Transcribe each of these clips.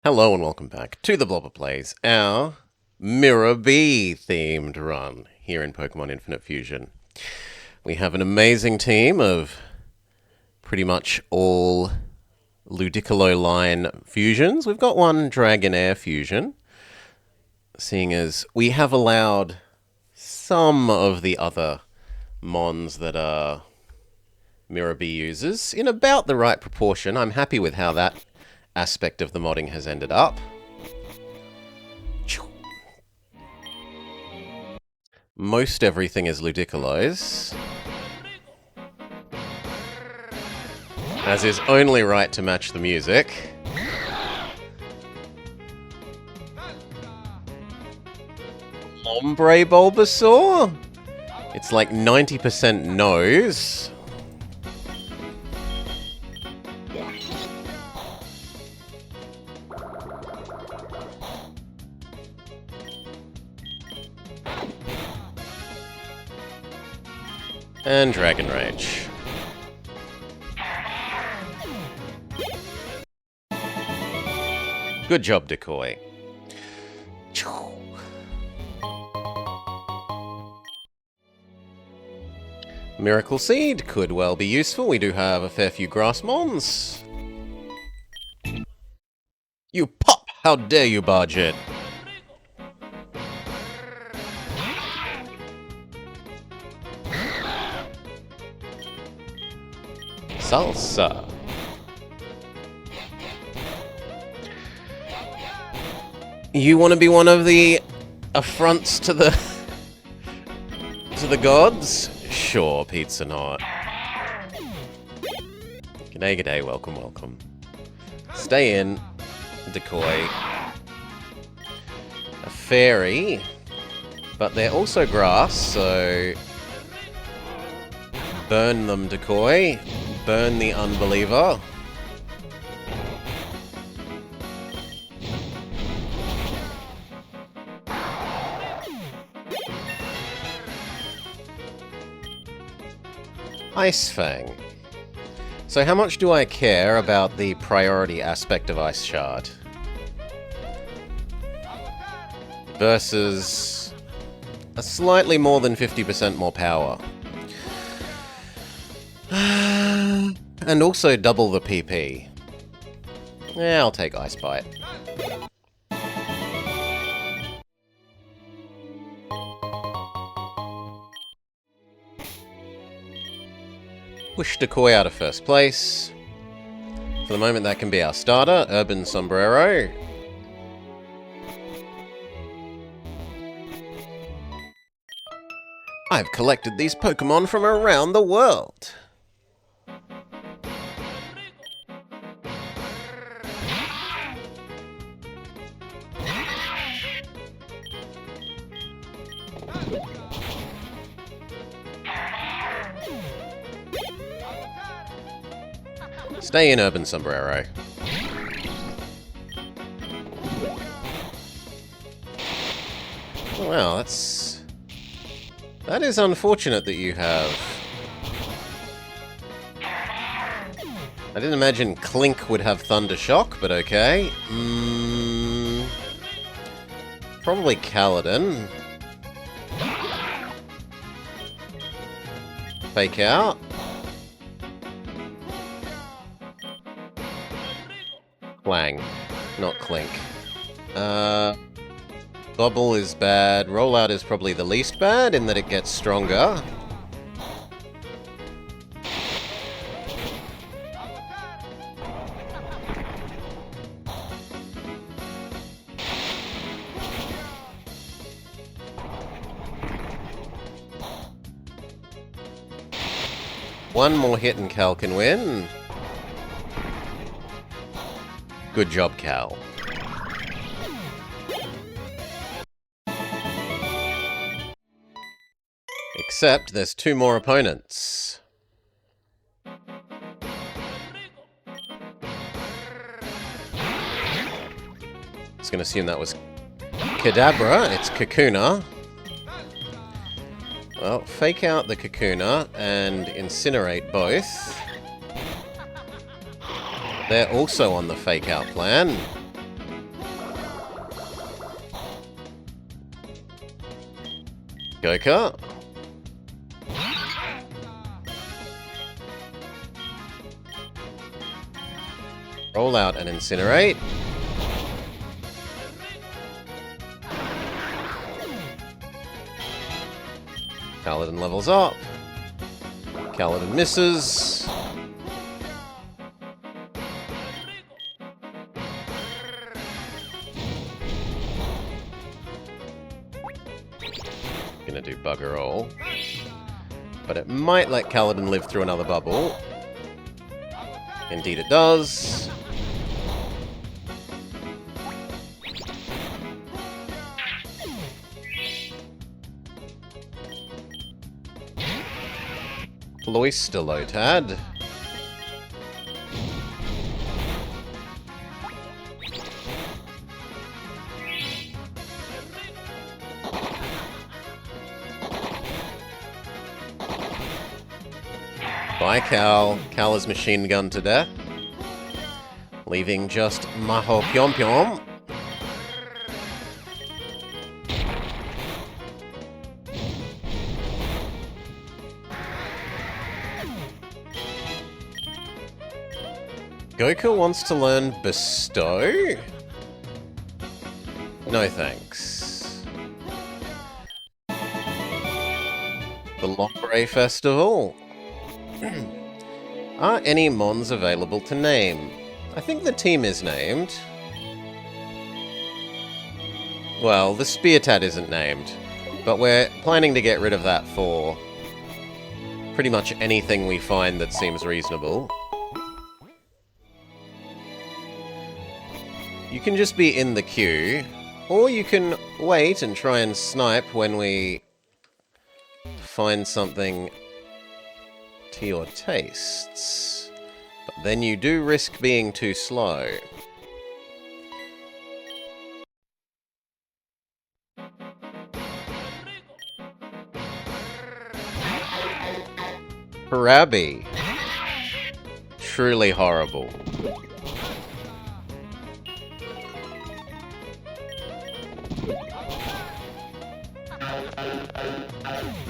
Hello and welcome back to the Blobber Plays, our Mirror B themed run here in Pokemon Infinite Fusion. We have an amazing team of pretty much all Ludicolo line fusions. We've got one Dragonair fusion, seeing as we have allowed some of the other Mons that are Mirror B users in about the right proportion. I'm happy with how that aspect of the modding has ended up. Most everything is Ludicolos, as is only right to match the music. Ombre Bulbasaur? It's like 90% nose. And Dragon Rage. Good job, Decoy. Miracle Seed could well be useful. We do have a fair few Grass Mons. You pop! How dare you barge it? Salsa. You want to be one of the affronts to the gods? Sure, Pizza Not. G'day, g'day, welcome, welcome. Stay in, Decoy. A fairy, but they're also grass, so burn them, Decoy. Burn the unbeliever. Ice Fang. So how much do I care about the priority aspect of Ice Shard? Versus a slightly more than 50% more power. And also double the PP. Yeah, I'll take Ice Bite. Push Decoy out of first place. For the moment, that can be our starter, Urban Sombrero. I've collected these Pokemon from around the world. Stay in, Urban Sombrero. Oh, wow, that is unfortunate that you have. I didn't imagine Clink would have Thunder Shock, but okay. Probably Kaladin. Fake out. Clang, not Clink. Bubble is bad. Rollout is probably the least bad in that it gets stronger. One more hit and Cal can win. Good job, Cal. Except there's two more opponents. I was going to assume that was Kadabra. It's Kakuna. Well, fake out the Kakuna and incinerate both. They're also on the fake out plan. Goka. Roll out and incinerate. Kaladin levels up. Kaladin misses. Gonna do bugger all. But it might let Kaladin live through another bubble. Indeed it does. Loisterlotad. Bye, Cal. Cal is machine gun to death. Leaving just Maho Pyom Pyom. Goku wants to learn Bestow? No thanks. The Lombre Festival? Are any Mons available to name? I think the team is named. Well, the Speartat isn't named, but we're planning to get rid of that for pretty much anything we find that seems reasonable. You can just be in the queue, or you can wait and try and snipe when we find something to your tastes. But then you do risk being too slow. Krabby. Truly horrible.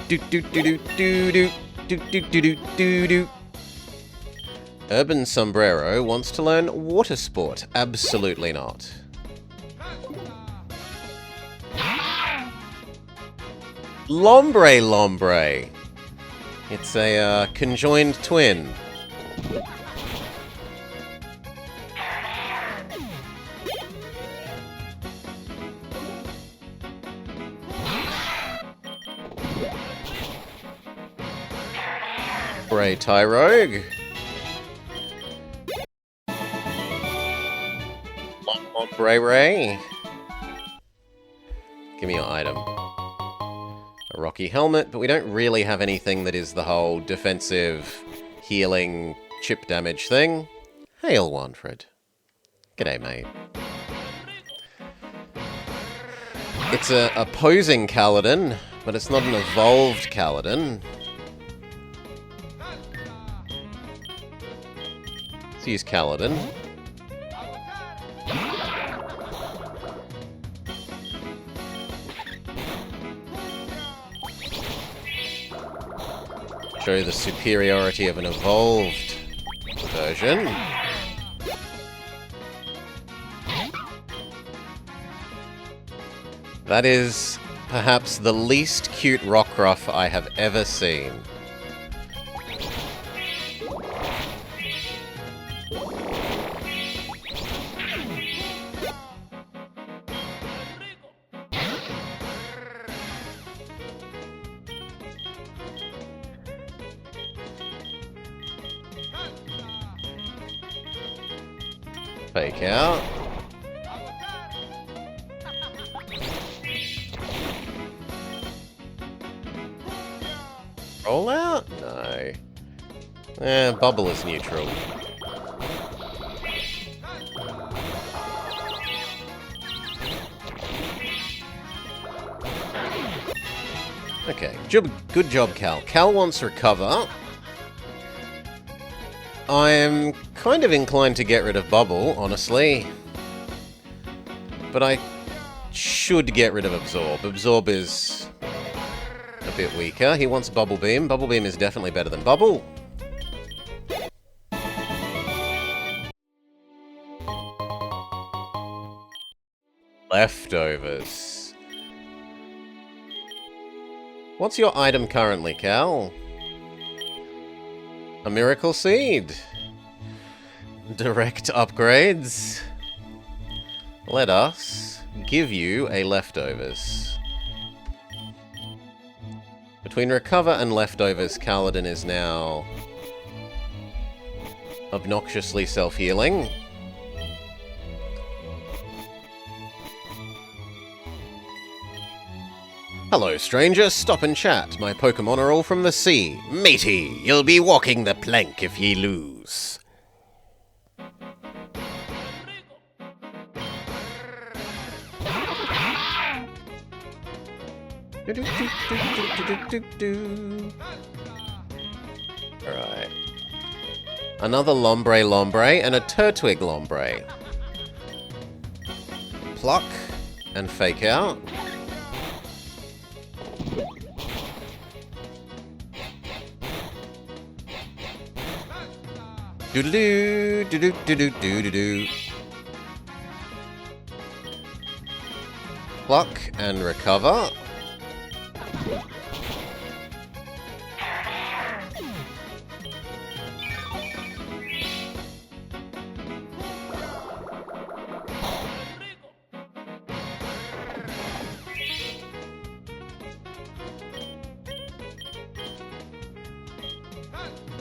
Do do do do do do do do do do do do. Urban Sombrero wants to learn water sport. Absolutely not. Lombre Lombre. It's a conjoined twin. Bray Tyrogue. Bray Ray. Give me your item. A rocky helmet, but we don't really have anything that is the whole defensive, healing, chip damage thing. Hail, Wanfred. G'day, mate. It's a opposing Kaladin, but it's not an evolved Kaladin. Let's use Kaladin. Show the superiority of an evolved version. That is perhaps the least cute Rockruff I have ever seen. Fake out. Roll out? No. Bubble is neutral. Okay, good job, Cal. Cal wants recover. I'm kind of inclined to get rid of Bubble, honestly. But I should get rid of Absorb. Absorb is a bit weaker. He wants Bubble Beam. Bubble Beam is definitely better than Bubble. Leftovers. What's your item currently, Cal? A Miracle Seed. Direct upgrades. Let us give you a Leftovers. Between Recover and Leftovers, Kaladin is now obnoxiously self-healing. Hello, stranger. Stop and chat. My Pokemon are all from the sea. Matey, you'll be walking the plank if ye lose. Alright. Another Lombre and a Turtwig Lombre. Pluck and Fake Out. Doodaloo, doodoo, doodoo, doodoo. Pluck and Recover.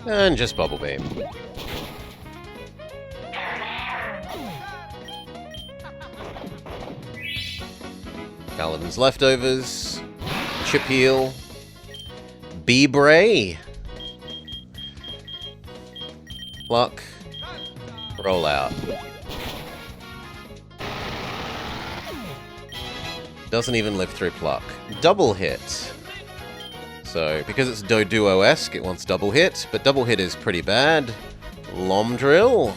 And just Bubble Beam. Kaladin's Leftovers. Chip Heal. Bee-Bray. Pluck. Roll out. Doesn't even live through Pluck. Double hit. So, because it's Doduo-esque, it wants double hit, but double hit is pretty bad. Lomdrill?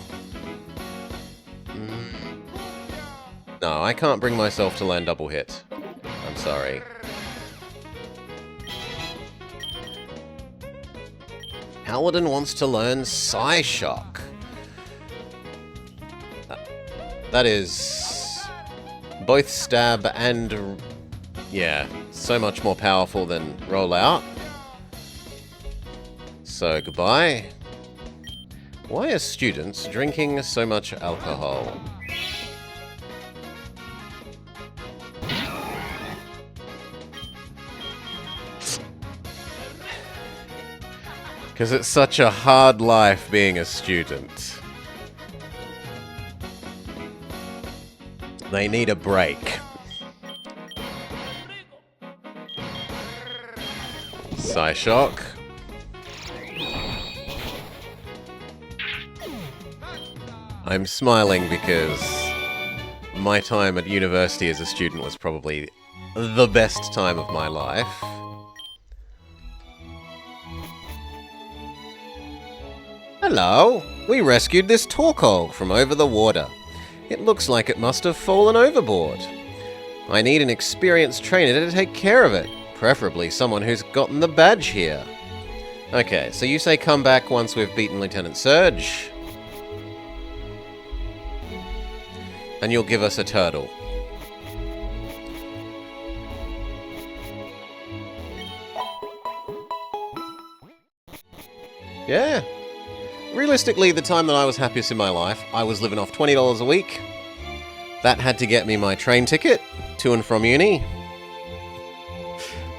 No, I can't bring myself to land double hit. I'm sorry. Paladin wants to learn Psyshock. That is both stab and... yeah, so much more powerful than roll out. So, goodbye. Why are students drinking so much alcohol? Because it's such a hard life being a student. They need a break. Psyshock. I'm smiling because my time at university as a student was probably the best time of my life. Hello! We rescued this Torkoal from over the water. It looks like it must have fallen overboard. I need an experienced trainer to take care of it. Preferably someone who's gotten the badge here. Okay, so you say come back once we've beaten Lieutenant Surge. And you'll give us a turtle. Yeah. Realistically, the time that I was happiest in my life, I was living off $20 a week. That had to get me my train ticket to and from uni.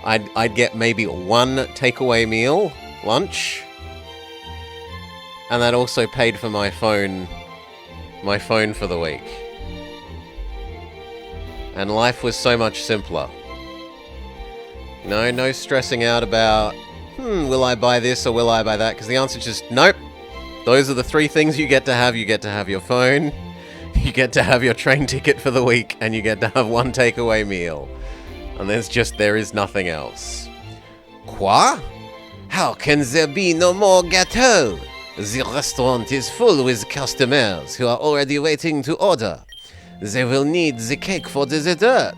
I'd get maybe one takeaway meal, lunch, and that also paid for my phone for the week. And life was so much simpler. No stressing out about, will I buy this or will I buy that? Because the answer is just, nope. Those are the three things you get to have. You get to have your phone, you get to have your train ticket for the week, and you get to have one takeaway meal. And there is nothing else. Quoi? How can there be no more gâteaux? The restaurant is full with customers who are already waiting to order. They will need the cake for the dessert.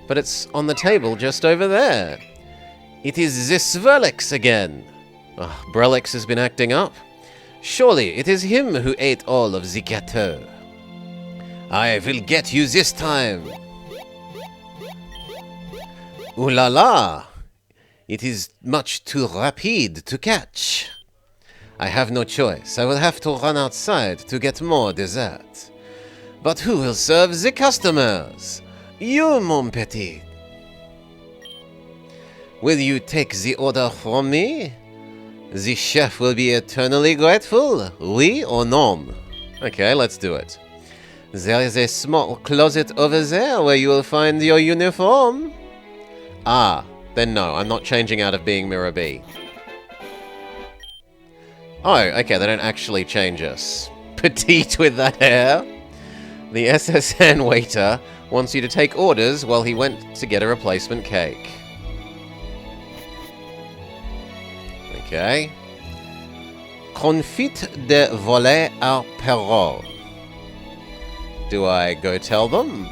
But it's on the table just over there. It is the Sverlex again. Brelix has been acting up. Surely it is him who ate all of the gâteau. I will get you this time. Ooh la la! It is much too rapid to catch. I have no choice. I will have to run outside to get more dessert. But who will serve the customers? You, mon petit. Will you take the order from me? The chef will be eternally grateful, oui or non? Okay, let's do it. There is a small closet over there where you will find your uniform. Ah, then no, I'm not changing out of being Miror B. Oh, okay, they don't actually change us. Petite with that hair. The SSN waiter wants you to take orders while he went to get a replacement cake. Okay. Confit de volet au perro. Do I go tell them?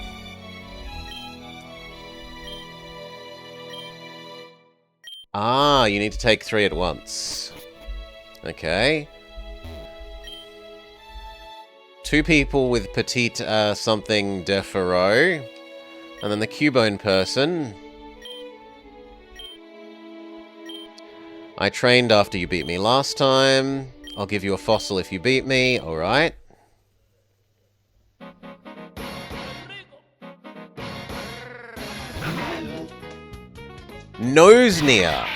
Ah, you need to take 3 at once. Okay. 2 people with petite something de Ferro. And then the Cubone person. I trained after you beat me last time. I'll give you a fossil if you beat me. Alright. Nosnia.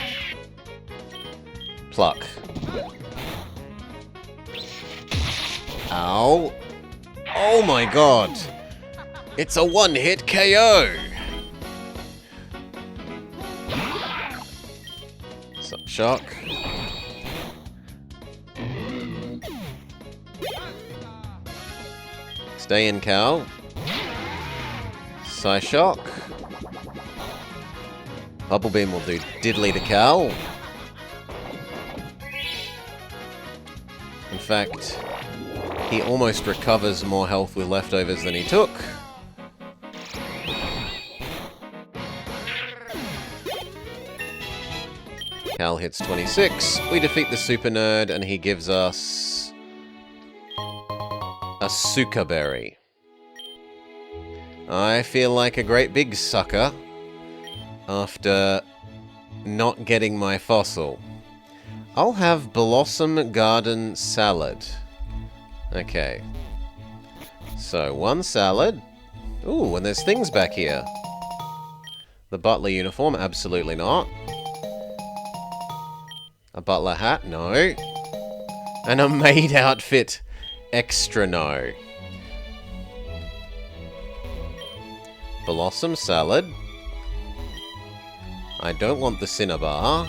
Pluck. Ow. Oh my god. It's a one-hit KO. Shock. Stay in, Cal. Psyshock. Bubble Beam will do diddly to Cal. In fact, he almost recovers more health with leftovers than he took. Cal hits 26. We defeat the Super Nerd, and he gives us a Suka Berry. I feel like a great big sucker after not getting my fossil. I'll have Blossom Garden Salad. Okay. So, 1 salad. Ooh, and there's things back here. The butler uniform, absolutely not. A butler hat? No. And a maid outfit? Extra no. Blossom salad. I don't want the Cinnabar.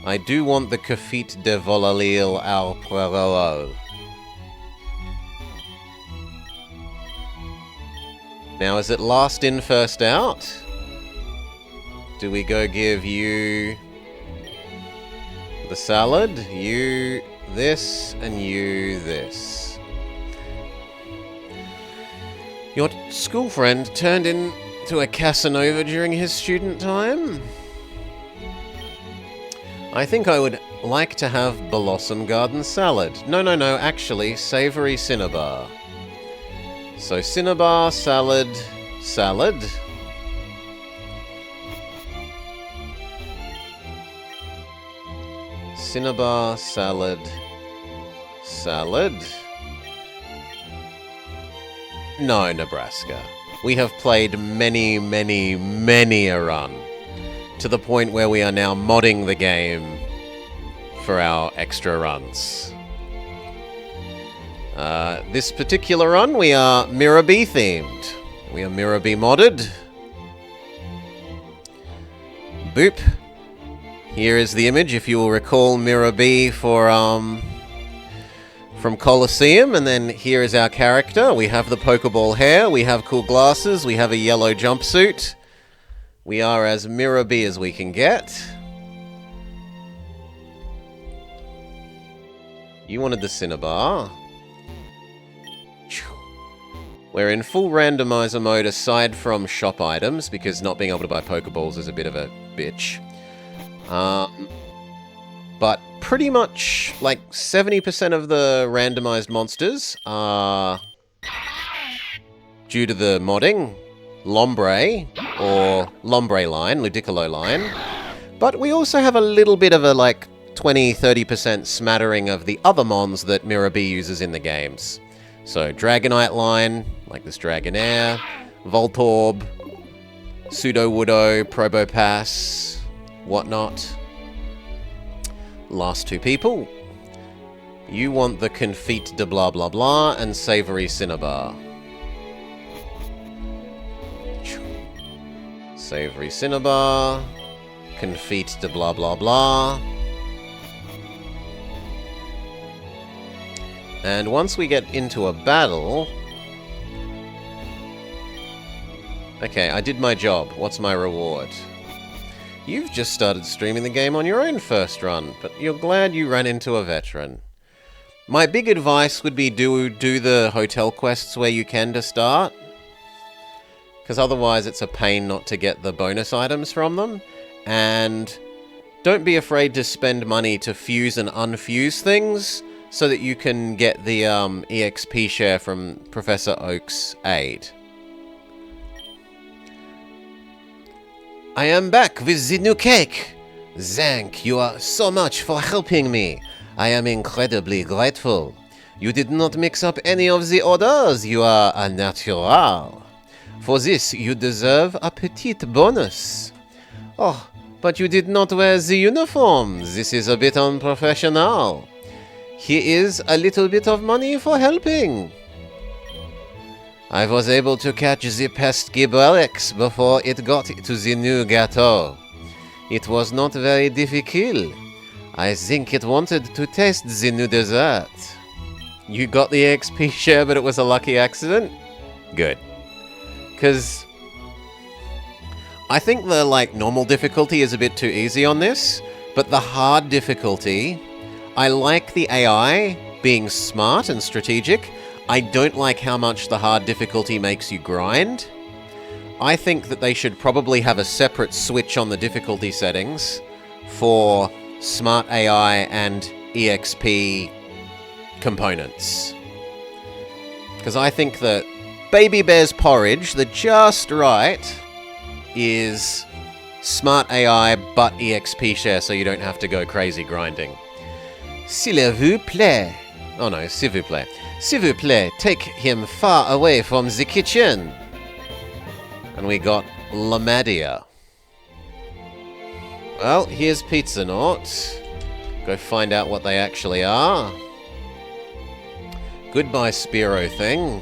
I do want the Confit de Volalil au Poirot. Now, is it last in, first out? Do we go give you the salad, you this, and you this? Your school friend turned into a Casanova during his student time? I think I would like to have Blossom Garden Salad. No, actually, Savory Cinnabar. So, Cinnabar, salad, salad. Cinnabar, salad, salad. No, Nebraska. We have played many a run, to the point where we are now modding the game for our extra runs. This particular run, we are Miror B themed. We are Miror B modded. Boop. Here is the image, if you will recall Miror B from Colosseum, and then here is our character. We have the Pokeball hair, we have cool glasses, we have a yellow jumpsuit. We are as Miror B as we can get. You wanted the Cinnabar. We're in full randomizer mode aside from shop items, because not being able to buy Pokeballs is a bit of a bitch. But pretty much like 70% of the randomized monsters are, due to the modding, Lombre or Lombre line, Ludicolo line. But we also have a little bit of a like 20-30% smattering of the other mons that Miror B uses in the games. So Dragonite line, like this Dragonair, Voltorb, Pseudo-Woodo, Probopass, whatnot. Last two people. You want the Confit de blah blah blah and Savory Cinnabar. Savory Cinnabar, Confit de blah blah blah. And once we get into a battle... Okay, I did my job. What's my reward? You've just started streaming the game on your own first run, but you're glad you ran into a veteran. My big advice would be do the hotel quests where you can to start, because otherwise it's a pain not to get the bonus items from them, and don't be afraid to spend money to fuse and unfuse things so that you can get the EXP share from Professor Oak's aid. I am back with the new cake. Thank you so much for helping me. I am incredibly grateful. You did not mix up any of the orders. You are a natural. For this, you deserve a petite bonus. Oh, but you did not wear the uniform. This is a bit unprofessional. Here is a little bit of money for helping. I was able to catch the pest Gibralex before it got to the new gâteau. It was not very difficult. I think it wanted to taste the new dessert. You got the XP share, but it was a lucky accident? Good. Because I think the normal difficulty is a bit too easy on this, but the hard difficulty, I like the AI being smart and strategic. I don't like how much the hard difficulty makes you grind. I think that they should probably have a separate switch on the difficulty settings for smart AI and EXP components. Because I think that Baby Bear's Porridge, the just right, is smart AI but EXP share so you don't have to go crazy grinding. S'il vous plaît. Oh no, s'il vous plaît. S'il vous plaît, take him far away from the kitchen. And we got Lamadia. Well, here's Pizza Naut. Go find out what they actually are. Goodbye, Spiro thing.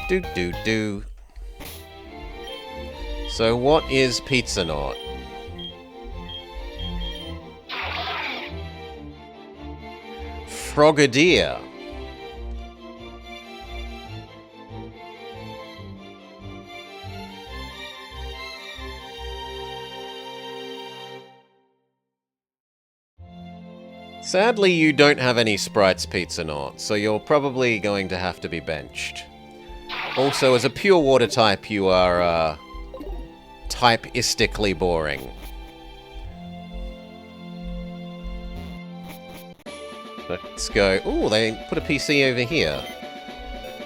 Do. So what is Pizza Naut? Frogadier. Sadly, you don't have any sprites, Pizza Naut, so you're probably going to have to be benched. Also, as a pure water type, you are typeistically boring. Let's go. Ooh, they put a PC over here.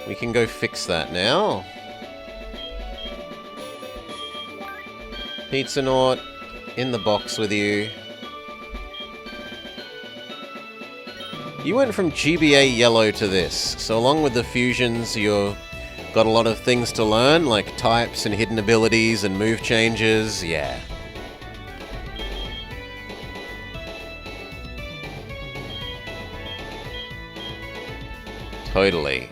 We can go fix that now. Pizza Naut, in the box with you. You went from GBA Yellow to this, so along with the fusions, you've got a lot of things to learn, like types and hidden abilities and move changes, yeah. Totally.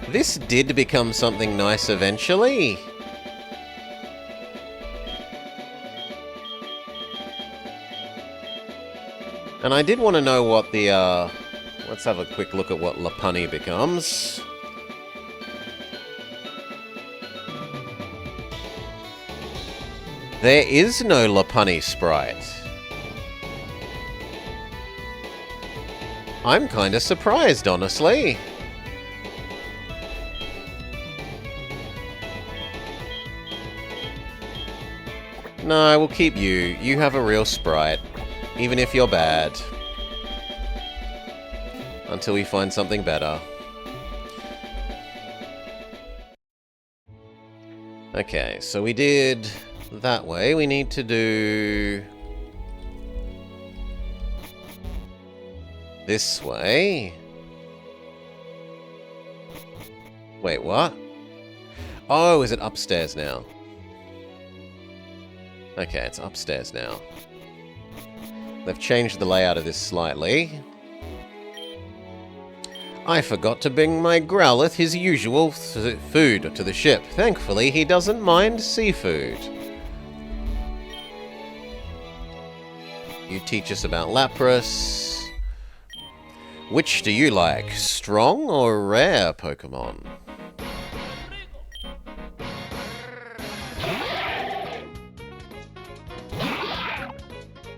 This did become something nice eventually. And I did want to know what the, let's have a quick look at what Lopunny becomes. There is no Lopunny sprite. I'm kinda surprised, honestly. No, we'll keep you. You have a real sprite. Even if you're bad. Until we find something better. Okay, so we did that way. We need to do this way. Wait, what? Oh, is it upstairs now? Okay, it's upstairs now. They've changed the layout of this slightly. I forgot to bring my Growlithe his usual food to the ship. Thankfully, he doesn't mind seafood. You teach us about Lapras. Which do you like, strong or rare Pokemon?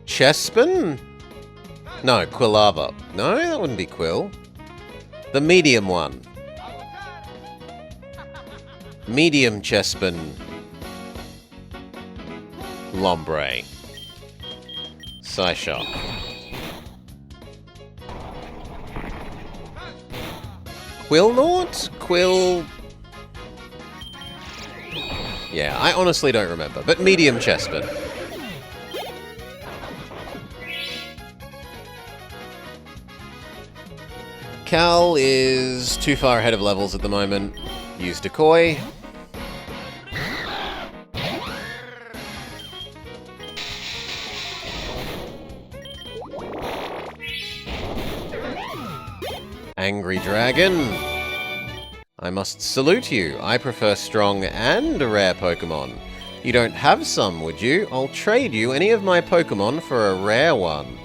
Chespin? No, Quilava. No, that wouldn't be Quill. The medium one. Medium Chespin. Lombre. Psyshock. Quillnaught? Quill... Yeah, I honestly don't remember, but medium Chespin. Cal is too far ahead of levels at the moment. Use Decoy. Angry Dragon. I must salute you. I prefer strong and rare Pokemon. You don't have some, would you? I'll trade you any of my Pokemon for a rare one.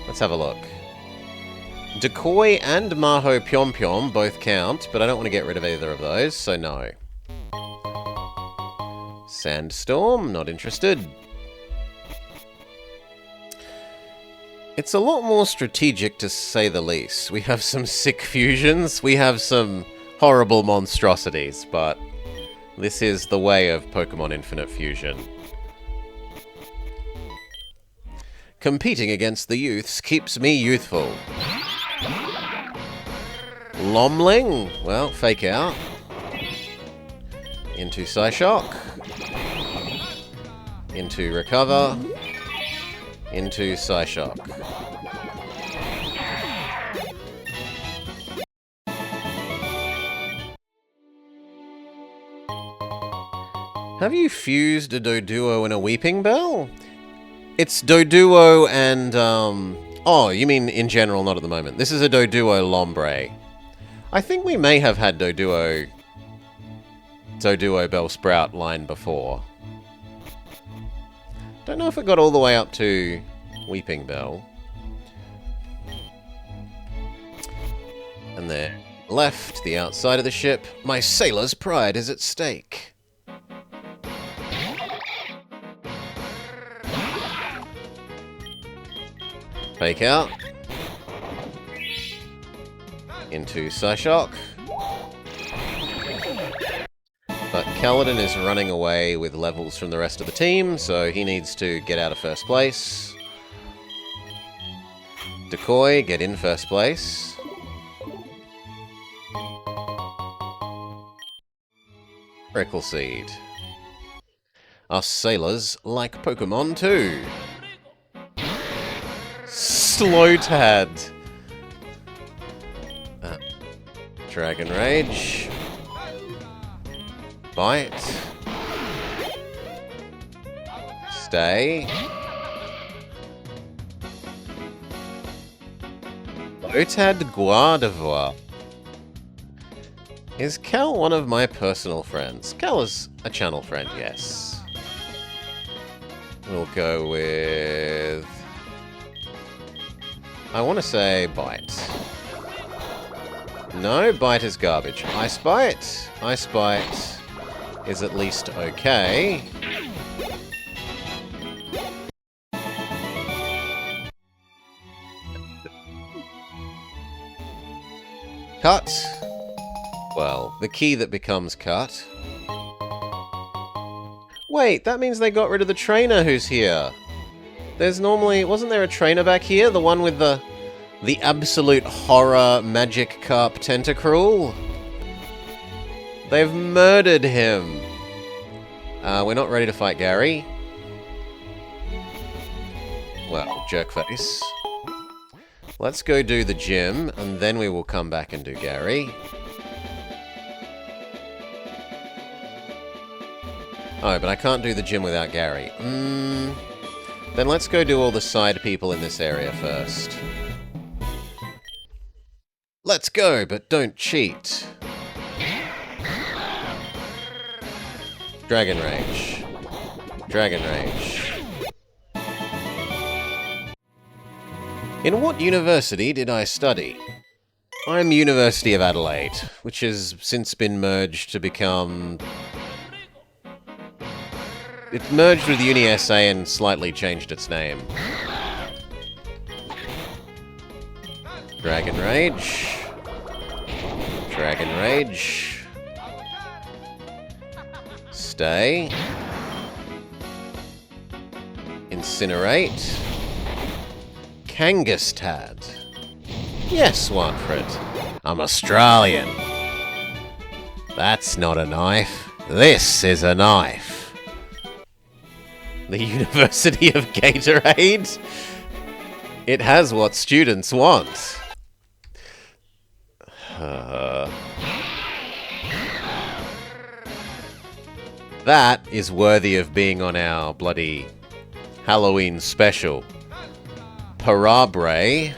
Let's have a look. Decoy and Maho Pyom Pyom both count, but I don't want to get rid of either of those, so no. Sandstorm, not interested. It's a lot more strategic, to say the least. We have some sick fusions, we have some horrible monstrosities, but this is the way of Pokemon Infinite Fusion. Competing against the youths keeps me youthful. Lomling, well, fake out. Into Psyshock. Into Recover. Into Psyshock. Have you fused a Doduo and a Weeping Bell? It's Doduo and, oh, you mean in general, not at the moment. This is a Doduo Lombre. I think we may have had Doduo Bellsprout line before. Don't know if it got all the way up to Weeping Bell. And there, left, the outside of the ship. My sailor's pride is at stake. Fake out. Into Psyshock. But Kaladin is running away with levels from the rest of the team, so he needs to get out of first place. Decoy, get in first place. Prickle Seed. Us sailors like Pokemon too. Slowtad. Dragon Rage. Bite. Stay. Slowtad Guardivoir. Is Cal one of my personal friends? Cal is a channel friend, yes. We'll go with... I want to say Bite. No, Bite is garbage. Ice Bite. Ice Bite is at least okay. Cut. Well, the key that becomes cut. Wait, that means they got rid of the trainer who's here. There's normally... Wasn't there a trainer back here? The one with the absolute horror magic carp tentacruel? They've murdered him. We're not ready to fight Gary. Well, jerkface. Let's go do the gym, and then we will come back and do Gary. Oh, but I can't do the gym without Gary. Then let's go do all the side people in this area first. Let's go, but don't cheat. Dragon Rage. Dragon Rage. In what university did I study? I'm University of Adelaide, which has since been merged to become... It merged with Uni SA and slightly changed its name. Dragon Rage. Dragon Rage. Stay. Incinerate. Kangustad. Yes, Watford. I'm Australian. That's not a knife. This is a knife. The University of Gatorade? It has what students want. That is worthy of being on our bloody Halloween special. Parabre.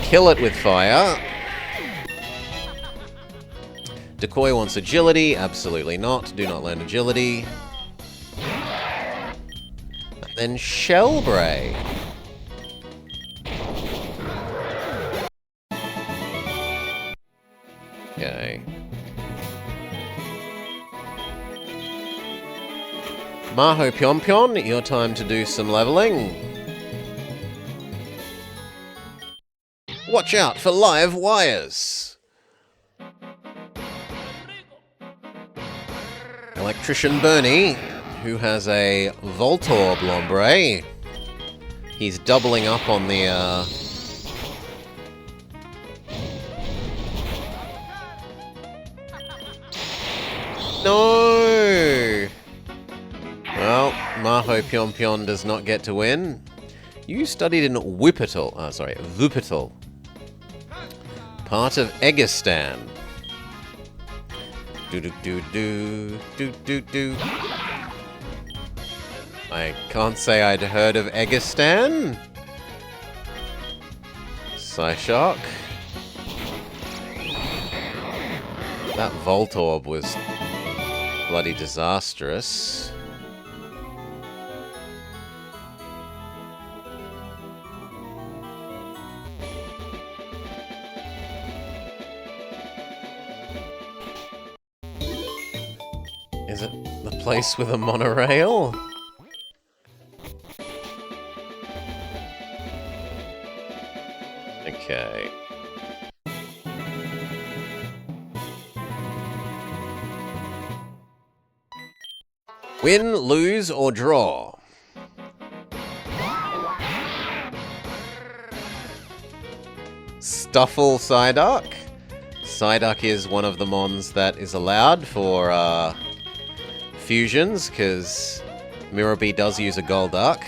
Kill it with fire. Decoy wants agility. Absolutely not. Do not learn agility. And then Shellbray. Okay. Maho Pyonpyon, your time to do some leveling. Watch out for live wires. Electrician Bernie, who has a Voltorb Lombre. He's doubling up on the, No! Well, Maho Pyonpyon does not get to win. You studied in Wuppertal. Part of Egistan. Do. I can't say I'd heard of Egistan. Psyshock. That Voltorb was bloody disastrous. Is it the place with a monorail? Okay. Win, lose, or draw? Stuffle Psyduck. Psyduck is one of the mons that is allowed for fusions, because Miror B does use a Golduck.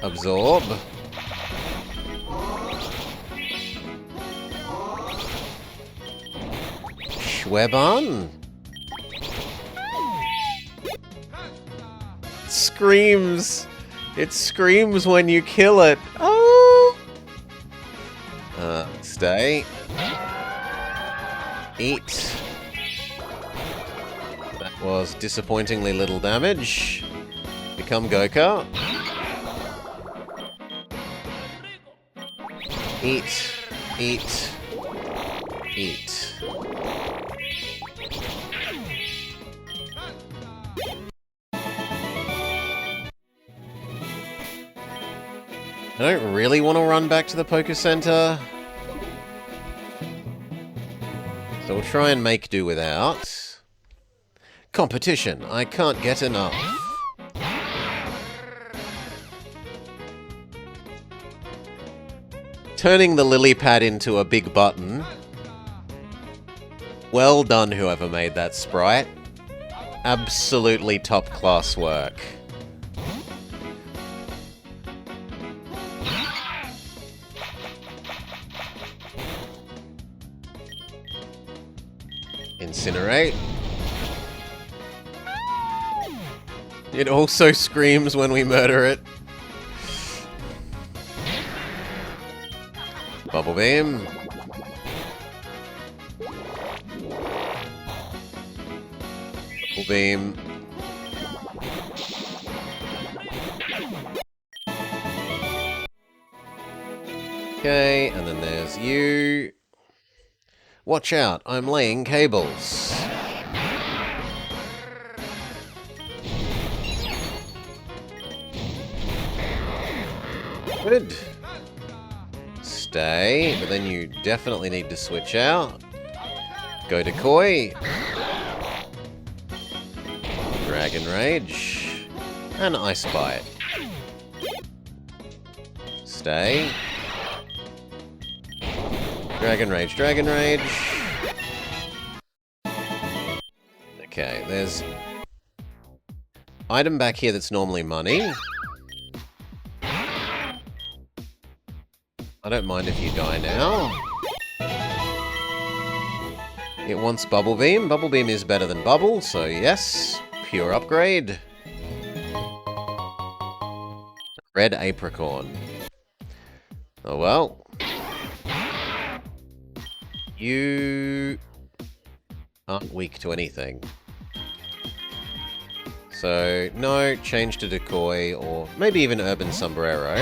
Absorb. Schwebon. Screams. It screams when you kill it. Oh. Stay. Eat. That was disappointingly little damage. Become Goka. Eat. Eat. Eat. I don't really want to run back to the Poké Center. So we'll try and make do without. Competition. I can't get enough. Turning the lily pad into a big button. Well done, whoever made that sprite. Absolutely top-class work. Incinerate. It also screams when we murder it. Bubble Beam. Bubble Beam. Okay, and then there's you. Watch out, I'm laying cables. Good. Stay, but then you definitely need to switch out. Go to Koi. Dragon Rage. And Ice Bite. Stay. Dragon Rage, Dragon Rage. Okay, there's item back here that's normally money. I don't mind if you die now. It wants Bubble Beam. Bubble Beam is better than Bubble, so yes. Pure upgrade. Red Apricorn. Oh well. You aren't weak to anything. So, no, change to Decoy, or maybe even Urban Sombrero.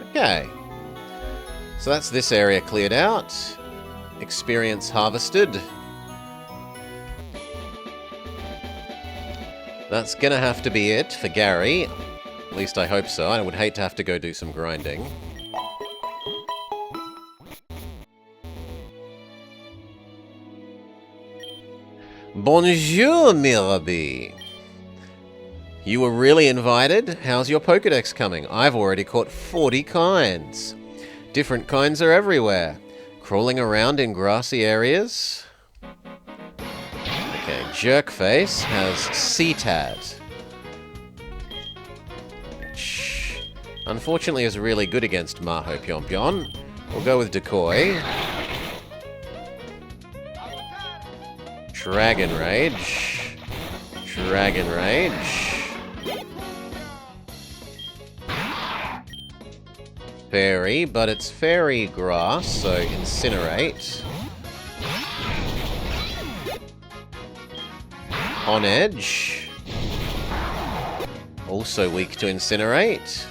Okay. So that's this area cleared out. Experience harvested. That's gonna have to be it for Gary. At least I hope so. I would hate to have to go do some grinding. Bonjour, Miror. You were really invited? How's your Pokedex coming? I've already caught 40 kinds. Different kinds are everywhere. Crawling around in grassy areas. Okay, Jerkface has CTAD. Which, unfortunately, is really good against Maho Pyonpyon. We'll go with Decoy. Dragon Rage. Dragon Rage. Fairy, but it's fairy grass, so Incinerate. On Edge. Also weak to Incinerate.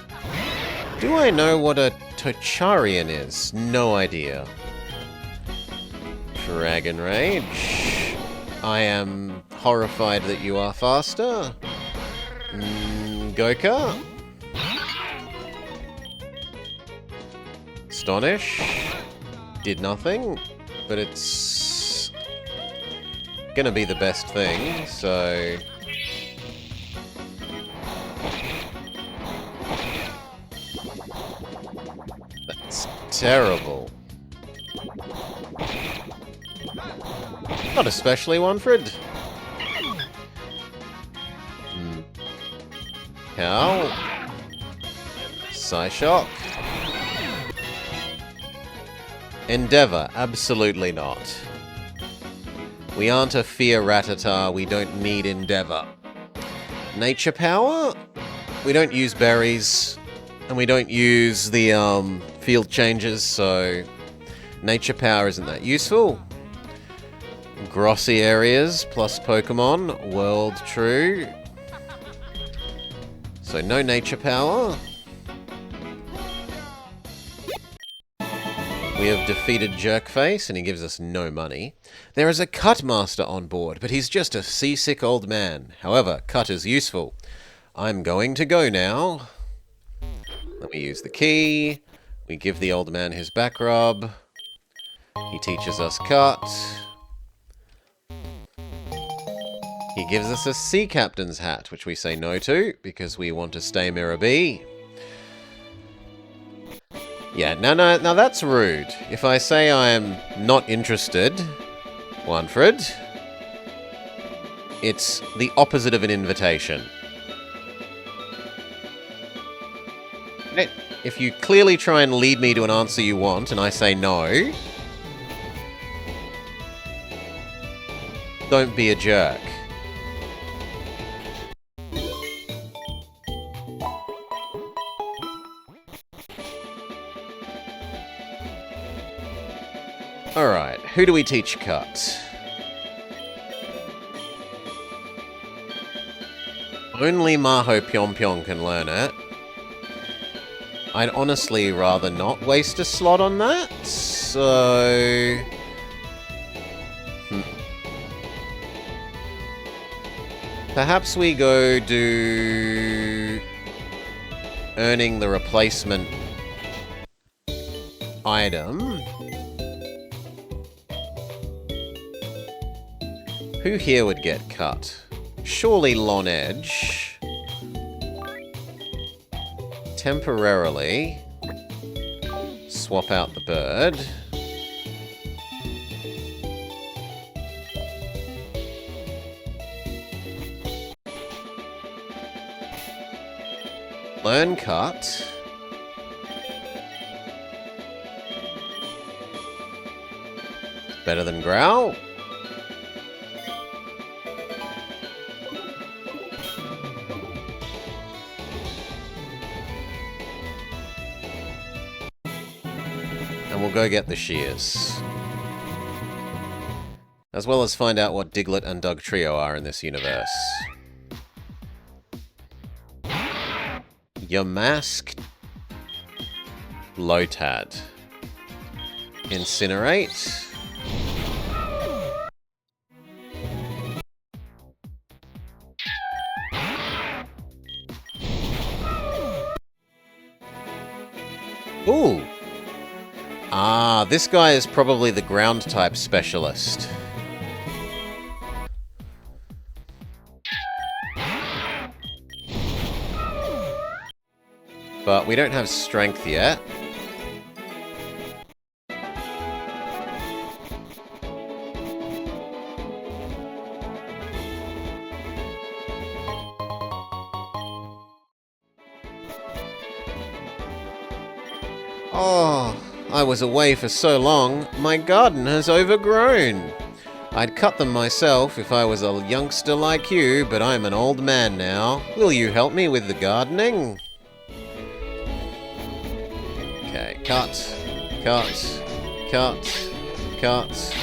Do I know what a Tocharian is? No idea. Dragon Rage. I am horrified that you are faster. Goka. Astonish. Did nothing, but it's gonna be the best thing, so... That's terrible. Not especially, Wanfred. Cow. Psyshock. Endeavor, absolutely not. We aren't a Fear Rattata, we don't need Endeavor. Nature Power? We don't use berries, and we don't use the field changes, so Nature Power isn't that useful. Grossy areas plus Pokemon, World True. So no Nature Power. We have defeated Jerkface, and he gives us no money. There is a Cut Master on board, but he's just a seasick old man. However, Cut is useful. I'm going to go now. Then we use the key. We give the old man his back rub. He teaches us cut. He gives us a sea captain's hat, which we say no to, because we want to stay Mirror B. Yeah, no, that's rude. If I say I am not interested, Wanfred, it's the opposite of an invitation. If you clearly try and lead me to an answer you want, and I say no, don't be a jerk. Alright, who do we teach cut? Only Maho Pyong Pyong can learn it. I'd honestly rather not waste a slot on that, so... Perhaps we go do... earning the replacement item. Who here would get cut? Surely Lon Edge. Temporarily. Swap out the bird. Learn cut. Better than growl. And we'll go get the shears. As well as find out what Diglett and Doug Trio are in this universe. Your masked Lotad. Incinerate. Ooh. Ah, this guy is probably the ground type specialist. But we don't have strength yet. Oh, I was away for so long, my garden has overgrown. I'd cut them myself if I was a youngster like you, but I'm an old man now. Will you help me with the gardening? Okay, cut, cut, cut, cut,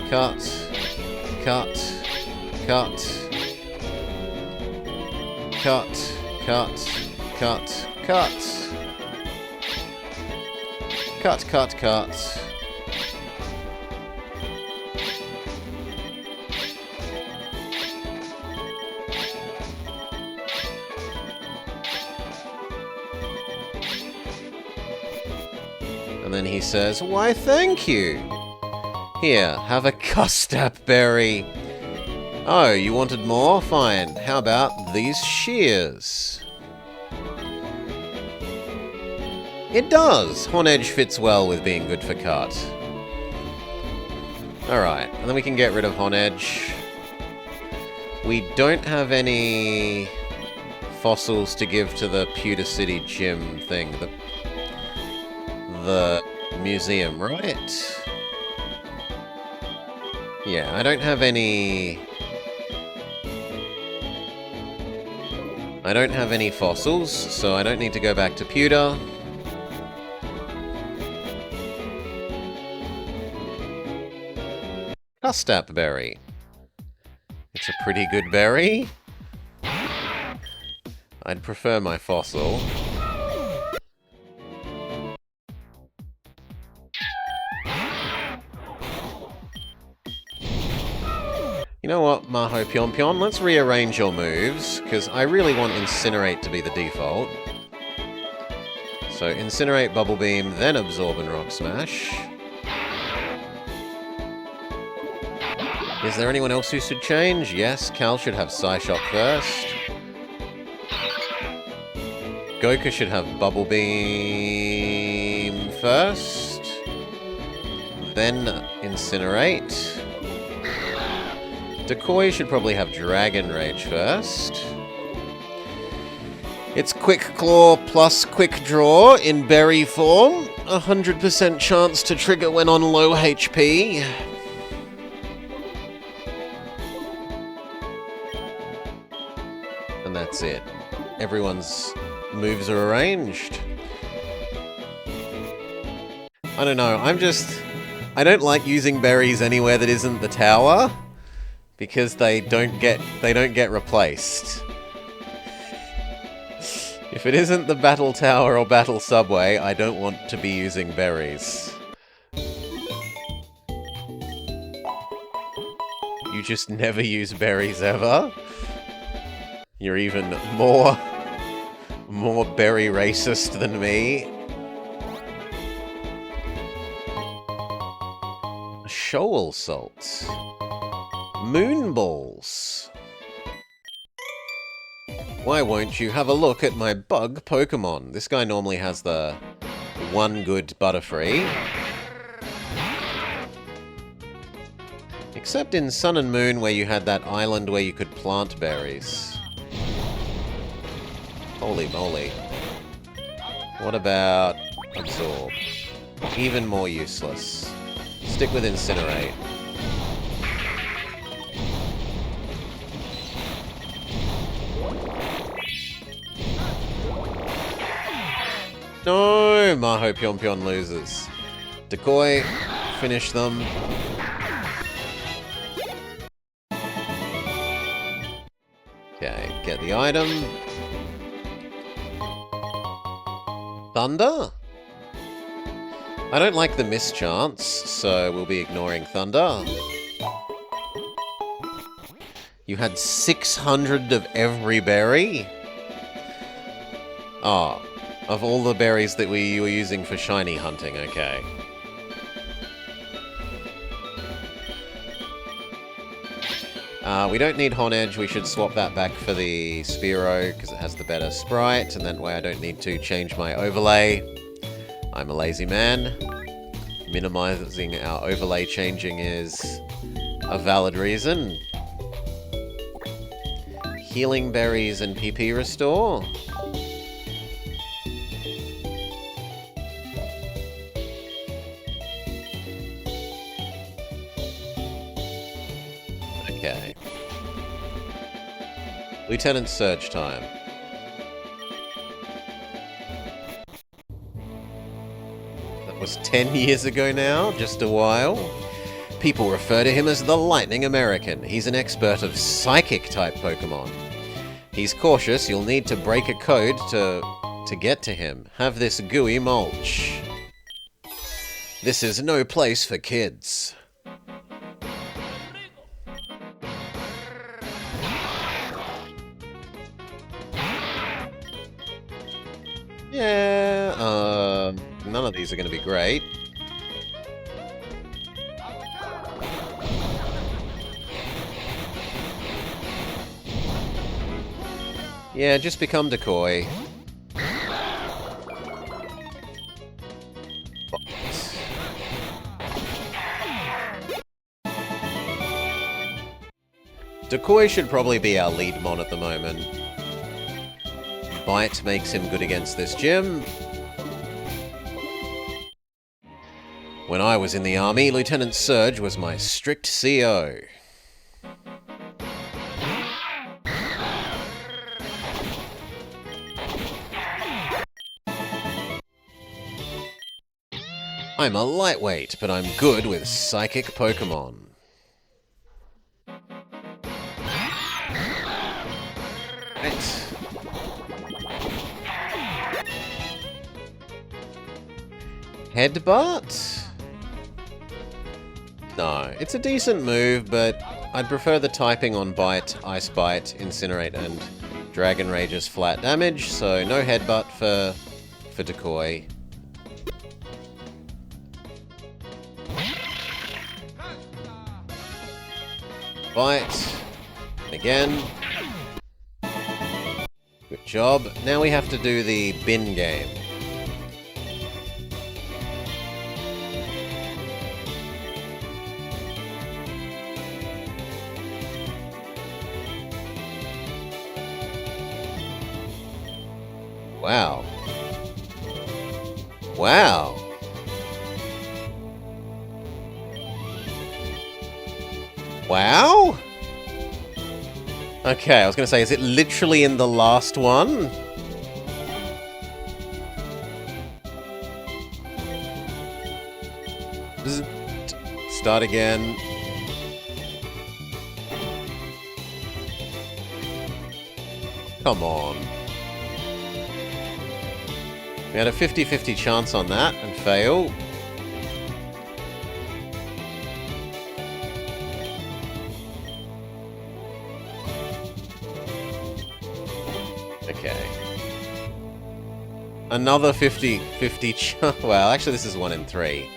cut, cut, cut, cut, cut, cut, cut. Cut, cut, cut. And then he says, why, thank you. Here, have a custap berry. Oh, you wanted more? Fine. How about these shears? It does! Honedge fits well with being good for cut. Alright, and then we can get rid of Honedge. We don't have any fossils to give to the Pewter City Gym thing. The museum, right? Yeah, I don't have any... I don't have any fossils, so I don't need to go back to Pewter. Custap berry. It's a pretty good berry. I'd prefer my fossil. You know what, Maho Pyong Pyong? Let's rearrange your moves, because I really want Incinerate to be the default. So Incinerate, Bubble Beam, then Absorb and Rock Smash. Is there anyone else who should change? Yes, Cal should have Psyshock first. Goku should have Bubble Beam first. Then Incinerate. Decoy should probably have Dragon Rage first. It's Quick Claw plus Quick Draw in berry form. 100% chance to trigger when on low HP. And that's it. Everyone's moves are arranged. I don't know, I don't like using berries anywhere that isn't the tower, because they don't get replaced. If it isn't the battle tower or battle subway, I don't want to be using berries. You just never use berries ever? You're even more berry racist than me. Shoal salts. Moon balls. Why won't you have a look at my bug Pokemon? This guy normally has the one good Butterfree. Except in Sun and Moon where you had that island where you could plant berries. Holy moly. What about Absorb? Even more useless. Stick with Incinerate. No! Maho Pyon loses. Decoy, finish them. Okay, get the item. Thunder? I don't like the miss chance, so we'll be ignoring Thunder. You had 600 of every berry? Oh. Of all the berries that we were using for shiny hunting, okay. We don't need Honedge, we should swap that back for the Spearow, because it has the better sprite, and that way I don't need to change my overlay. I'm a lazy man. Minimizing our overlay changing is a valid reason. Healing berries and PP restore. Okay. Lieutenant Surge time. That was 10 years ago now, just a while. People refer to him as the Lightning American. He's an expert of Psychic-type Pokemon. He's cautious, you'll need to break a code to get to him. Have this gooey mulch. This is no place for kids. Yeah, none of these are going to be great. Yeah, just become Decoy. Decoy should probably be our lead mon at the moment. Bite makes him good against this gym. When I was in the army, Lieutenant Surge was my strict CO. I'm a lightweight, but I'm good with psychic Pokemon. Right. Headbutt? No, it's a decent move, but I'd prefer the typing on Bite, Ice Bite, Incinerate, and Dragon Rage's flat damage, so no Headbutt for for Decoy. Bite. Again. Good job. Now we have to do the bin game. Wow. Wow. Wow? Okay, I was going to say, is it literally in the last one? Start again. Come on. We had a 50-50 chance on that and fail. Okay. Another 50-50 chance. Well, actually this is 1 in 3.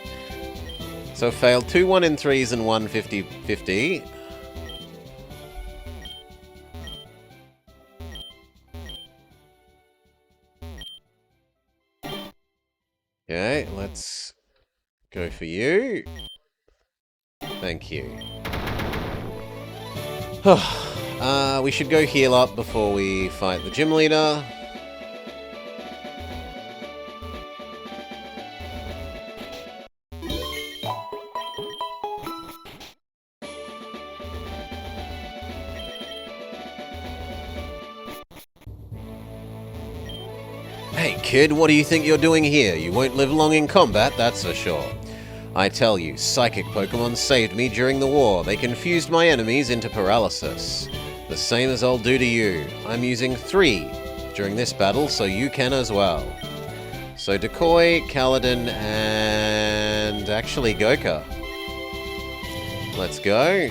So failed 2 1 in 3s and 1 50-50. Okay, let's go for you. Thank you. We should go heal up before we fight the gym leader. Hey kid, what do you think you're doing here? You won't live long in combat, that's for sure. I tell you, psychic Pokemon saved me during the war. They confused my enemies into paralysis. The same as I'll do to you. I'm using 3 during this battle, so you can as well. So Decoy, Kaladin, and actually Goka. Let's go.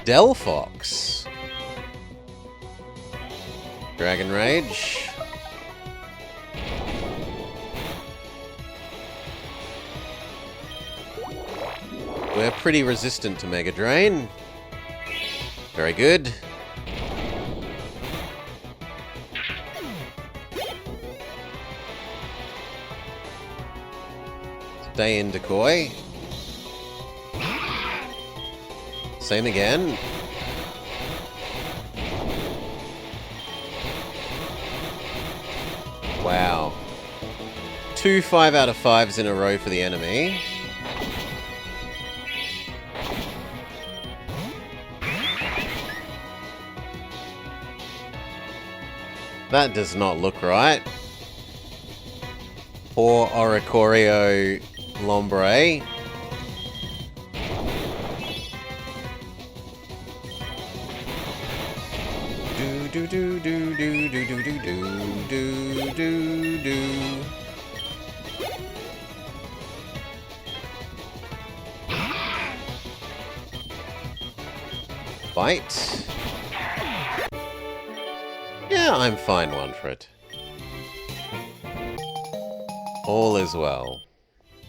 Delphox. Dragon Rage. We're pretty resistant to Mega Drain. Very good. Stay in, Decoy. Same again. Wow. 2 5 out of 5s in a row for the enemy. That does not look right. Poor Oricorio Lombre. Do do do do do do do do do do do. Bite. Yeah, I'm fine, one for it. All is well.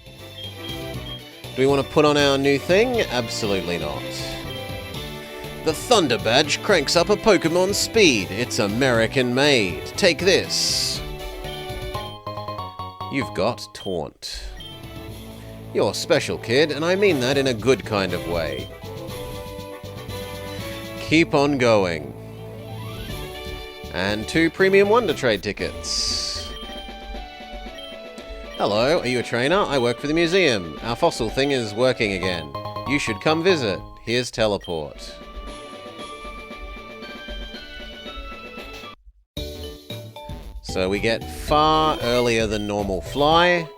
Do we want to put on our new thing? Absolutely not. The Thunder Badge cranks up a Pokemon's speed. It's American-made. Take this. You've got Taunt. You're special, kid, and I mean that in a good kind of way. Keep on going. And 2 Premium Wonder Trade tickets. Hello, are you a trainer? I work for the museum. Our fossil thing is working again. You should come visit. Here's teleport. So we get far earlier than normal fly,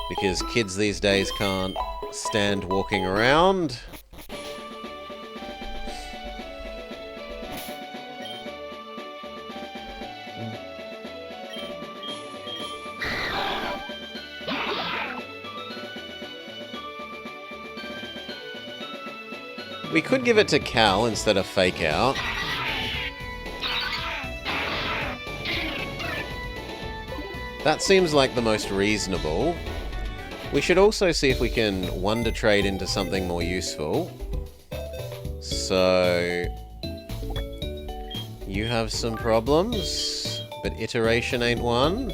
because kids these days can't stand walking around. We could give it to Cal instead of Fake Out. That seems like the most reasonable. We should also see if we can Wonder Trade into something more useful. So... you have some problems, but iteration ain't one.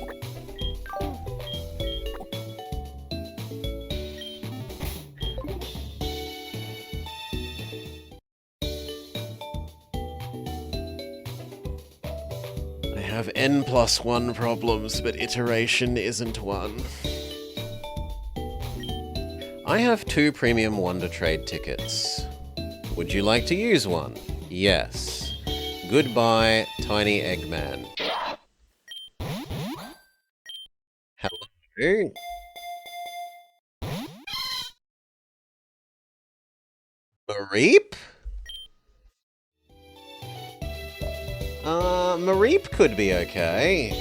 I have N+1 problems, but iteration isn't one. I have 2 premium Wonder Trade tickets. Would you like to use one? Yes. Goodbye, Tiny Eggman. Hello? Mareep? Mareep could be okay.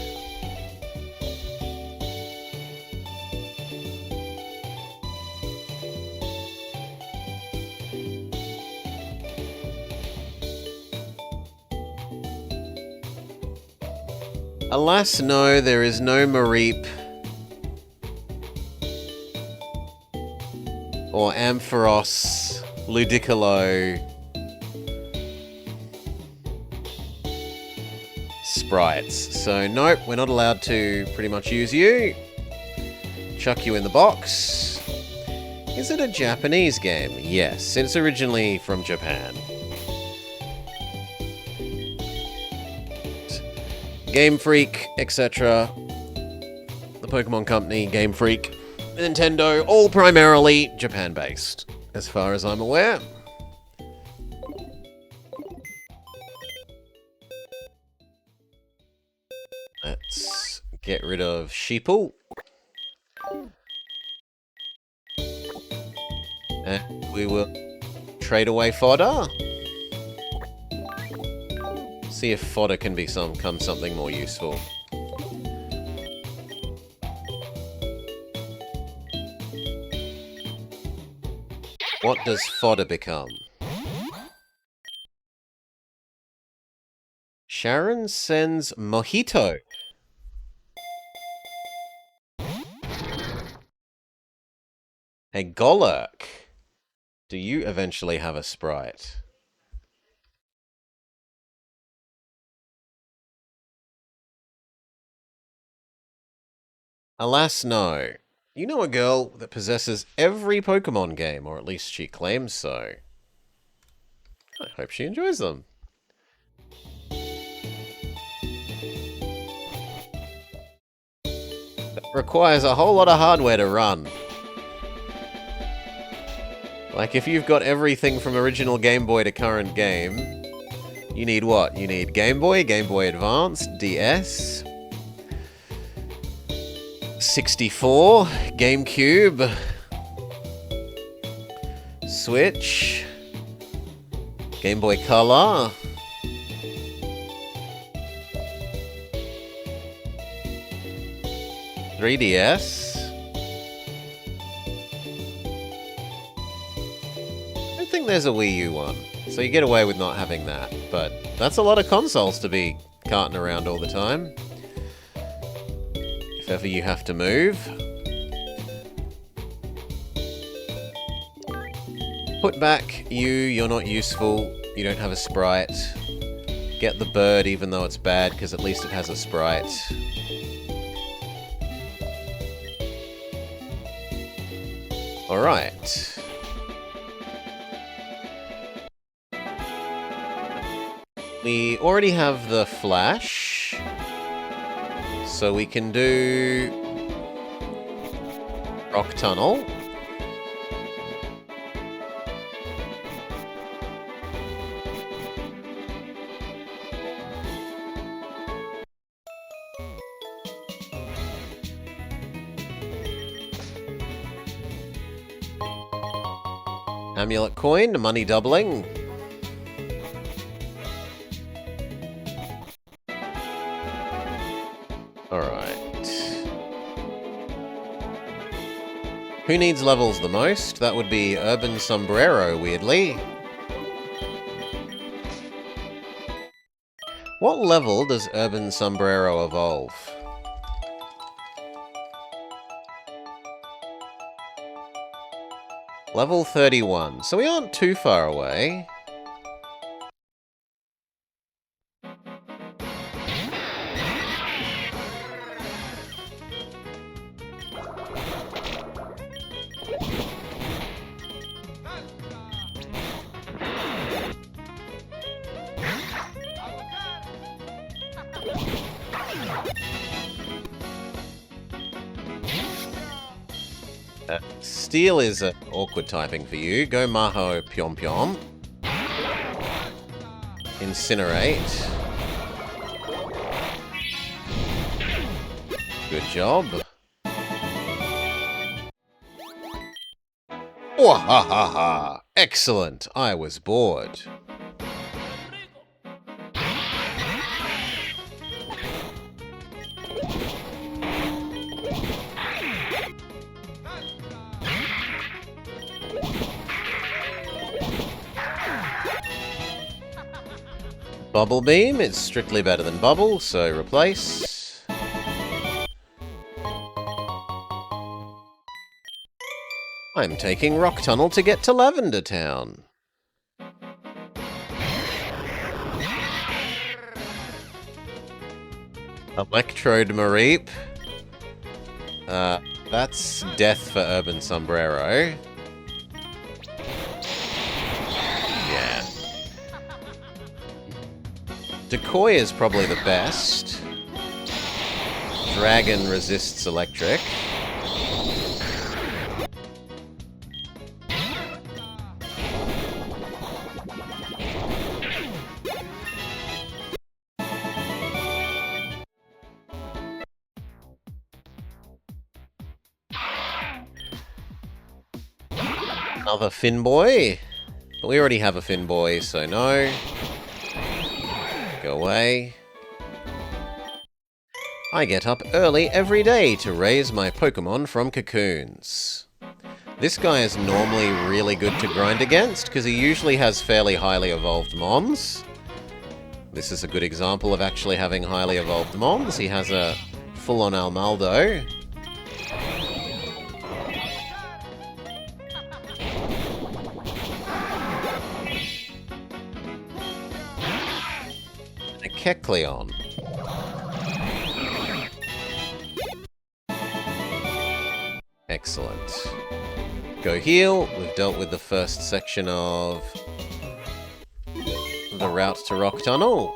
Alas, no, there is no Mareep or Ampharos, Ludicolo sprites. So nope, we're not allowed to pretty much use you. Chuck you in the box. Is it a Japanese game? Yes, it's originally from Japan. Game Freak, etc. The Pokemon Company, Game Freak, Nintendo, all primarily Japan-based, as far as I'm aware. Let's get rid of Sheeple. And we will trade away fodder. See if fodder can become something more useful. What does fodder become? Sharon sends Mojito. A Golurk. Do you eventually have a sprite? Alas, no. You know a girl that possesses every Pokemon game, or at least she claims so. I hope she enjoys them. That requires a whole lot of hardware to run. Like, if you've got everything from original Game Boy to current game, you need what? You need Game Boy, Game Boy Advance, DS, 64, GameCube, Switch, Game Boy Color, .3DS. I don't think there's a Wii U one, so you get away with not having that, but that's a lot of consoles to be carting around all the time. If ever you have to move. Put back you're not useful, you don't have a sprite. Get the bird even though it's bad, because at least it has a sprite. Alright. We already have the Flash, so we can do Rock Tunnel. Amulet Coin, money doubling. Alright. Who needs levels the most? That would be Urban Sombrero, weirdly. What level does Urban Sombrero evolve? Level 31, so we aren't too far away. Steel is awkward typing for you. Go Maho Pyom Pyom. Incinerate. Good job. Wahahaha! Excellent! I was bored. Bubble Beam is strictly better than Bubble, so replace. I'm taking Rock Tunnel to get to Lavender Town. Electrode Mareep. That's death for Urban Sombrero. Yeah. Decoy is probably the best. Dragon resists electric. Another Finboy. But we already have a Finboy, so no. Go away. I get up early every day to raise my Pokemon from cocoons. This guy is normally really good to grind against, because he usually has fairly highly evolved Mons. This is a good example of actually having highly evolved Mons. He has a full-on Almaldo. A Kecleon. Excellent. Go heal. We've dealt with the first section of the route to Rock Tunnel.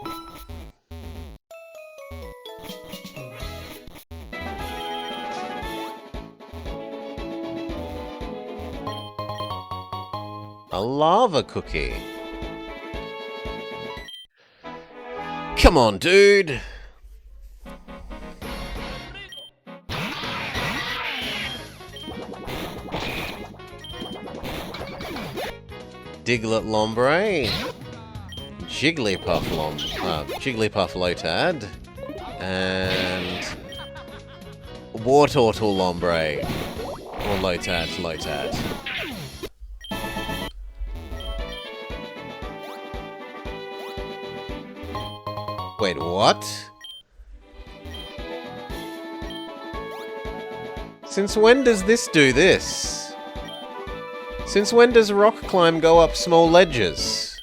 A lava cookie. Come on, dude. Diglett Lombre, Jigglypuff Lotad, and Wartortle Lombre, or Lotad. Wait, what? Since when does this do this? Since when does rock climb go up small ledges?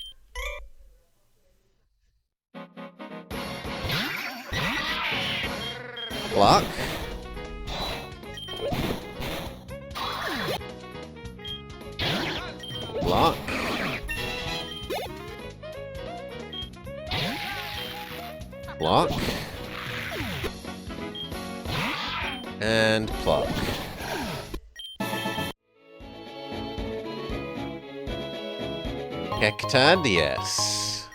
Block. Block. Block. And pluck. Hectad, yes.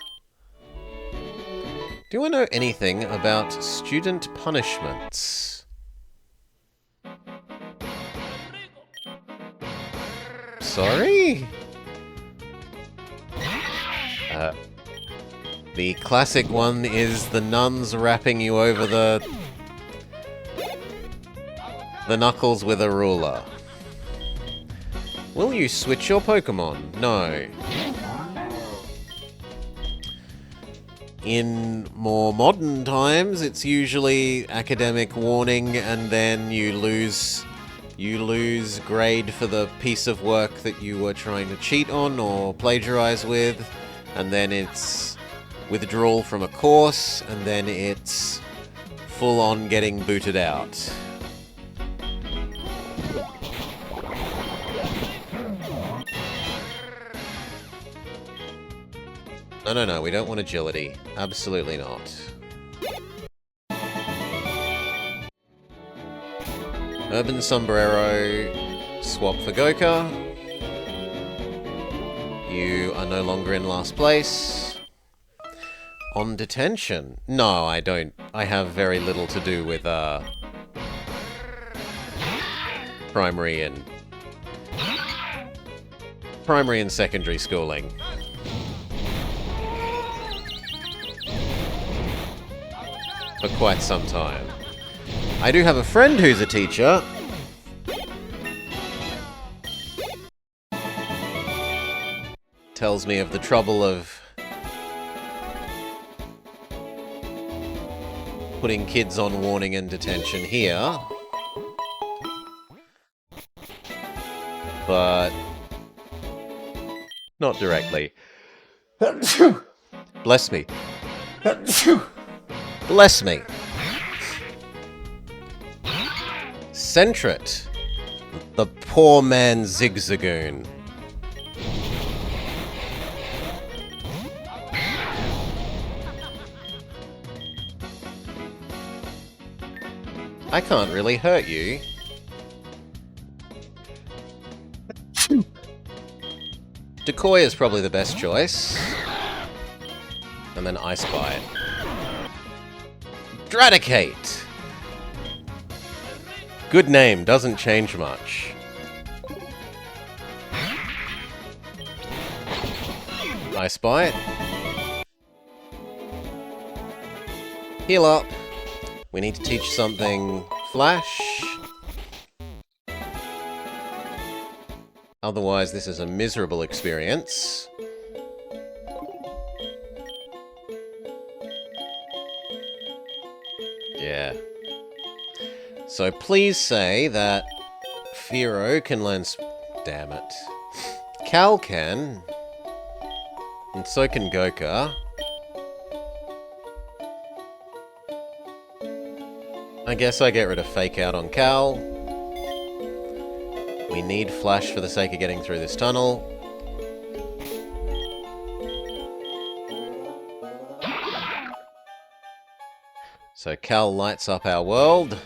Do I know anything about student punishments? Sorry? The classic one is the nuns wrapping you over the knuckles with a ruler. Will you switch your Pokemon? No. In more modern times, it's usually academic warning, and then you lose grade for the piece of work that you were trying to cheat on or plagiarize with, and then it's withdrawal from a course, and then it's full on getting booted out. No, we don't want agility. Absolutely not. Urban Sombrero, swap for Goka. You are no longer in last place. On detention. No, I don't. I have very little to do with, primary and secondary schooling. For quite some time. I do have a friend who's a teacher. Tells me of the trouble of putting kids on warning and detention here. But not directly. Bless me. Bless me. Centret. The poor man Zigzagoon. I can't really hurt you. Decoy is probably the best choice. And then Ice Bite. Dradicate! Good name, doesn't change much. Ice Bite. Heal up. We need to teach something Flash. Otherwise, this is a miserable experience. Yeah. So please say that Firo can learn... Damn it. Cal can. And so can Goka. I guess I get rid of Fake Out on Cal. We need Flash for the sake of getting through this tunnel. So Cal lights up our world.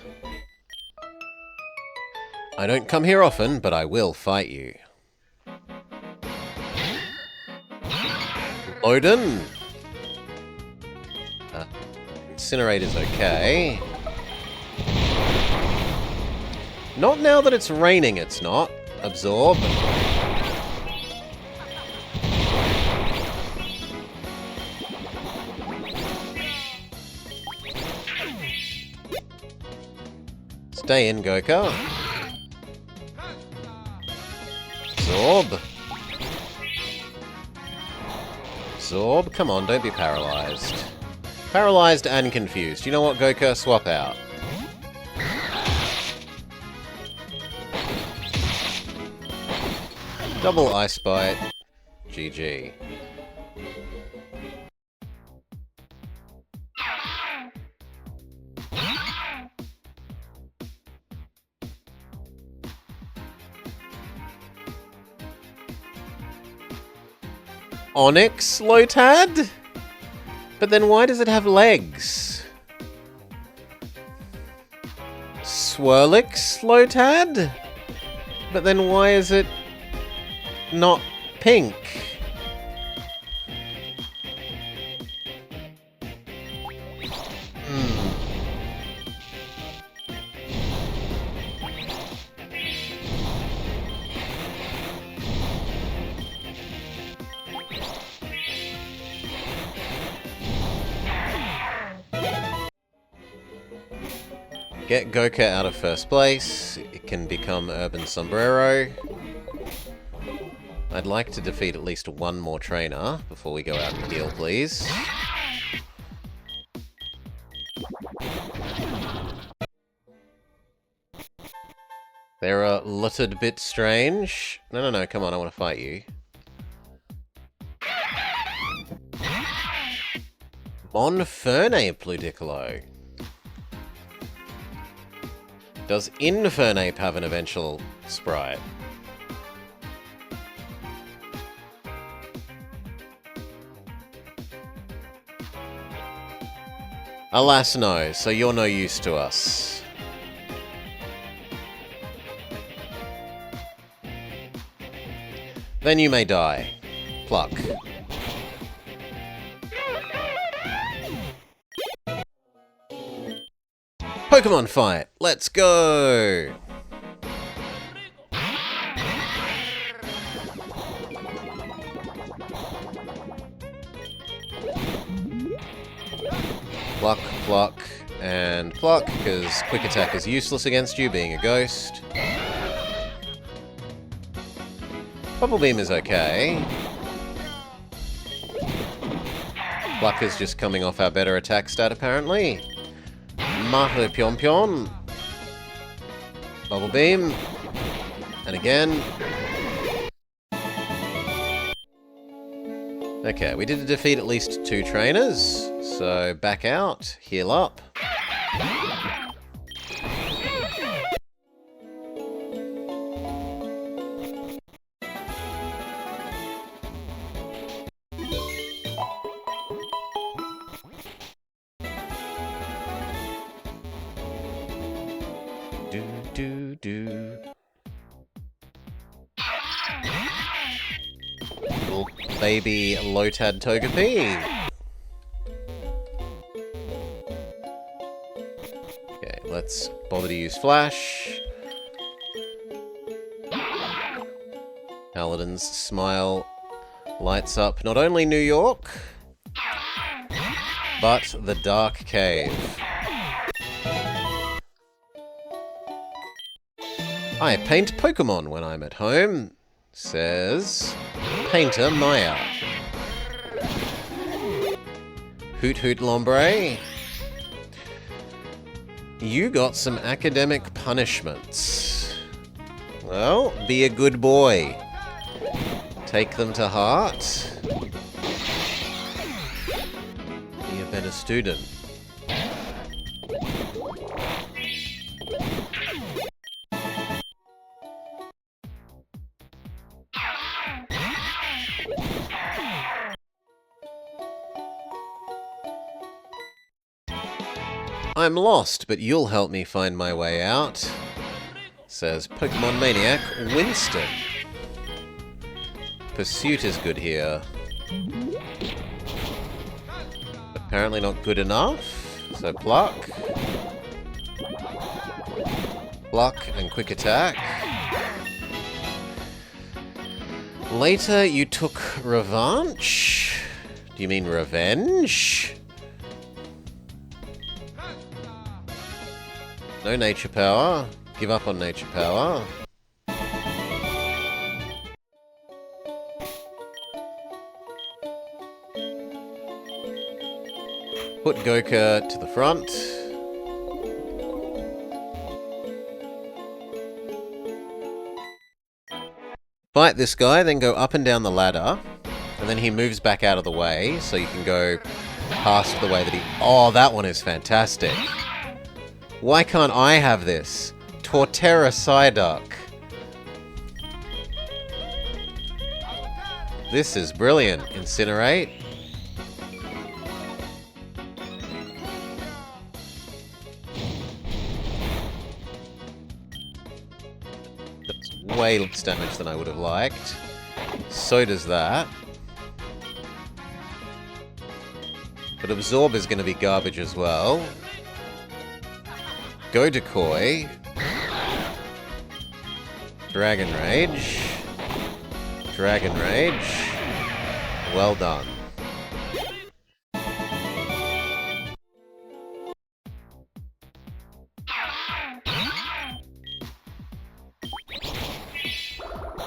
I don't come here often, but I will fight you. Odin. Incinerator's okay. Not now that it's raining, it's not. Absorb. Stay in, Goka. Absorb. Absorb. Come on, don't be paralyzed. Paralyzed and confused. You know what, Goka? Swap out. Double Ice Bite. GG. Onyx Lotad? But then why does it have legs? Swirlix Lotad? But then why is it not pink? Get Goka out of first place. It can become Urban Sombrero. I'd like to defeat at least one more trainer before we go out and heal, please. spotted bit strange. No, come on, I want to fight you. Monferne Pludicolo. Does Infernape have an eventual sprite? Alas, no, so you're no use to us. Then you may die. Pluck. Pokemon fight! Let's go! Pluck, pluck, and pluck, because Quick Attack is useless against you, being a ghost. Bubble Beam is okay. Pluck is just coming off our better attack stat, apparently. Mate Pion Pion. Bubble Beam. And again. Okay, we did defeat at least 2 trainers. So back out, heal up. Do. Little baby Lotad Togepi. Okay, let's bother to use Flash. Paladin's smile lights up not only New York, but the Dark Cave. I paint Pokemon when I'm at home, says Painter Maya. Hoot Hoot Lombre. You got some academic punishments. Well, be a good boy. Take them to heart. Be a better student. I'm lost, but you'll help me find my way out, says Pokemon Maniac Winston. Pursuit is good here. Apparently not good enough, so Pluck. Pluck and Quick Attack. Later you took revanche? Do you mean revenge? No nature power. Give up on nature power. Put Goka to the front. Fight this guy, then go up and down the ladder. And then he moves back out of the way, so you can go past the way that he... Oh, that one is fantastic. Why can't I have this? Torterra Psyduck. This is brilliant. Incinerate. That's way less damage than I would have liked. So does that. But Absorb is going to be garbage as well. Go Decoy. Dragon Rage. Dragon Rage. Well done.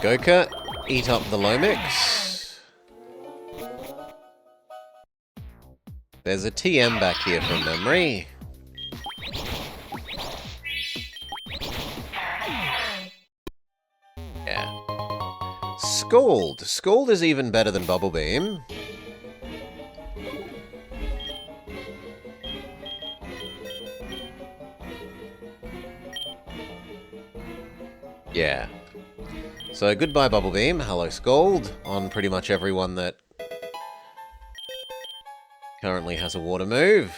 Goka, eat up the Lomix. There's a TM back here from memory. Scald. Scald is even better than Bubble Beam. Yeah. So goodbye Bubble Beam, hello Scald, on pretty much everyone that currently has a water move.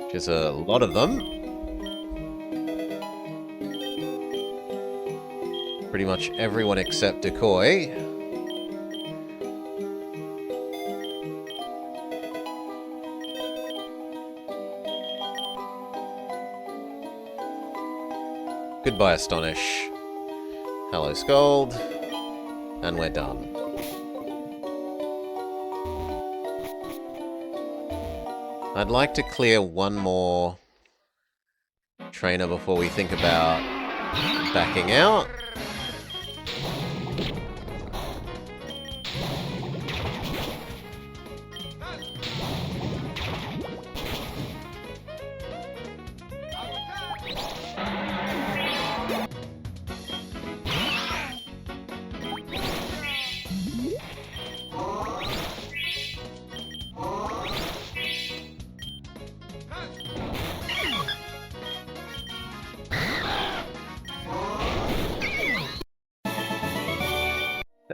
Which is a lot of them. Pretty much everyone except Decoy. Goodbye, Astonish. Hello, Scald. And we're done. I'd like to clear one more trainer before we think about backing out.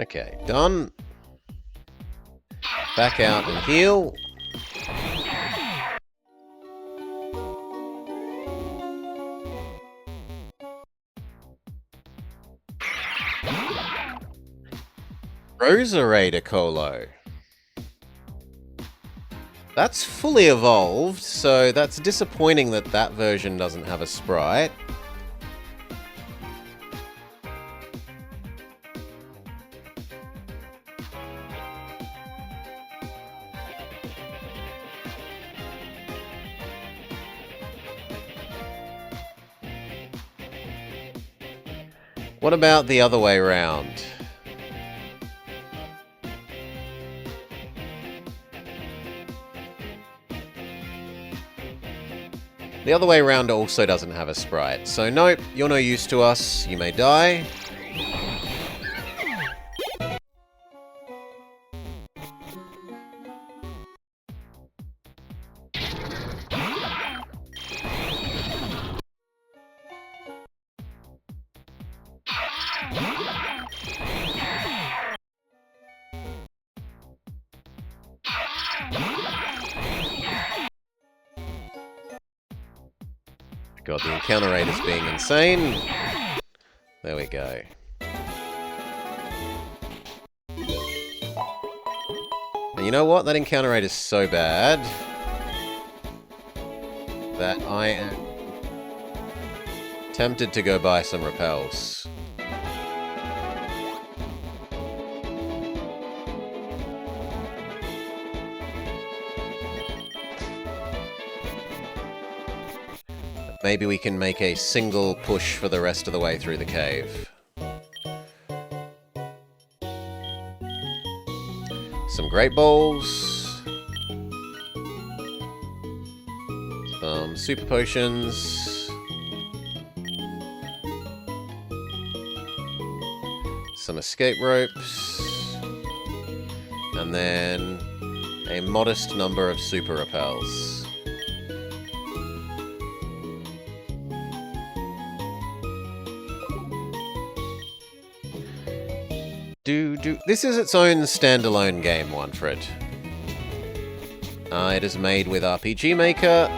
Okay, done. Back out and heal. Roseraider Colo. That's fully evolved, so that's disappointing that that version doesn't have a sprite. What about the other way around? The other way around also doesn't have a sprite, so nope, you're no use to us, you may die. God, the encounter rate is being insane. There we go. And you know what? That encounter rate is so bad that I am tempted to go buy some repels. Maybe we can make a single push for the rest of the way through the cave. Some Great Balls. Some Super Potions. Some Escape Ropes. And then a modest number of Super Repels. This is its own standalone game, Onefred. It is made with RPG Maker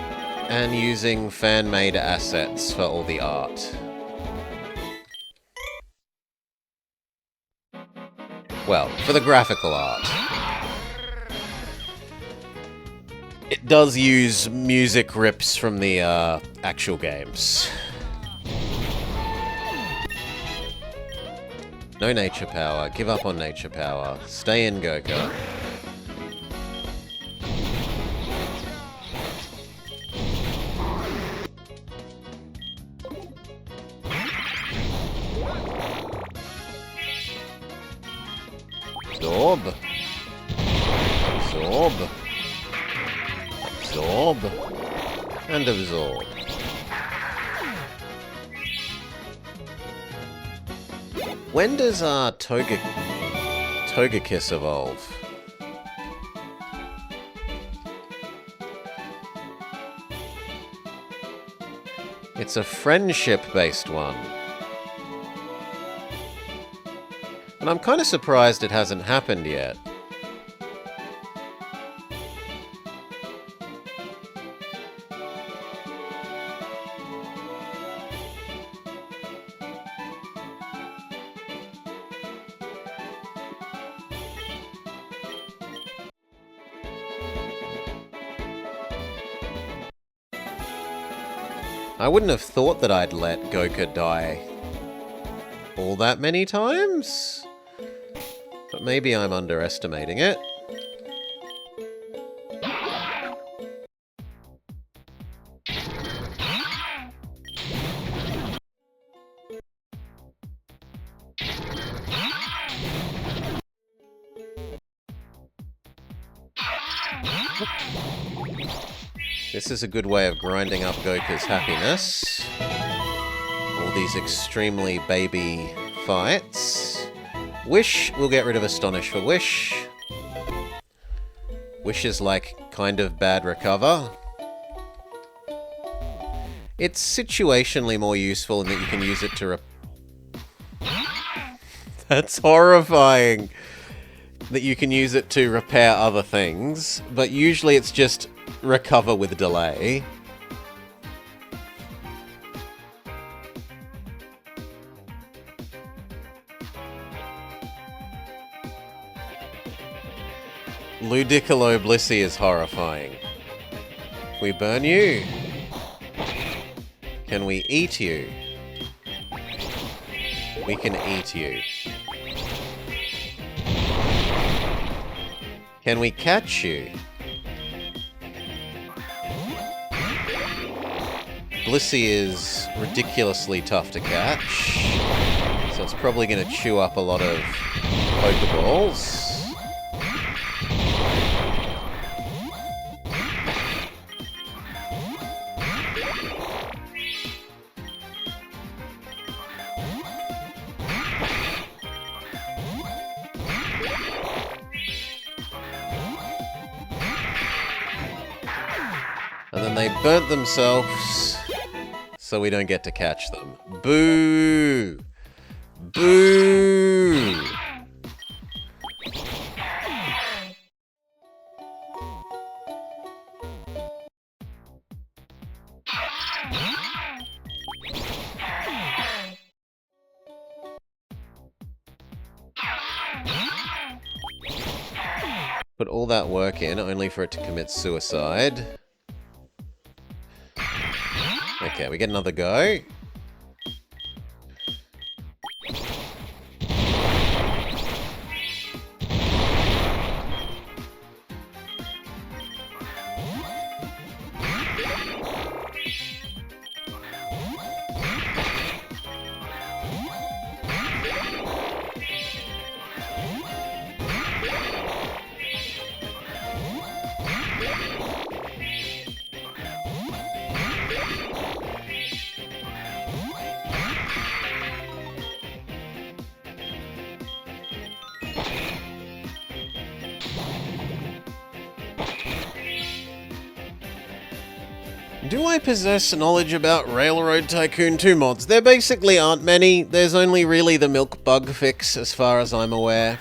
and using fan-made assets for all the art. Well, for the graphical art. It does use music rips from the actual games. No nature power. Give up on nature power. Stay in Goka. Absorb. Absorb. Absorb. Absorb. And absorb. When does our Togekiss evolve? It's a friendship-based one. And I'm kind of surprised it hasn't happened yet. I wouldn't have thought that I'd let Goka die all that many times, but maybe I'm underestimating it. This is a good way of grinding up Goku's happiness. All these extremely baby fights. Wish, we'll get rid of Astonish for Wish. Wish is like kind of bad recover. It's situationally more useful in that you can use it to That's horrifying! That you can use it to repair other things, but usually it's just recover with delay. Ludicolo Blissey is horrifying. Can we burn you? Can we eat you? We can eat you. Can we catch you? Blissey is ridiculously tough to catch, so it's probably going to chew up a lot of Pokeballs. And then they burnt themselves, so we don't get to catch them. Boo! Boo! Put all that work in, only for it to commit suicide. Okay, we get another go. Do I possess knowledge about Railroad Tycoon 2 mods? There basically aren't many. There's only really the milk bug fix, as far as I'm aware.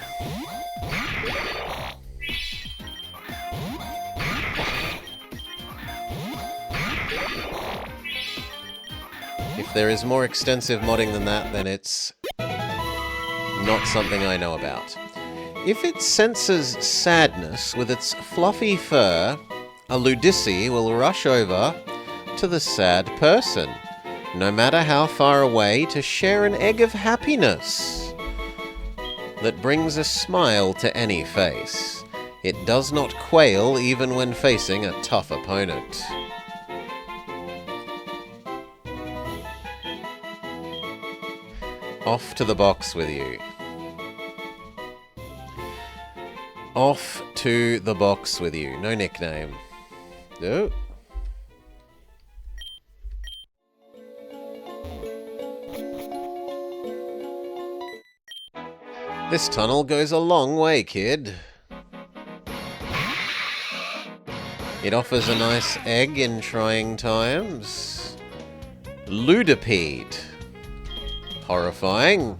If there is more extensive modding than that, then it's not something I know about. If it senses sadness with its fluffy fur, a Ludicity will rush over to the sad person, no matter how far away, to share an egg of happiness that brings a smile to any face. It does not quail even when facing a tough opponent. Off to the box with you. Off to the box with you. No nickname. No. This tunnel goes a long way, kid. It offers a nice egg in trying times. Ludipede. Horrifying.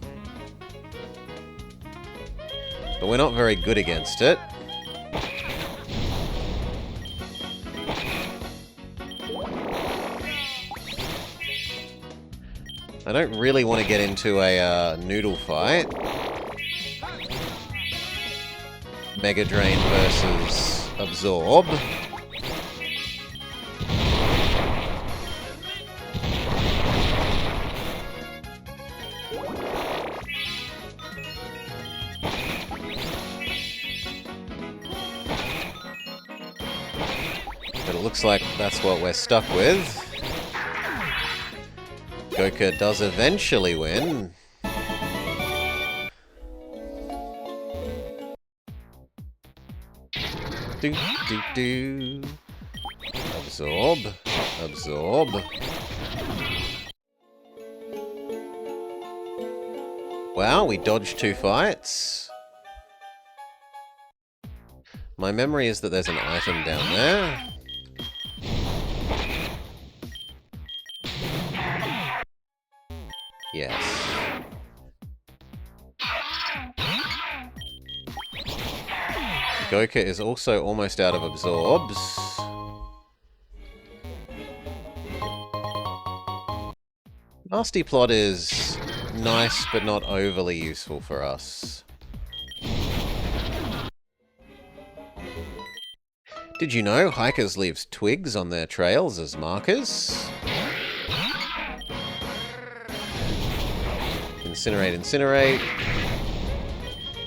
But we're not very good against it. I don't really want to get into a noodle fight. Mega Drain versus Absorb. But it looks like that's what we're stuck with. Goka does eventually win. Do, do, do. Absorb. Absorb. Wow, we dodged 2 fights. My memory is that there's an item down there. Yes. Goka is also almost out of absorbs. Nasty Plot is nice, but not overly useful for us. Did you know hikers leave twigs on their trails as markers? Incinerate, incinerate.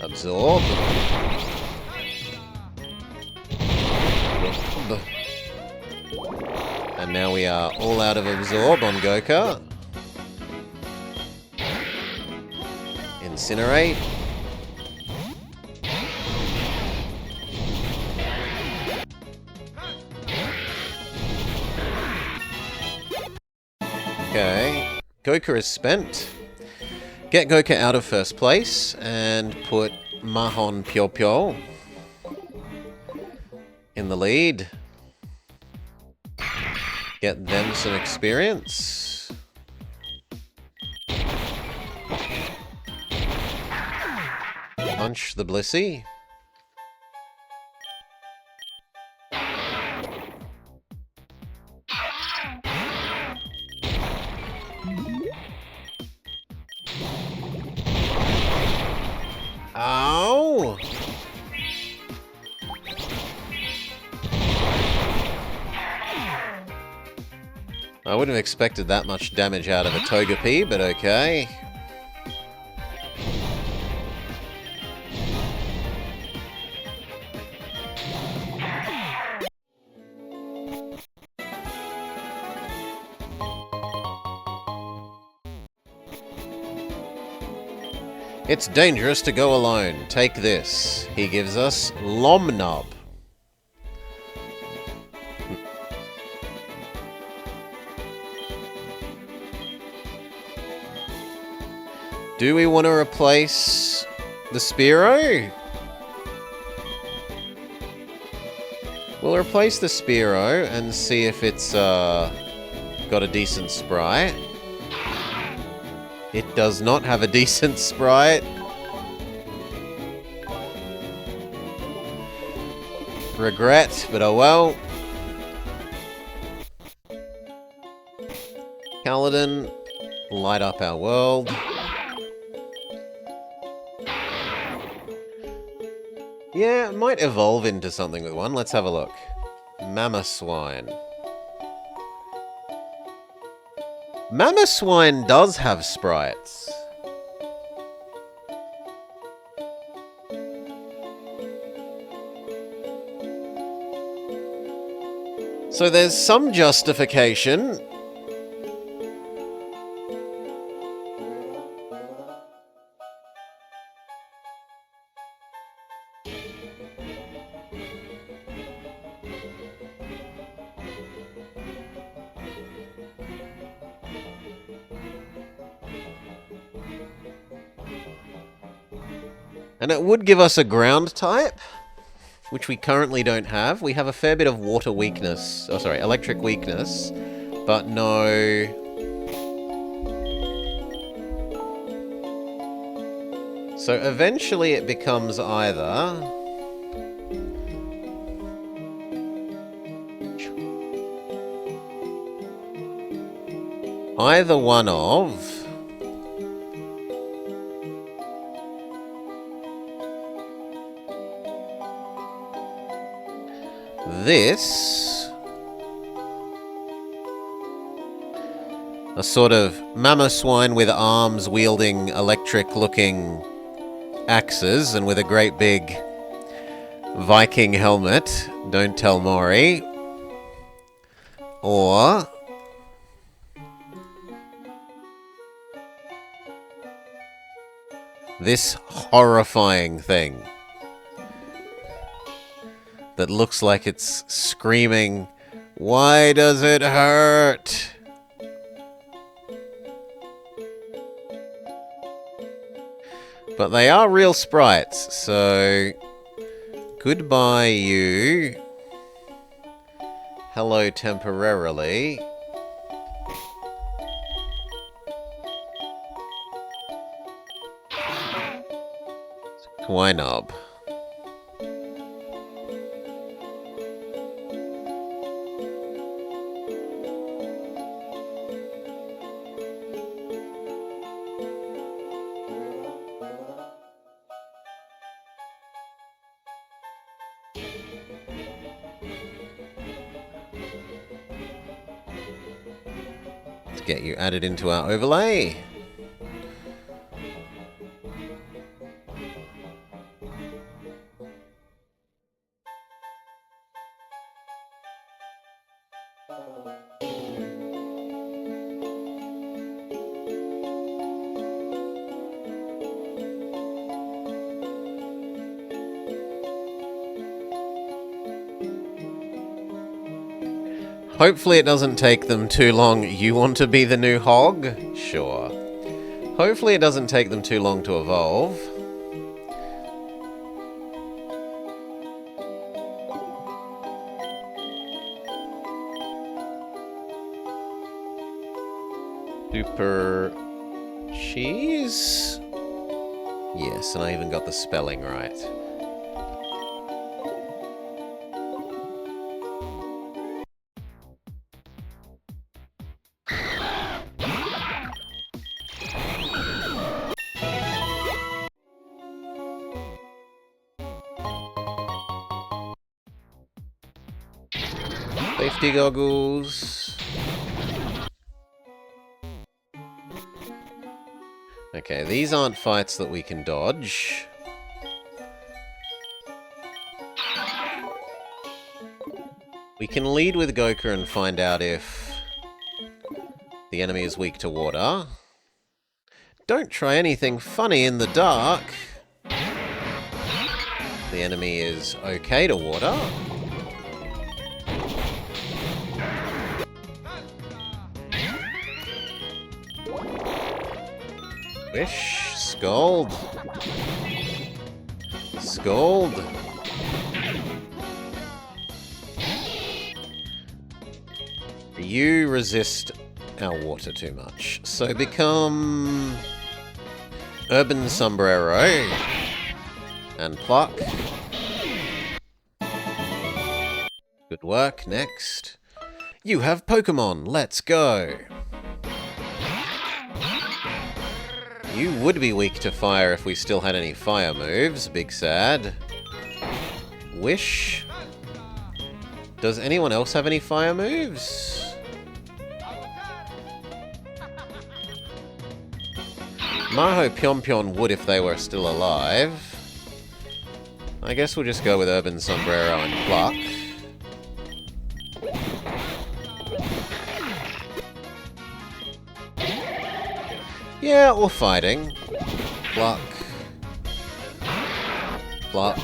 Absorb. And now we are all out of absorb on Goka. Incinerate. Okay. Goka is spent. Get Goka out of first place and put Mahon Pyo Pyo in the lead. Get them some experience. Punch the Blissey. Ow! I wouldn't have expected that much damage out of a Togepi, but okay. It's dangerous to go alone. Take this. He gives us Lomnub. Do we want to replace the Spearow? We'll replace the Spearow and see if it's got a decent sprite. It does not have a decent sprite. Regret, but oh well. Kaladin, light up our world. Yeah, it might evolve into something with one. Let's have a look. Mamoswine. Mamoswine does have sprites. So there's some justification. And it would give us a ground type, which we currently don't have. We have a fair bit of water weakness. Oh, sorry, electric weakness, but no... So eventually it becomes either... either one of... this... a sort of mammoth swine with arms wielding electric-looking axes and with a great big Viking helmet, don't tell Maury, or this horrifying thing that looks like it's screaming, "Why does it hurt?" But they are real sprites, so goodbye you. Hello temporarily. Twinob. Get you added into our overlay. Hopefully it doesn't take them too long. You want to be the new hog? Sure. Hopefully it doesn't take them too long to evolve. Super cheese? Yes, and I even got the spelling right. Safety goggles. Okay, these aren't fights that we can dodge. We can lead with Goku and find out if the enemy is weak to water. Don't try anything funny in the dark. The enemy is okay to water. Wish, Scold. Scold. You resist our water too much. So become Urban Sombrero and Pluck. Good work. Next. You have Pokemon. Let's go. You would be weak to fire if we still had any fire moves. Big sad. Wish. Does anyone else have any fire moves? Maho Pyonpyon would if they were still alive. I guess we'll just go with Urban Sombrero and Pluck. Yeah, or fighting. Pluck. Pluck.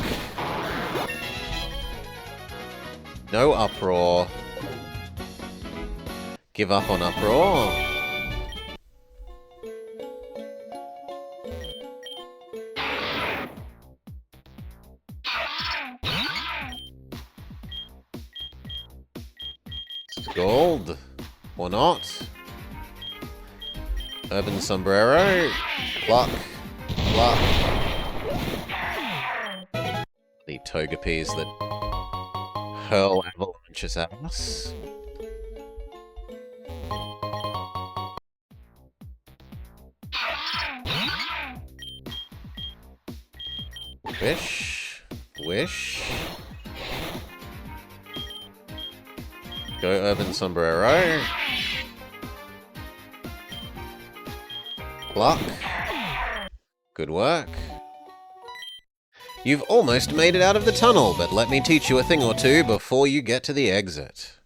No Uproar. Give up on Uproar. Gold. Or not. Urban Sombrero. Pluck. Pluck. The Togepies that hurl avalanches at us. Wish. Wish. Go Urban Sombrero. Pluck. Good work. You've almost made it out of the tunnel, but let me teach you a thing or two before you get to the exit.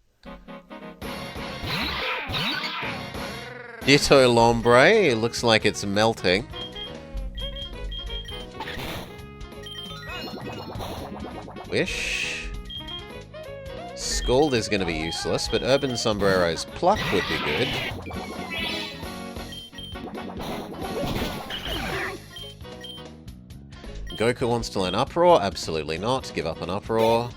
Ditto Lombre, looks like it's melting. Wish. Scald is going to be useless, but Urban Sombrero's Pluck would be good. Goku wants to learn Uproar? Absolutely not. Give up on Uproar.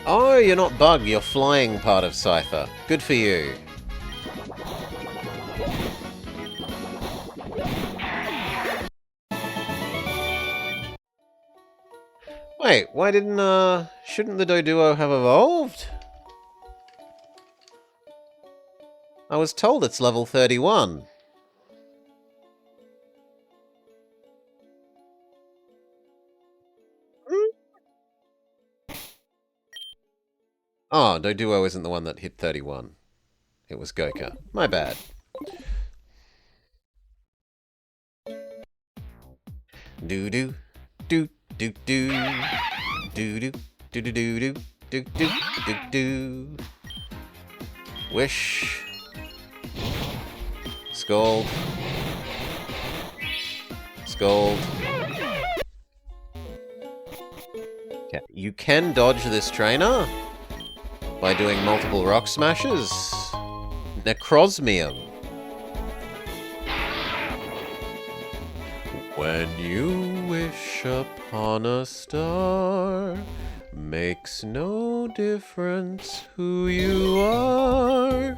Oh, you're not Bug, you're flying part of Scyther. Good for you. Wait, why didn't, shouldn't the Doduo have evolved? I was told it's level 31. Oh, Doduo isn't the one that hit 31. It was Goka. My bad. Do-do, do-do-do, do-do, do-do-do-do, do-do-do-do. Wish. Scald. Scald. Okay. You can dodge this trainer by doing multiple rock smashes. Necrosmium. When you wish upon a star, makes no difference who you are.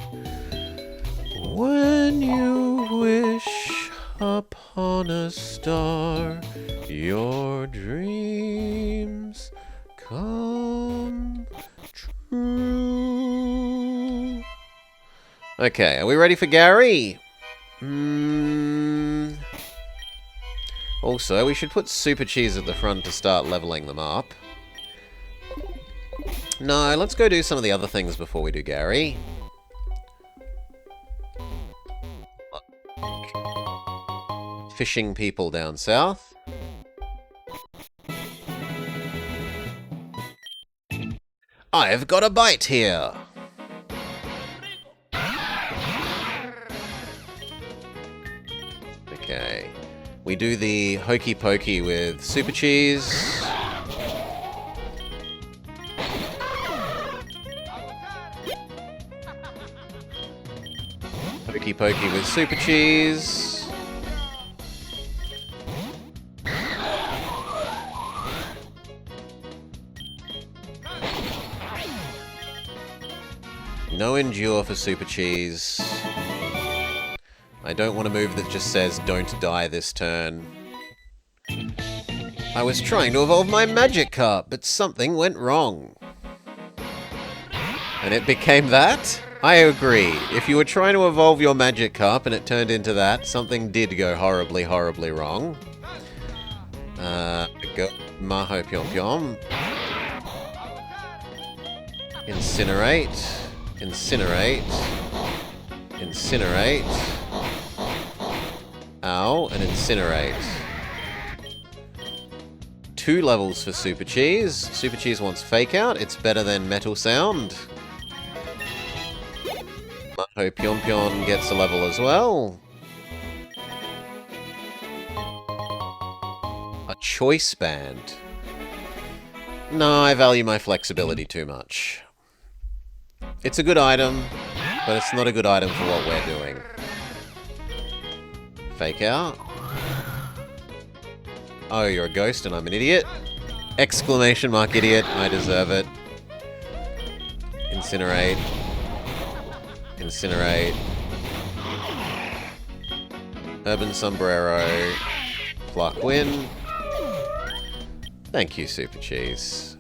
When you wish upon a star, your dreams come true. Okay, are we ready for Gary? Also, we should put Super Cheese at the front to start leveling them up. No, let's go do some of the other things before we do Gary. Fishing people down south. I've got a bite here! Okay. We do the Hokey Pokey with Super Cheese. Hokey Pokey with Super Cheese. No Endure for Super Cheese. I don't want a move that just says, don't die this turn. I was trying to evolve my Magikarp, but something went wrong. And it became that? I agree. If you were trying to evolve your Magikarp and it turned into that, something did go horribly, horribly wrong. Go Maho Pyom Pyom. Incinerate. Incinerate. Incinerate. Ow, and Incinerate. 2 levels for Super Cheese. Super Cheese wants Fake Out. It's better than Metal Sound. Maho Pyom Pyom gets a level as well. A Choice Band. No, I value my flexibility too much. It's a good item, but it's not a good item for what we're doing. Fake Out. Oh, you're a ghost and I'm an idiot? Exclamation mark idiot. I deserve it. Incinerate. Incinerate. Urban Sombrero. Pluck win. Thank you, Super Cheese.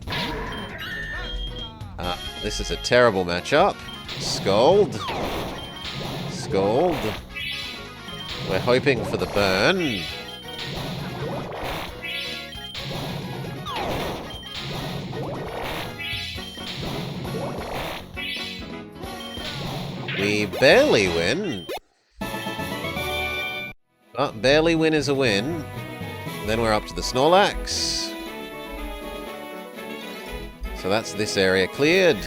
This is a terrible matchup. Scold. Scold. We're hoping for the burn. We barely win. But barely win is a win. Then we're up to the Snorlax. So that's this area cleared.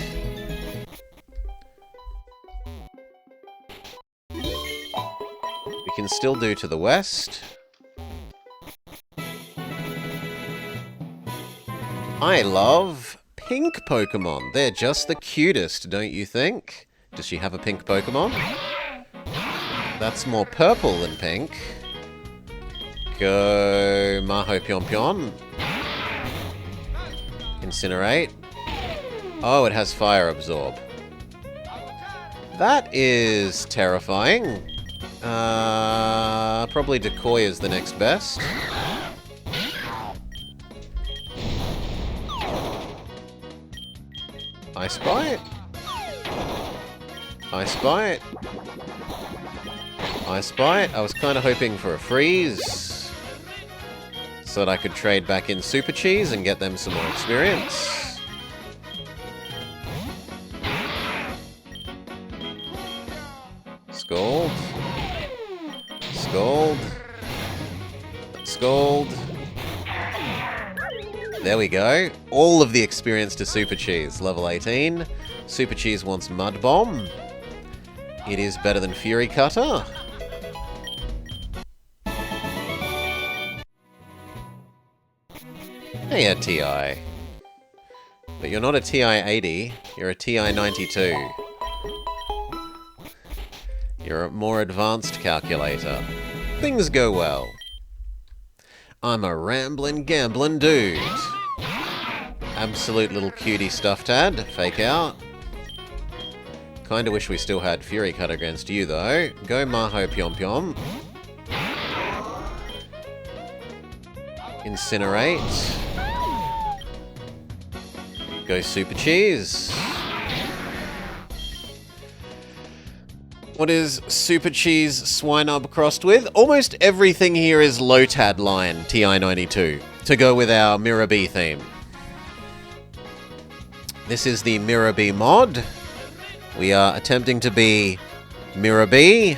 We can still do to the west. I love pink Pokemon. They're just the cutest, don't you think? Does she have a pink Pokemon? That's more purple than pink. Go Maho Pion. Incinerate. Oh, it has Fire Absorb. That is terrifying. Probably Decoy is the next best. Ice Bite. Ice Bite. Ice Bite. I was kind of hoping for a freeze so that I could trade back in Super Cheese and get them some more experience. Scald. Scald. Scald. There we go. All of the experience to Super Cheese. Level 18. Super Cheese wants Mud Bomb. It is better than Fury Cutter. Hey, a TI. But you're not a TI 80, you're a TI 92. You're a more advanced calculator. Things go well. I'm a ramblin', gamblin' dude. Absolute little cutie stuffed ad. Fake out. Kinda wish we still had Fury Cut against you, though. Go Maho Pion. Incinerate. Go Super Cheese. What is Super Cheese Swinub crossed with? Almost everything here is Lotad line, TI92, to go with our Miror B theme. This is the Miror B mod. We are attempting to be Miror B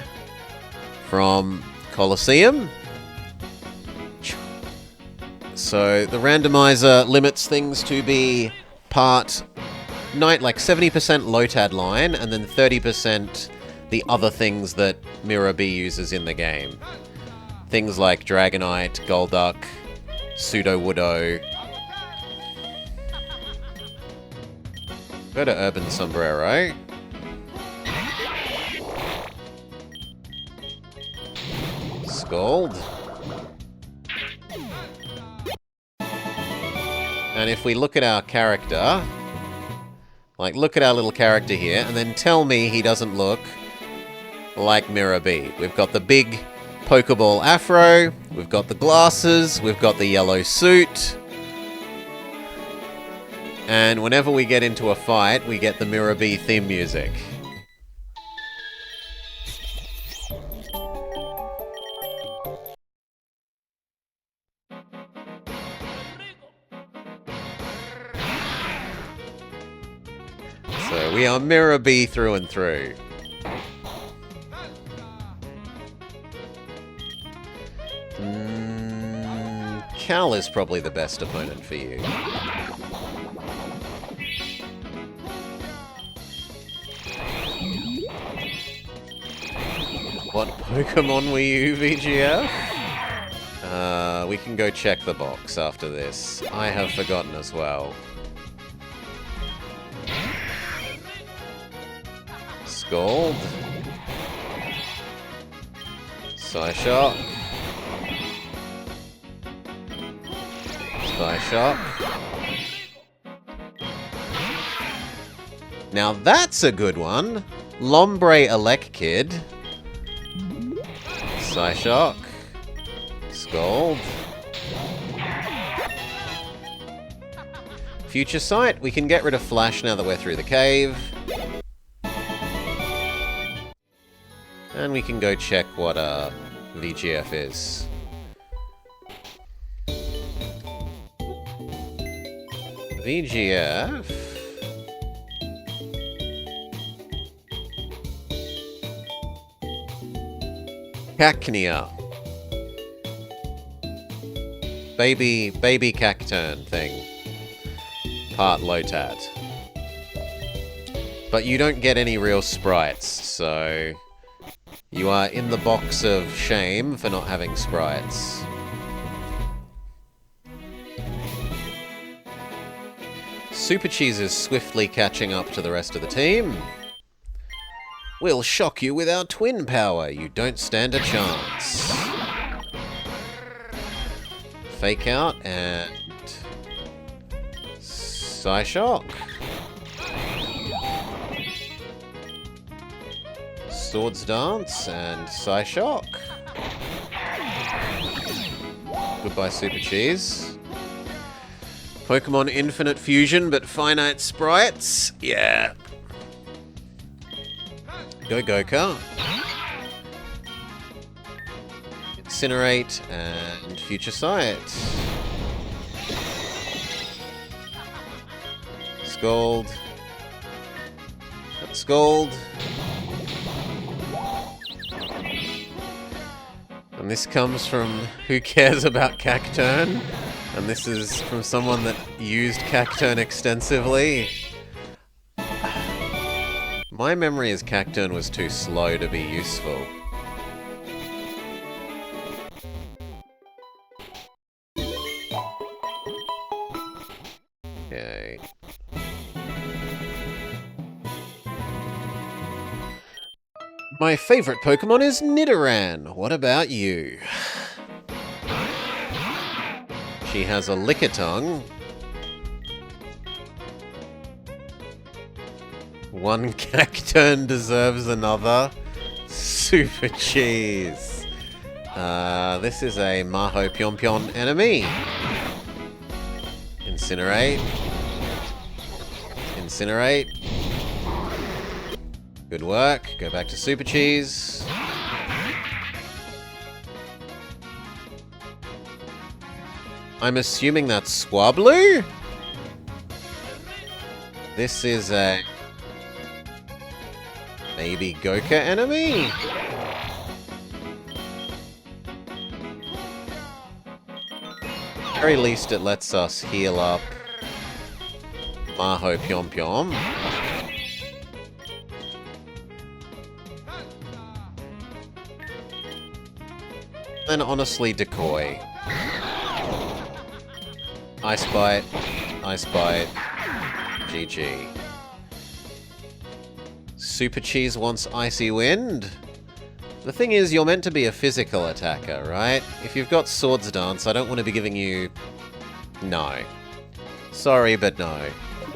from Colosseum. So the randomizer limits things to be part like 70% Lotad line and then 30% the other things that Miror B uses in the game. Things like Dragonite, Golduck, Sudowoodo. Go to Urban Sombrero. Scald. And if we look at our character, like look at our little character here, and then tell me he doesn't look like Miror B. We've got the big Pokeball afro, we've got the glasses, we've got the yellow suit. And whenever we get into a fight, we get the Miror B theme music. So we are Miror B through and through. Cal is probably the best opponent for you. What Pokemon were you, VGF? We can go check the box after this. I have forgotten as well. Scald. Psyshock. Psyshock. Now that's a good one. Lombre Elekid. Psyshock. Scald. Future Sight. We can get rid of Flash now that we're through the cave. And we can go check what VGF is. VGF... Cacnea. Baby Cacturn thing. Part Lotat. But you don't get any real sprites, so... You are in the box of shame for not having sprites. Super Cheese is swiftly catching up to the rest of the team. We'll shock you with our twin power. You don't stand a chance. Fake Out and... Psyshock. Swords Dance and Psyshock. Goodbye, Super Cheese. Pokemon Infinite Fusion, but finite sprites? Yeah. Go Goka. Incinerate and Future Sight. Scald. Scald. And this comes from Who Cares About Cacturn? And this is from someone that used Cacturn extensively. My memory is Cacturn was too slow to be useful. Okay. My favorite Pokemon is Nidoran. What about you? She has a Lickitung. One Cacturn deserves another. Super Cheese. This is a Maho Pyonpyon enemy. Incinerate. Incinerate. Good work. Go back to Super Cheese. I'm assuming that's Swablu? This is a... maybe Goka enemy? At the very least it lets us heal up Maho Pyonpyon. And honestly, Decoy. Ice Bite. Ice Bite. GG. Super Cheese wants Icy Wind. The thing is, you're meant to be a physical attacker, right? If you've got Swords Dance, I don't want to be giving you... No. Sorry, but no.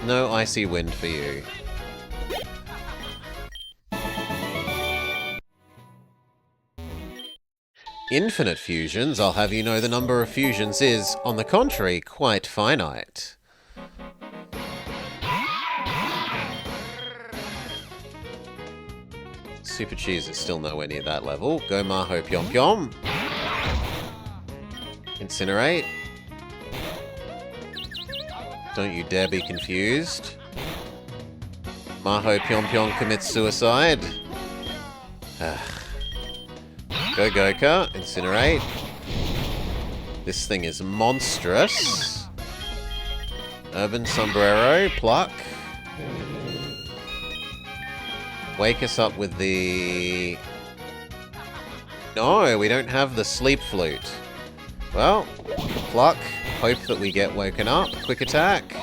No Icy Wind for you. Infinite fusions, I'll have you know the number of fusions is, on the contrary, quite finite. Super Cheese is still nowhere near that level. Go Maho Pyonpyon. Incinerate. Don't you dare be confused. Maho Pyonpyon commits suicide. Go Goka. Incinerate. This thing is monstrous. Urban Sombrero. Pluck. Wake us up with the... No, we don't have the Sleep Flute. Well, Pluck. Hope that we get woken up. Quick attack.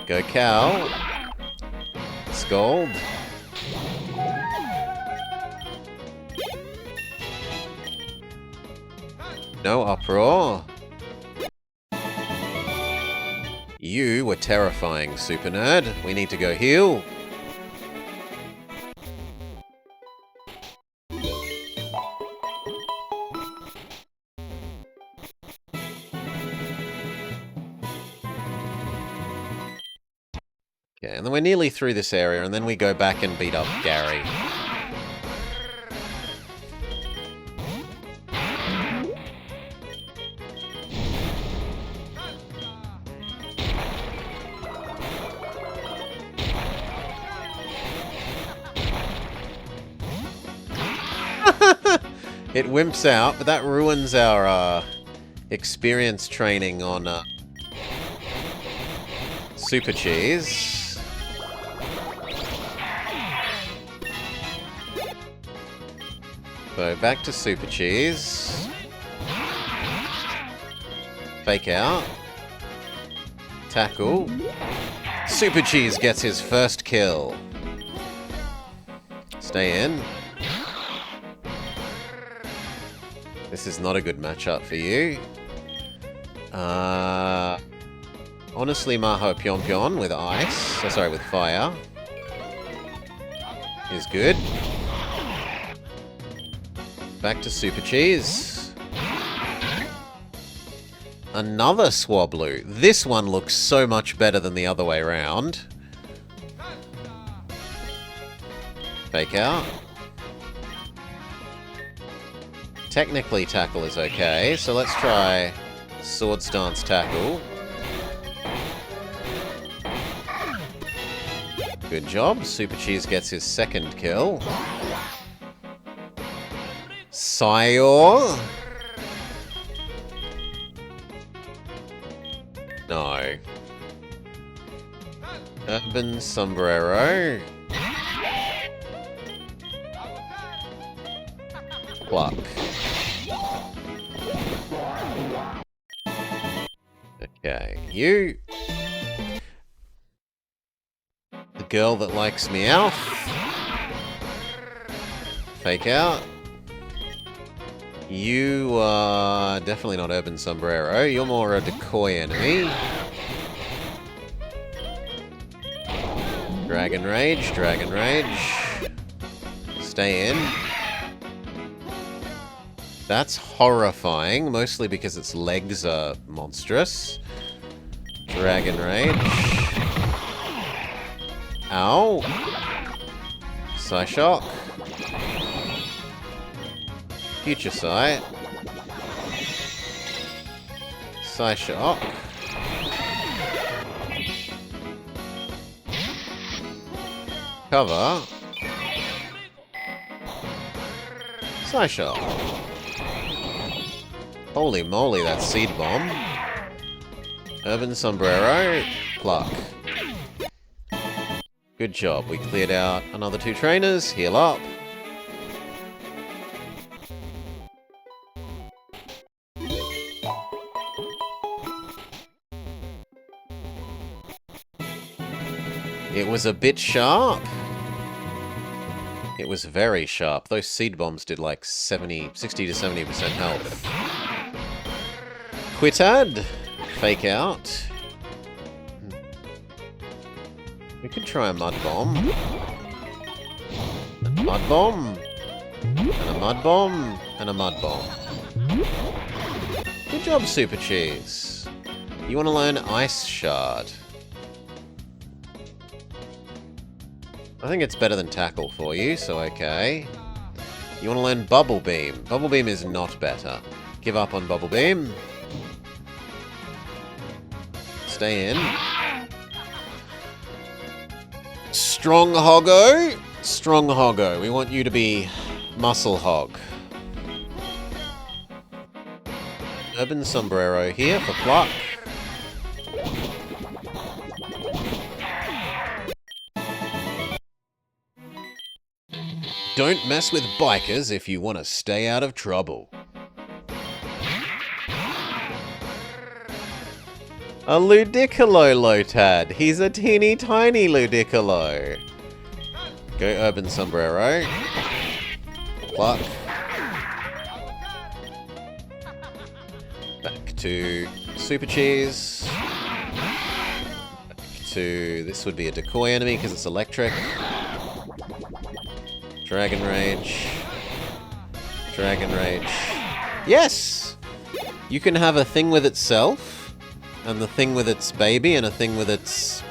Go Cal. Scald. No Uproar. You were terrifying, Super Nerd. We need to go heal. Okay, and then we're nearly through this area, and then we go back and beat up Gary. It wimps out, but that ruins our experience training on Super Cheese. So back to Super Cheese. Fake out. Tackle. Super Cheese gets his first kill. Stay in. This is not a good matchup for you. Honestly, Maho Pion Pion with ice. Oh, sorry, with fire. Is good. Back to Super Cheese. Another Swablu. This one looks so much better than the other way around. Fake out. Technically, tackle is okay, so let's try Sword Stance Tackle. Good job. Super Cheese gets his second kill. Sayor. No. Urban Sombrero. Pluck. Okay, you. The girl that likes Meowth. Fake out. You are definitely not Urban Sombrero. You're more a decoy enemy. Dragon Rage, Dragon Rage. Stay in. That's horrifying, mostly because its legs are monstrous. Dragon Rage. Ow. Psyshock. Future Sight. Psyshock. Cover. Psyshock. Holy moly, that's Seed Bomb. Urban Sombrero. Pluck. Good job. We cleared out another 2 trainers. Heal up. It was a bit sharp. It was very sharp. Those seed bombs did like 60 to 70% health. Quitad. Fake out. We could try a Mud Bomb. A Mud Bomb. And a Mud Bomb. And a Mud Bomb. Good job, Super Cheese. You want to learn Ice Shard. I think it's better than Tackle for you, so okay. You want to learn Bubble Beam. Bubble Beam is not better. Give up on Bubble Beam. Stay in. Strong Hoggo. Strong Hoggo. We want you to be Muscle Hog. Urban Sombrero here for Pluck. Don't mess with bikers if you want to stay out of trouble. A Ludicolo, Lotad. He's a teeny tiny Ludicolo. Go Urban Sombrero. Pluck. Back to Super Cheese. into... This would be a decoy enemy because it's electric. Dragon Rage. Dragon Rage. Yes! You can have a thing with itself, and the thing with its baby, and a thing with its,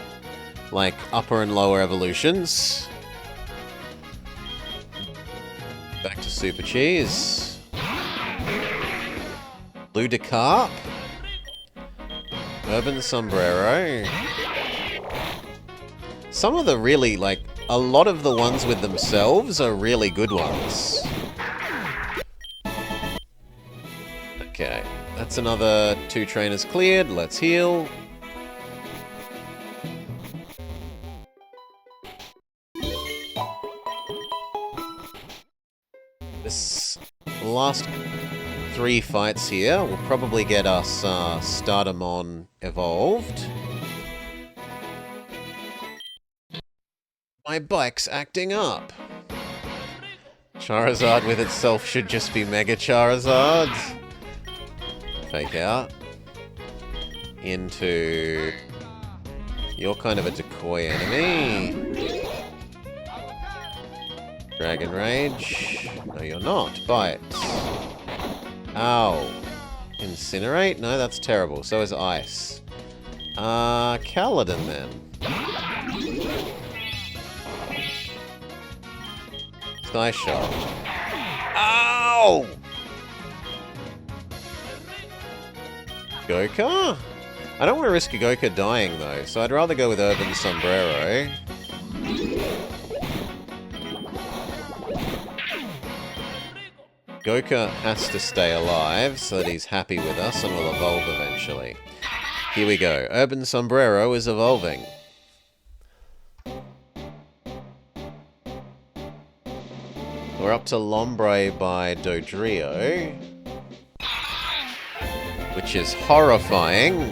like, upper and lower evolutions. Back to Super Cheese. Ludicarp. Urban Sombrero. Some of the really, like, a lot of the ones with themselves are really good ones. Okay, that's another 2 trainers cleared. Let's heal. This last 3 fights here will probably get us Stardamon evolved. My bike's acting up. Charizard with itself should just be Mega Charizard. Fake out. Into... You're kind of a decoy enemy. Dragon Rage. No, you're not. Bite. Ow. Incinerate? No, that's terrible. So is Ice. Kaladin then. Sky Shot. Ow! Goka? I don't want to risk a Goka dying though, so I'd rather go with Urban Sombrero. Goka has to stay alive so that he's happy with us and will evolve eventually. Here we go. Urban Sombrero is evolving. We're up to Lombre by Dodrio, which is horrifying.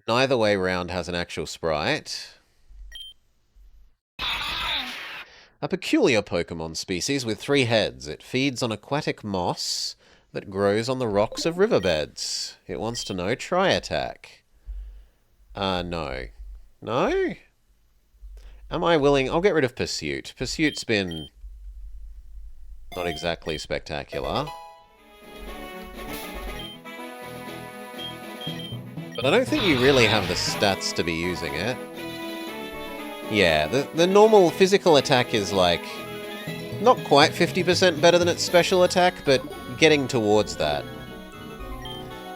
Neither way round has an actual sprite. A peculiar Pokemon species with 3 heads. It feeds on aquatic moss that grows on the rocks of riverbeds. It wants to know Tri-Attack. No. No? Am I willing? I'll get rid of Pursuit. Pursuit's been not exactly spectacular. But I don't think you really have the stats to be using it. Yeah, the normal physical attack is like not quite 50% better than its special attack, but getting towards that.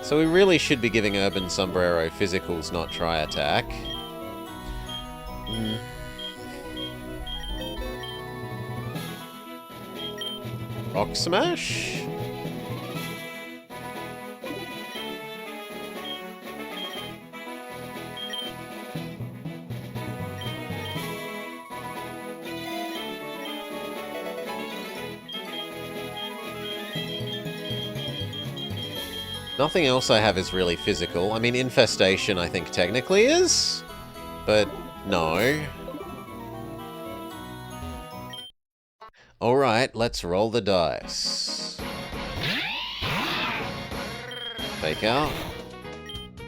So we really should be giving Urban Sombrero physicals, not Tri-Attack. Rock Smash? Nothing else I have is really physical. I mean, Infestation I think technically is, but no. Alright, let's roll the dice. Fake out.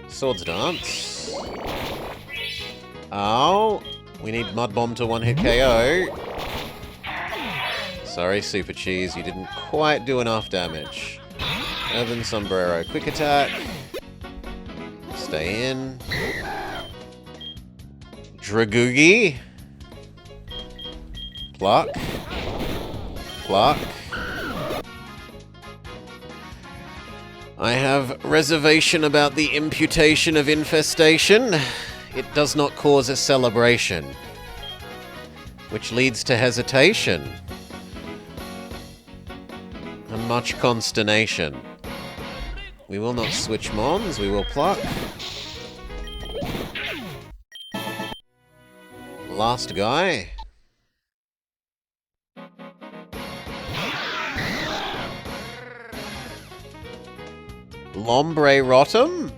Swords Dance. Oh, we need Mud Bomb to 1-hit KO. Sorry, Super Cheese, you didn't quite do enough damage. Urban Sombrero, quick attack. Stay in. Dragugi. Pluck. Pluck. I have reservation about the imputation of infestation. It does not cause a celebration, which leads to hesitation and much consternation. We will not switch Mons, we will pluck. Last guy. Lombre Rotom?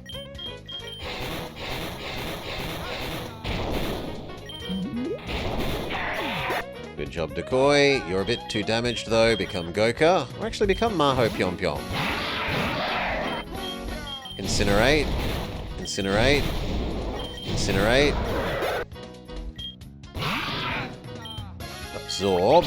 Good job, Decoy. You're a bit too damaged though. Become Goka. Or actually become Maho Pyom Pyom. Incinerate. Incinerate. Incinerate. Absorb.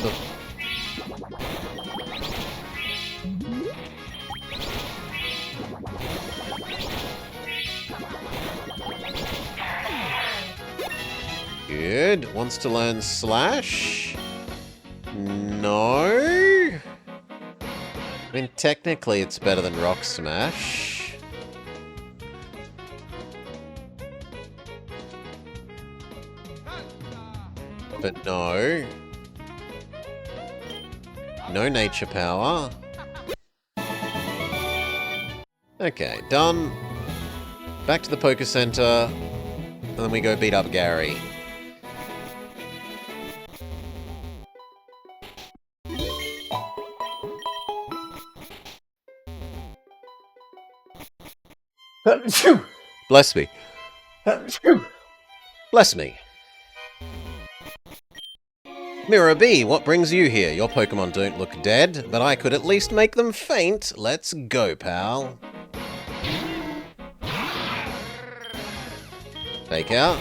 Good. Wants to learn Slash? No. I mean, technically it's better than Rock Smash. But no. No nature power. Okay, done. Back to the Poké Center. And then we go beat up Gary. Bless me. Bless me. Miror B, what brings you here? Your Pokemon don't look dead, but I could at least make them faint. Let's go, pal. Fake out.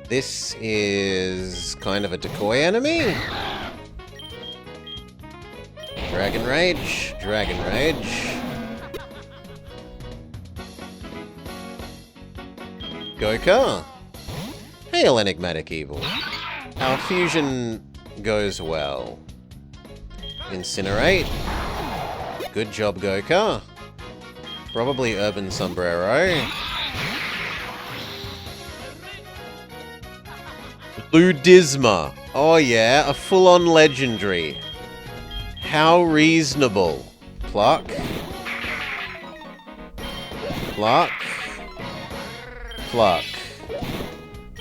This is kind of a decoy enemy. Dragon Rage. Dragon Rage. Goka. Hail, enigmatic evil. Our fusion goes well. Incinerate. Good job, Goka. Probably Urban Sombrero. Ludisma. Oh yeah, a full-on legendary. How reasonable. Pluck. Pluck. Pluck.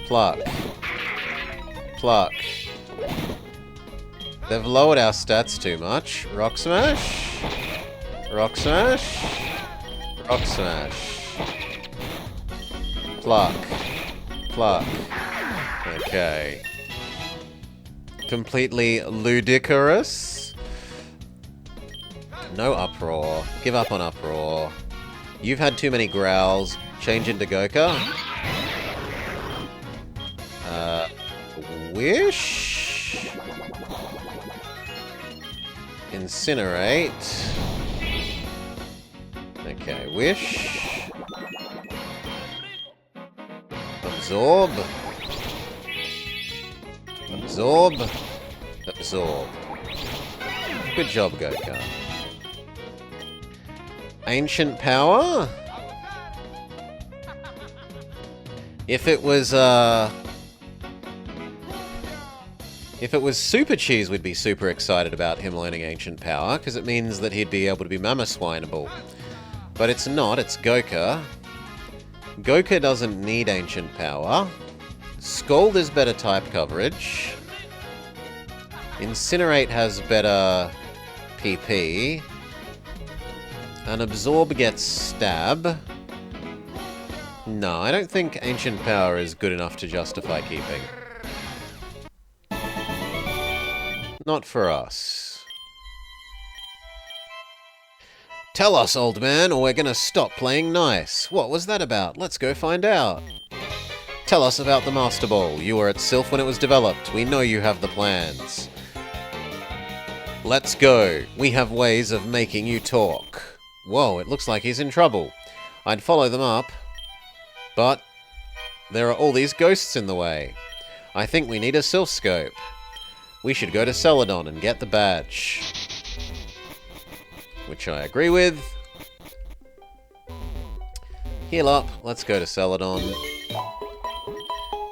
Pluck. Pluck. They've lowered our stats too much. Rock Smash. Rock Smash. Rock Smash. Pluck. Pluck. Okay. Completely ludicrous. No Uproar. Give up on Uproar. You've had too many growls. Change into Goka. Wish. Incinerate. Okay, Wish. Absorb. Absorb. Absorb. Good job, Goka. Ancient Power? If it was Super Cheese, we'd be super excited about him learning Ancient Power, because it means that he'd be able to be Mamoswineable. But it's not, it's Goka. Goka doesn't need Ancient Power. Scald is better type coverage. Incinerate has better PP. And Absorb gets Stab. No, I don't think Ancient Power is good enough to justify keeping. Not for us. Tell us, old man, or we're gonna stop playing nice. What was that about? Let's go find out. Tell us about the Master Ball. You were at Sylph when it was developed. We know you have the plans. Let's go. We have ways of making you talk. Whoa, it looks like he's in trouble. I'd follow them up, but there are all these ghosts in the way. I think we need a Sylph Scope. We should go to Celadon and get the badge. Which I agree with. Heal up, let's go to Celadon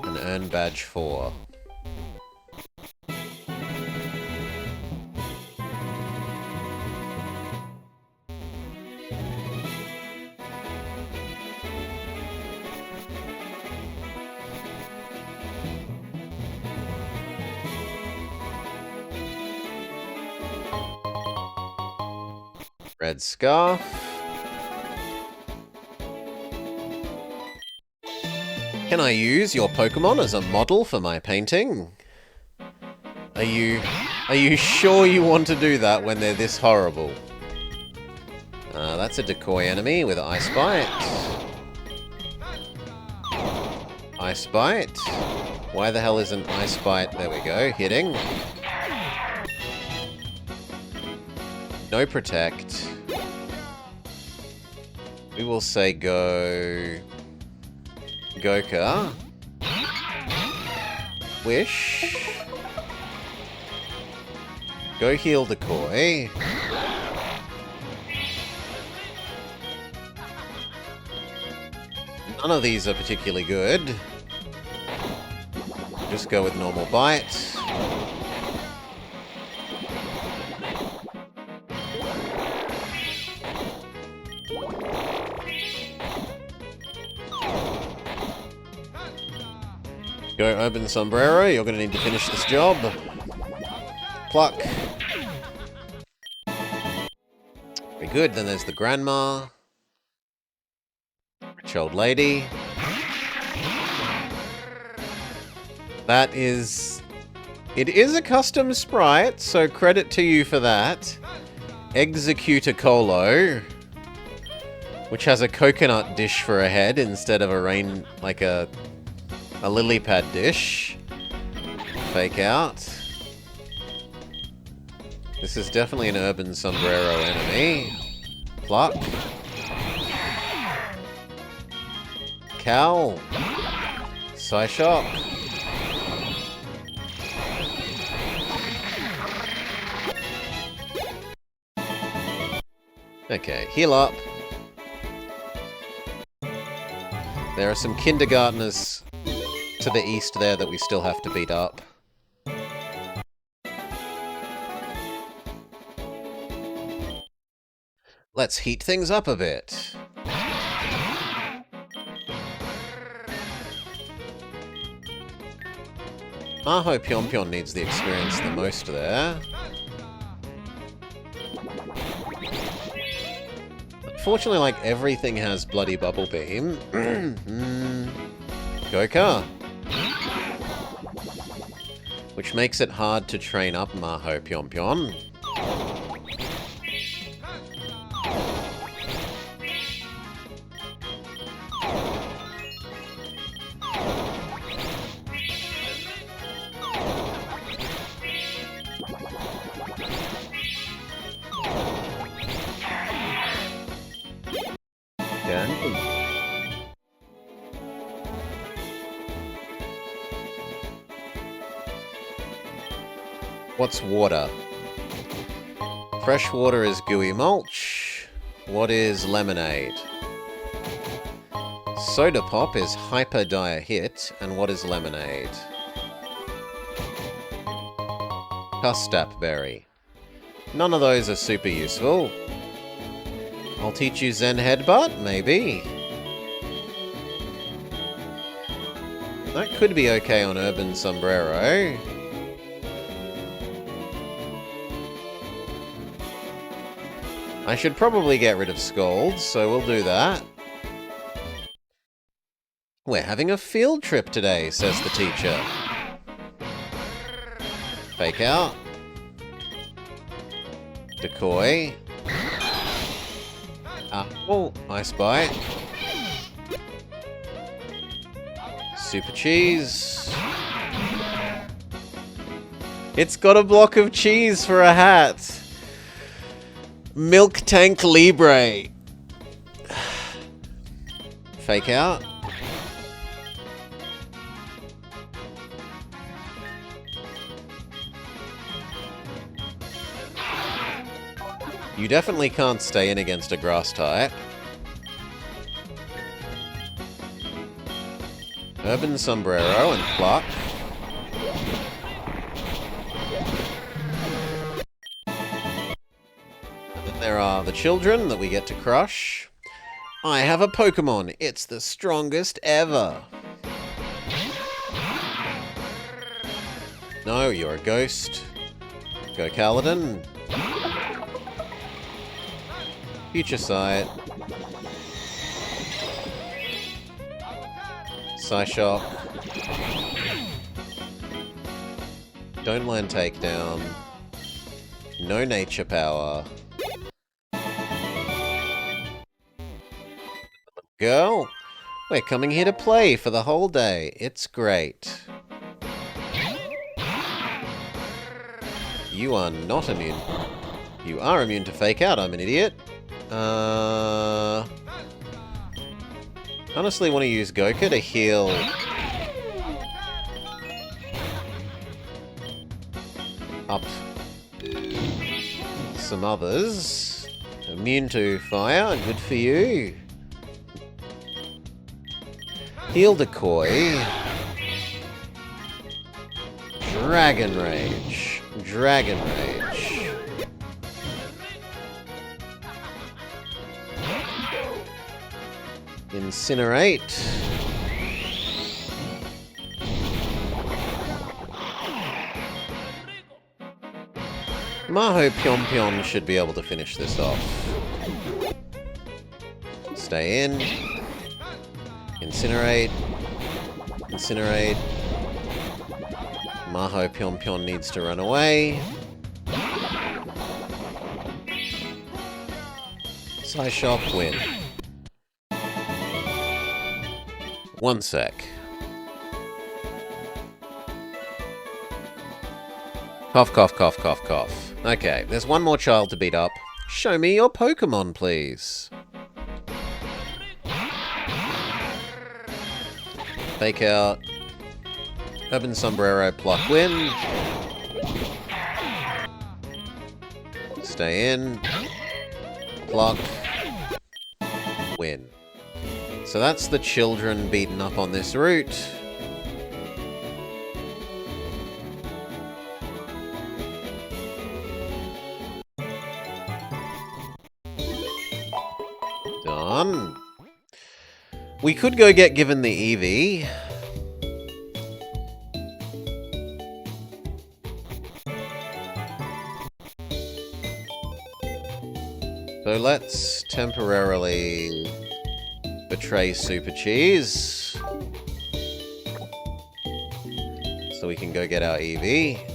and earn badge 4. Red Scarf. Can I use your Pokemon as a model for my painting? Are you sure you want to do that when they're this horrible? That's a decoy enemy with Ice Bite. Ice Bite. Why the hell isn't Ice Bite? There we go. Hitting. No Protect. We will say go... Goka. Wish. Go heal Decoy. None of these are particularly good. Just go with normal bite. Go Urban Sombrero, you're going to need to finish this job. Pluck. Very good, then there's the Grandma. Rich Old Lady. That is... It is a custom sprite, so credit to you for that. Executor Colo. Which has a coconut dish for a head instead of a rain... like a lily pad dish. Fake out. This is definitely an Urban Sombrero enemy. Pluck. Cow. Psyshock. Okay, heal up. There are some kindergartners to the east there that we still have to beat up. Let's heat things up a bit. Maho Pyonpyon needs the experience the most there. Unfortunately, like, everything has bloody Bubble Beam. Goka. Which makes it hard to train up Maho Pyonpyon. What's water? Fresh water is gooey mulch. What is lemonade? Soda pop is hyper dire hit. And what is lemonade? Custap berry. None of those are super useful. I'll teach you Zen Headbutt, maybe. That could be okay on Urban Sombrero. I should probably get rid of Scalds, so we'll do that. We're having a field trip today, says the teacher. Fake out. Decoy. Oh, Ice Bite. Super Cheese. It's got a block of cheese for a hat. Milk Tank Libre. Fake out. You definitely can't stay in against a grass type. Urban Sombrero and Pluck. There are the children that we get to crush. I have a Pokemon. It's the strongest ever. No, you're a ghost. Go Kaladin. Future Sight. Psyshock. Don't land takedown. No nature power. girl. We're coming here to play for the whole day. It's great. You are not immune. You are immune to fake out, I'm an idiot. Honestly want to use Goka to heal up some others. Immune to fire, good for you. Heal Decoy. Dragon Rage. Dragon Rage. Incinerate. Maho Pion Pion should be able to finish this off. Stay in. Incinerate. Incinerate. Maho Pion Pion needs to run away. Psyshock win. One sec. Cough, cough, cough, cough, cough. Okay, there's one more child to beat up. Show me your Pokemon, please. Fake out. Urban Sombrero, pluck, win. Stay in. Pluck. Win. So that's the children beaten up on this route. Done. We could go get given the Eevee. So let's temporarily betray Super Cheese. So we can go get our Eevee.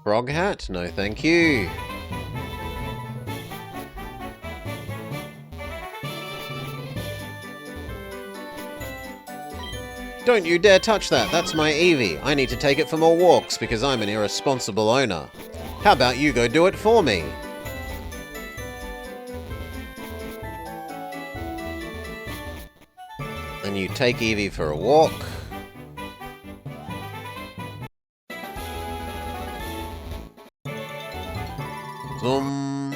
Frog hat? No, thank you. Don't you dare touch that. That's my Eevee. I need to take it for more walks because I'm an irresponsible owner. How about you go do it for me? And you take Eevee for a walk. Zoom.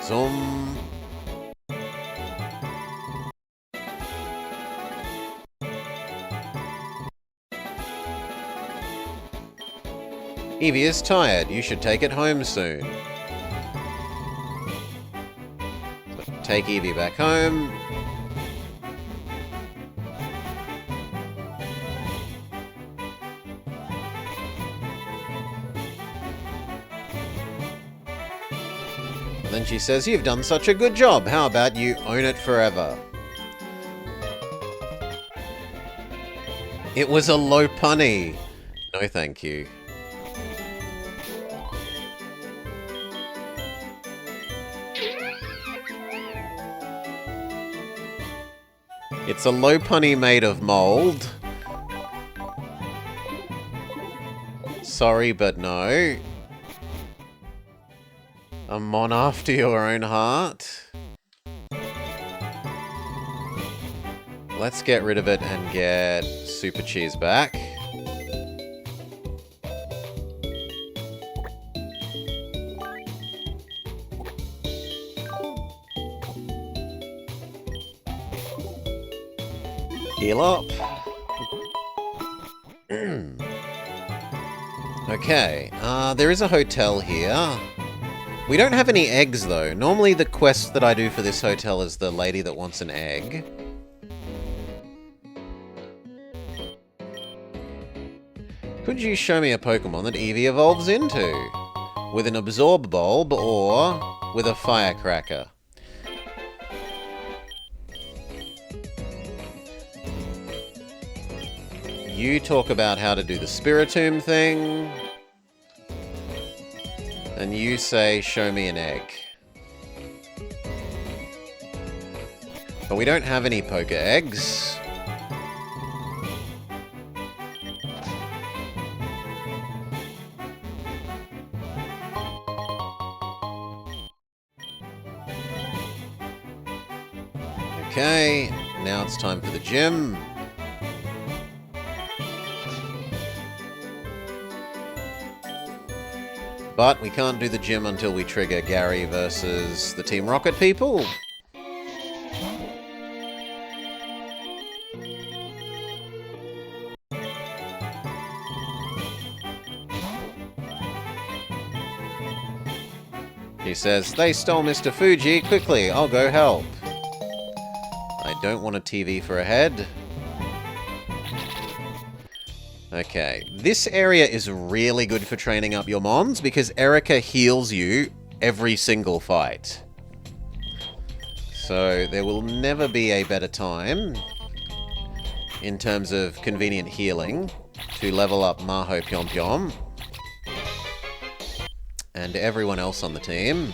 Zoom. Eevee is tired. You should take it home soon. So take Eevee back home. And then she says, "You've done such a good job. How about you own it forever?" It was a low punny. No, thank you. It's a low punny made of mold. Sorry, but no. A mon after your own heart. Let's get rid of it and get Super Cheese back. Heal up. Okay, there is a hotel here. We don't have any eggs, though. Normally the quest that I do for this hotel is the lady that wants an egg. Could you show me a Pokemon that Eevee evolves into? With an Absorb Bulb or with a Firecracker? You talk about how to do the Spiritomb thing. And you say, show me an egg. But we don't have any poker eggs. Okay, now it's time for the gym. But we can't do the gym until we trigger Gary versus the Team Rocket people. He says, they stole Mr. Fuji, quickly, I'll go help. I don't want a TV for a head. Okay, this area is really good for training up your mons because Erica heals you every single fight. So there will never be a better time in terms of convenient healing to level up Maho Pyom Pyom and everyone else on the team.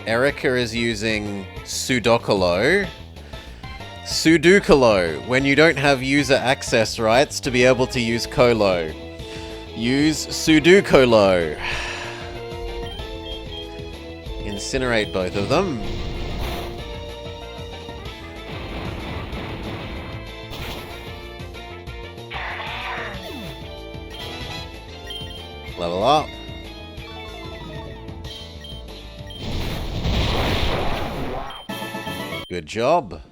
Erica is using Sudokolo. Sudokolo, when you don't have user access rights to be able to use Colo. Use Sudokolo. Incinerate both of them. Level up. Good job.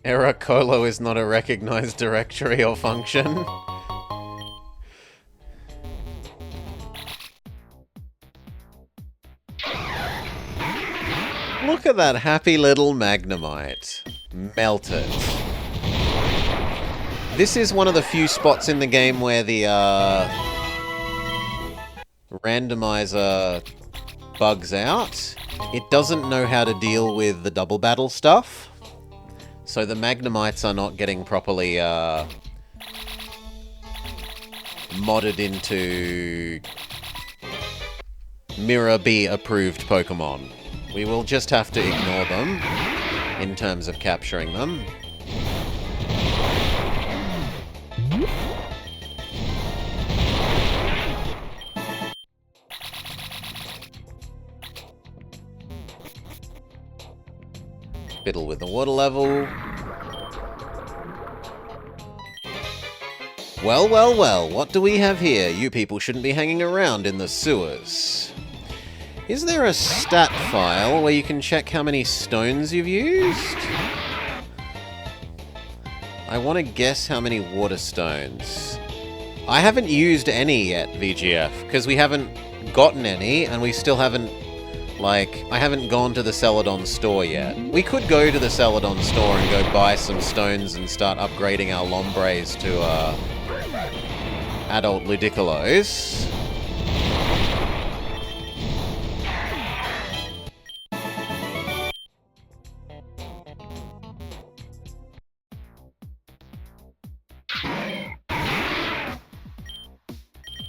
Error Colo is not a recognized directory or function. Look at that happy little Magnemite. Melted. This is one of the few spots in the game where the randomizer bugs out. It doesn't know how to deal with the double battle stuff. So the Magnemites are not getting properly modded into Mirror B approved Pokemon. We will just have to ignore them in terms of capturing them. Fiddle with the water level. Well, well, well, what do we have here? You people shouldn't be hanging around in the sewers. Is there a stat file where you can check how many stones you've used? I want to guess how many water stones. I haven't used any yet, VGF, because we haven't gotten any, and we still haven't, like, I haven't gone to the Celadon store yet. We could go to the Celadon store and go buy some stones and start upgrading our Lombres to, adult Ludicolos.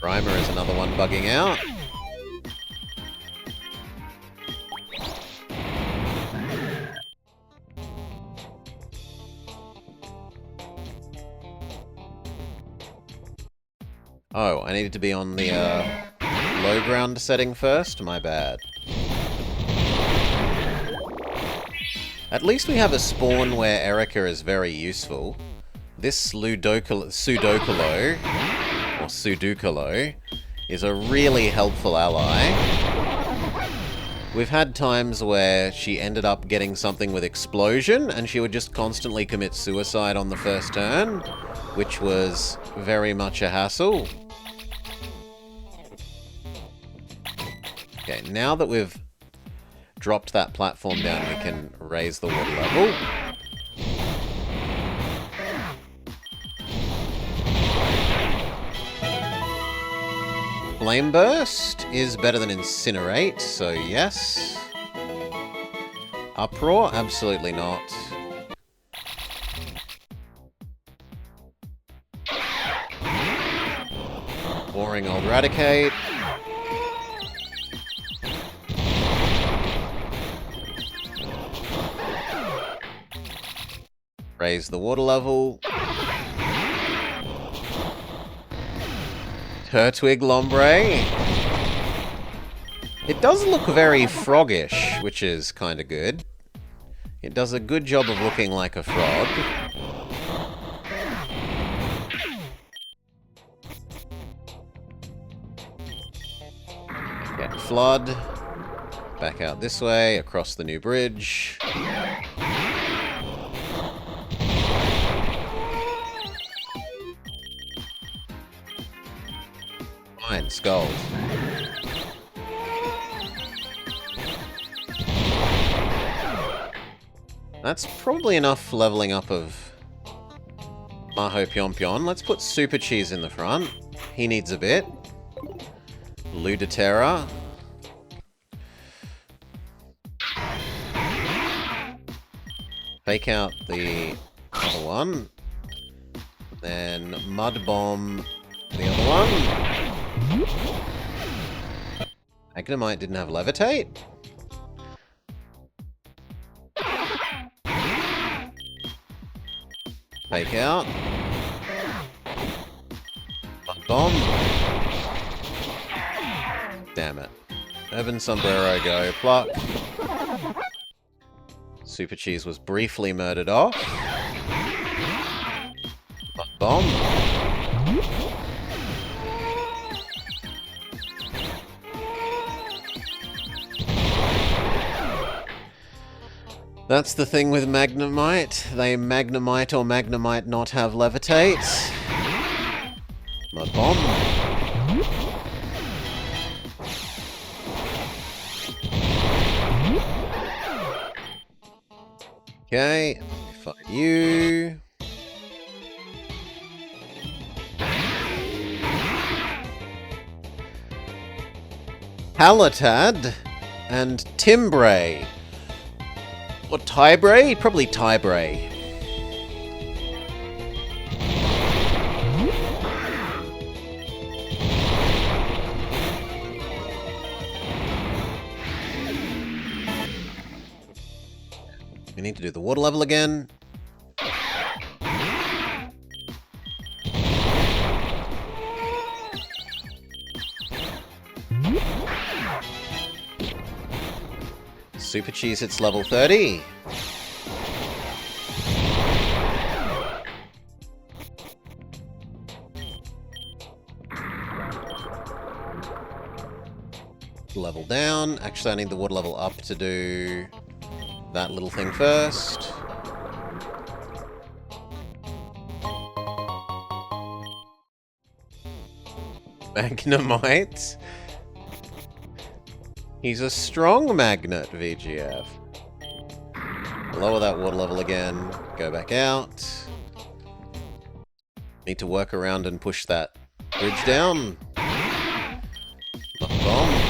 Grimer is another one bugging out. Oh, I needed to be on the low ground setting first? My bad. At least we have a spawn where Erica is very useful. This Sudokolo is a really helpful ally. We've had times where she ended up getting something with explosion and she would just constantly commit suicide on the first turn, which was very much a hassle. Okay, now that we've dropped that platform down, we can raise the water level. Flame Burst is better than Incinerate, so yes. Uproar? Absolutely not. Boring old Raticate. Raise the water level. Turtwig Lombre. It does look very froggish, which is kind of good. It does a good job of looking like a frog. Get Flood. Back out this way, across the new bridge. Fine, Skulls. That's probably enough leveling up of Maho Pyonpyon. Let's put Super Cheese in the front. He needs a bit. Ludotera. Fake out the other one. Then Mud Bomb the other one. Magnemite didn't have Levitate. Fake out. Mud Bomb. Damn it. Urban Sombrero go. Pluck. Super Cheese was briefly murdered off. Mud Bomb. That's the thing with Magnemite. They Magnemite or Magnemite not have Levitate. Mud Bomb. Okay, fight you. Halatad and Timbray. Or Tybray? Probably Tybray. We need to do the water level again. Super Cheese hits level 30. Level down. Actually, I need the water level up to do that little thing first. Magnemite. He's a strong magnet, VGF. Lower that water level again. Go back out. Need to work around and push that bridge down. Bomb.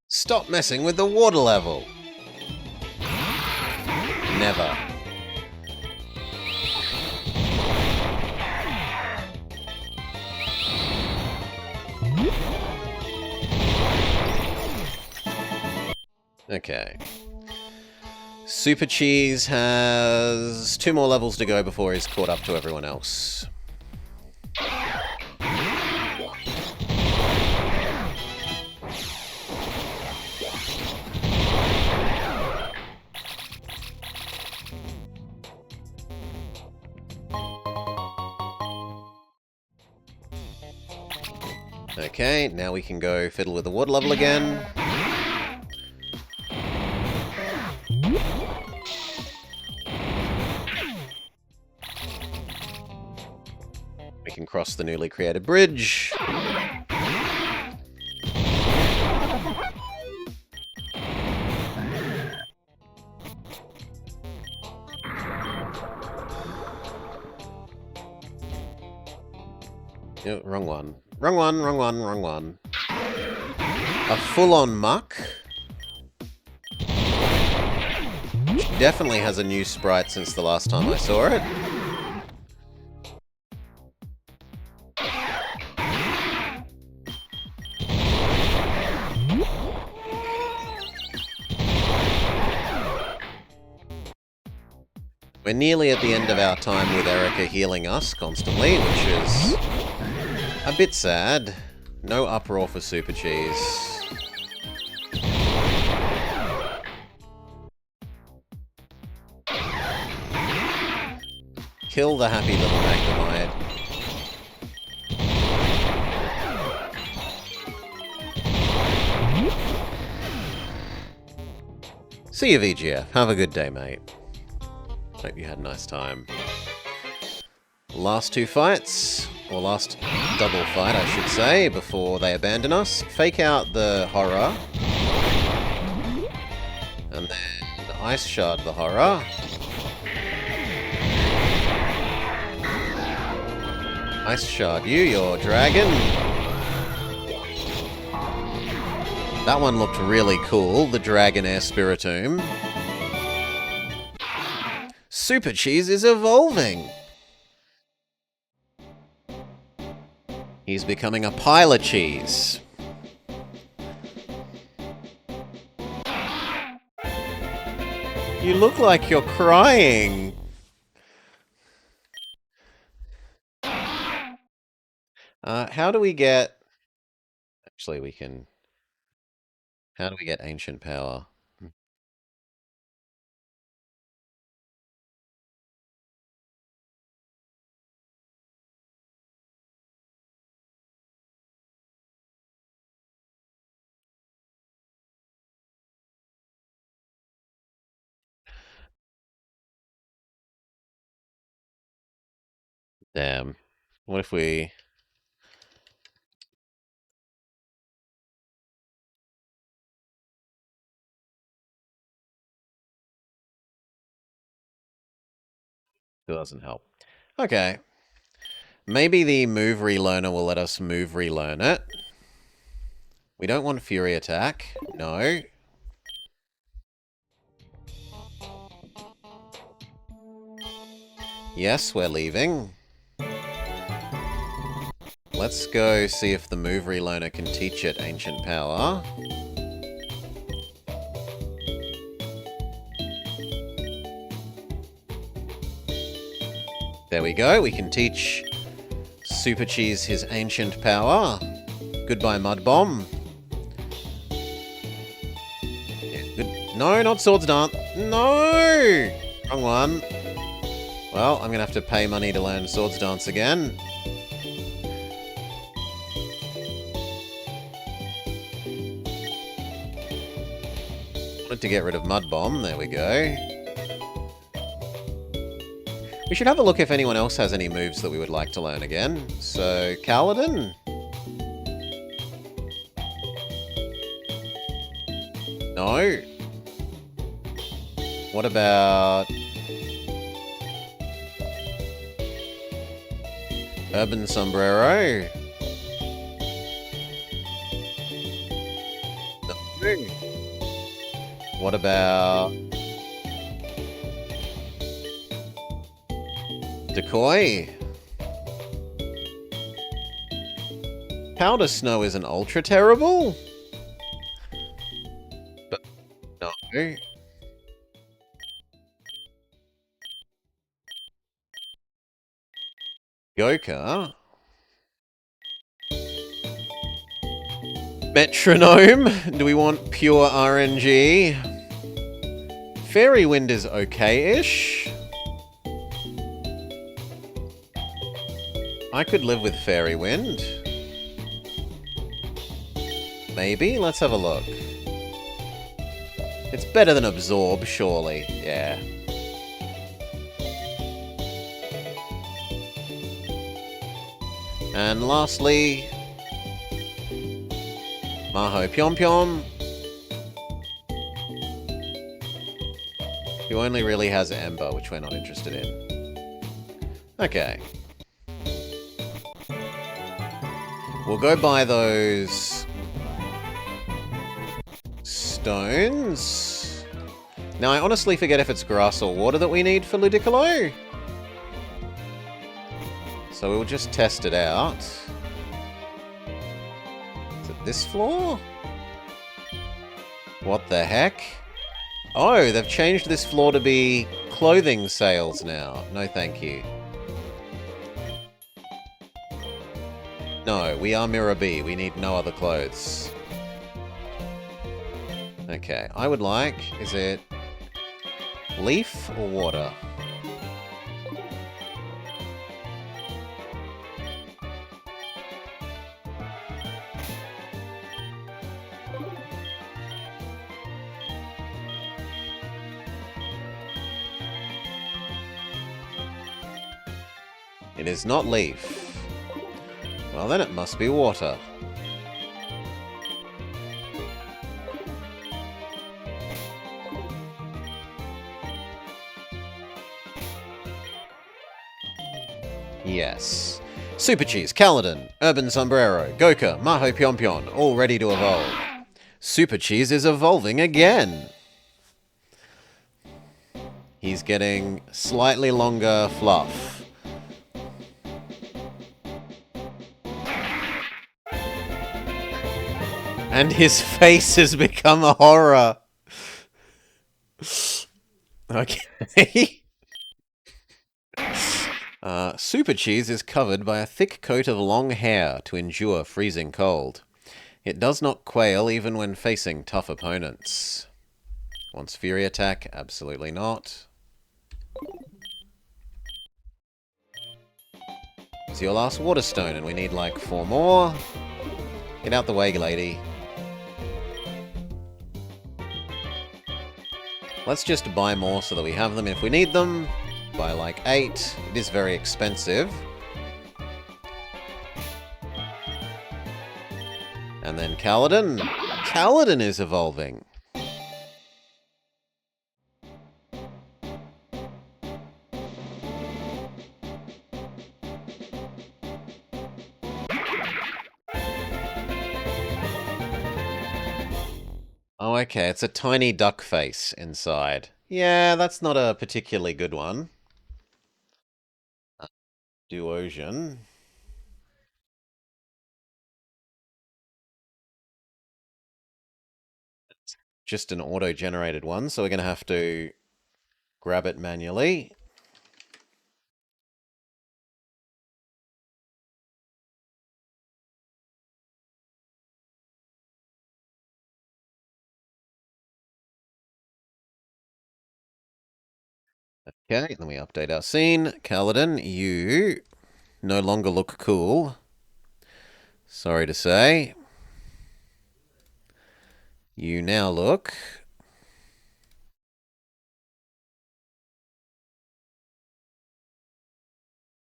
Stop messing with the water level. Never. Okay. Super Cheese has 2 more levels to go before he's caught up to everyone else. Okay, now we can go fiddle with the water level again. We can cross the newly created bridge. Oh, wrong one. Wrong one, wrong one, wrong one. A full-on muck. Definitely has a new sprite since the last time I saw it. We're nearly at the end of our time with Erica healing us constantly, which is a bit sad. No uproar for Super Cheese. Kill the happy little Magnemite. See you, VGF. Have a good day, mate. Hope you had a nice time. Last two fights, or last double fight, I should say, before they abandon us. Fake out the horror. And then Ice Shard the horror. Ice Shard you, your dragon. That one looked really cool, the Dragon Air Spiritomb. Super Cheese is evolving! He's becoming a pile of cheese. You look like you're crying. How do we get... Actually, we can... How do we get Ancient Power? Damn. What if we... It doesn't help. Okay. Maybe the move relearner will let us move relearn it. We don't want Fury Attack. No. Yes, we're leaving. Let's go see if the move relearner can teach it Ancient Power. There we go, we can teach Super Cheese his Ancient Power. Goodbye, Mud Bomb. Yeah, good. No, not Swords Dance. No! Wrong one. Well, I'm gonna have to pay money to learn Swords Dance again. Wanted to get rid of Mud Bomb. There we go. We should have a look if anyone else has any moves that we would like to learn again. So, Kaladin? No. What about... Urban Sombrero? No. What about... Decoy? Powder Snow isn't ultra terrible? But no. Goka? Metronome? Do we want pure RNG? Fairy Wind is okay-ish. I could live with Fairy Wind. Maybe? Let's have a look. It's better than Absorb, surely. Yeah. And lastly... Maho Pyom Pyom. Who only really has Ember, which we're not interested in. Okay. We'll go buy those stones. Now, I honestly forget if it's grass or water that we need for Ludicolo. So we'll just test it out. Is it this floor? What the heck? Oh, they've changed this floor to be clothing sales now. No, thank you. No, we are Miror B. We need no other clothes. Okay, I would like... Is it leaf or water? It is not leaf. Well, then it must be water. Yes. Super Cheese, Kaladin, Urban Sombrero, Goka, Maho Pyonpyon, all ready to evolve. Super Cheese is evolving again. He's getting slightly longer fluff. And his face has become a horror. Okay. Super Cheese is covered by a thick coat of long hair to endure freezing cold. It does not quail even when facing tough opponents. Wants Fury Attack? Absolutely not. It's your last Water Stone, and we need like 4 more. Get out the way, lady. Let's just buy more so that we have them if we need them. Buy like 8. It is very expensive. And then Kaladin. Kaladin is evolving. Oh, okay. It's a tiny duck face inside. Yeah, that's not a particularly good one. Duosian. Just an auto-generated one, so we're going to have to grab it manually. Okay, then we update our scene. Kaladin, you no longer look cool. Sorry to say. You now look...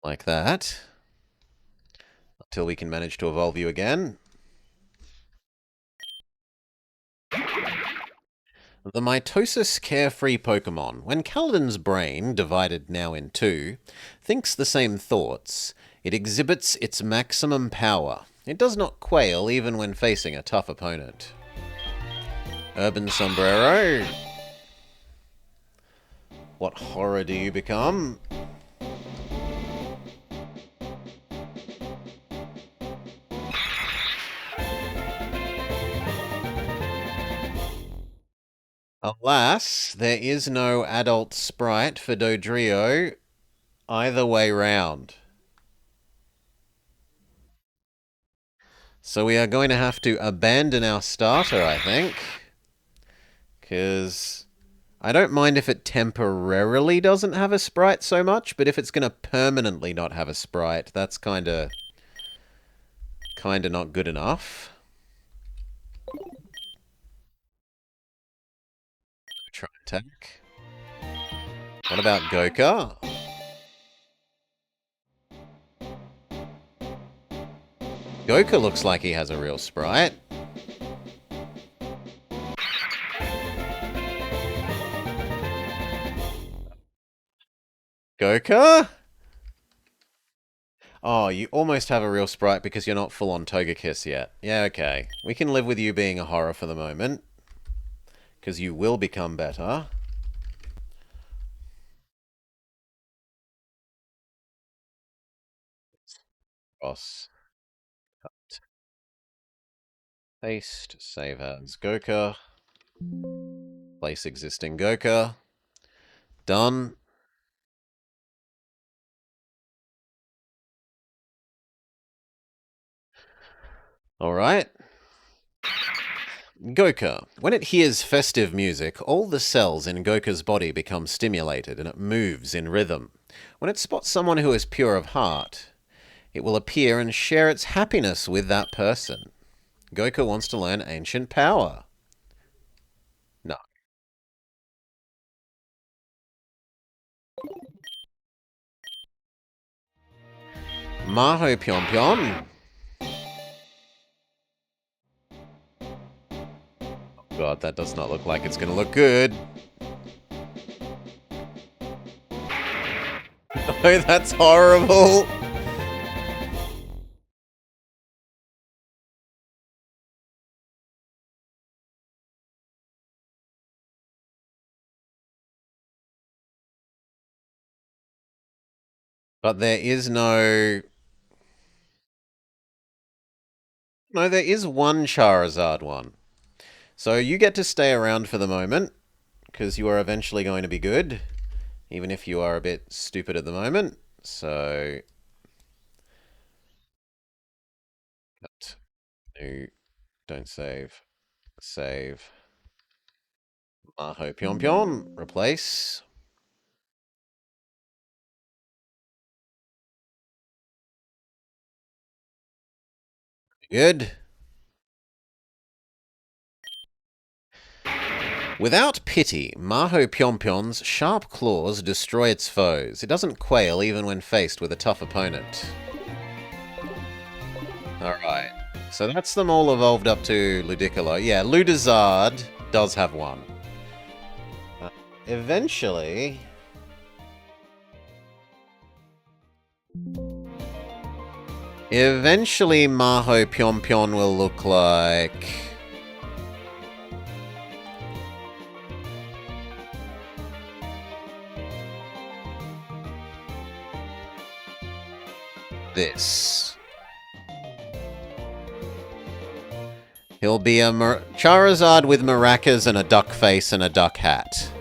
like that. Until we can manage to evolve you again. The mitosis carefree Pokemon, when Kaladin's brain, divided now in 2, thinks the same thoughts, it exhibits its maximum power. It does not quail even when facing a tough opponent. Urban Sombrero. What horror do you become? Alas, there is no adult sprite for Dodrio either way round. So we are going to have to abandon our starter, I think. Because I don't mind if it temporarily doesn't have a sprite so much, but if it's going to permanently not have a sprite, that's kind of not good enough. Try attack. What about Goka? Goka looks like he has a real sprite. Goka? Oh, you almost have a real sprite because you're not full on Togekiss yet. Yeah, okay. We can live with you being a horror for the moment. Because you will become better. Cross. Paste. Save as Goka. Place existing Goka. Done. Alright. Goka. When it hears festive music, all the cells in Goka's body become stimulated and it moves in rhythm. When it spots someone who is pure of heart, it will appear and share its happiness with that person. Goka wants to learn ancient power. No. Maho Pion Pion. God, that does not look like it's going to look good. Oh, that's horrible. But there is no... No, there is one Charizard one. So you get to stay around for the moment, because you are eventually going to be good, even if you are a bit stupid at the moment. So... Cut. No, don't save. Save. Maho Pion Pion. Replace. Good. Without pity, Maho Pion Pion's sharp claws destroy its foes. It doesn't quail even when faced with a tough opponent. Alright. So that's them all evolved up to Ludicolo. Yeah, Ludizard does have one. Eventually... Eventually, Maho Pion Pion will look like... this. He'll be a Charizard with maracas and a duck face and a duck hat.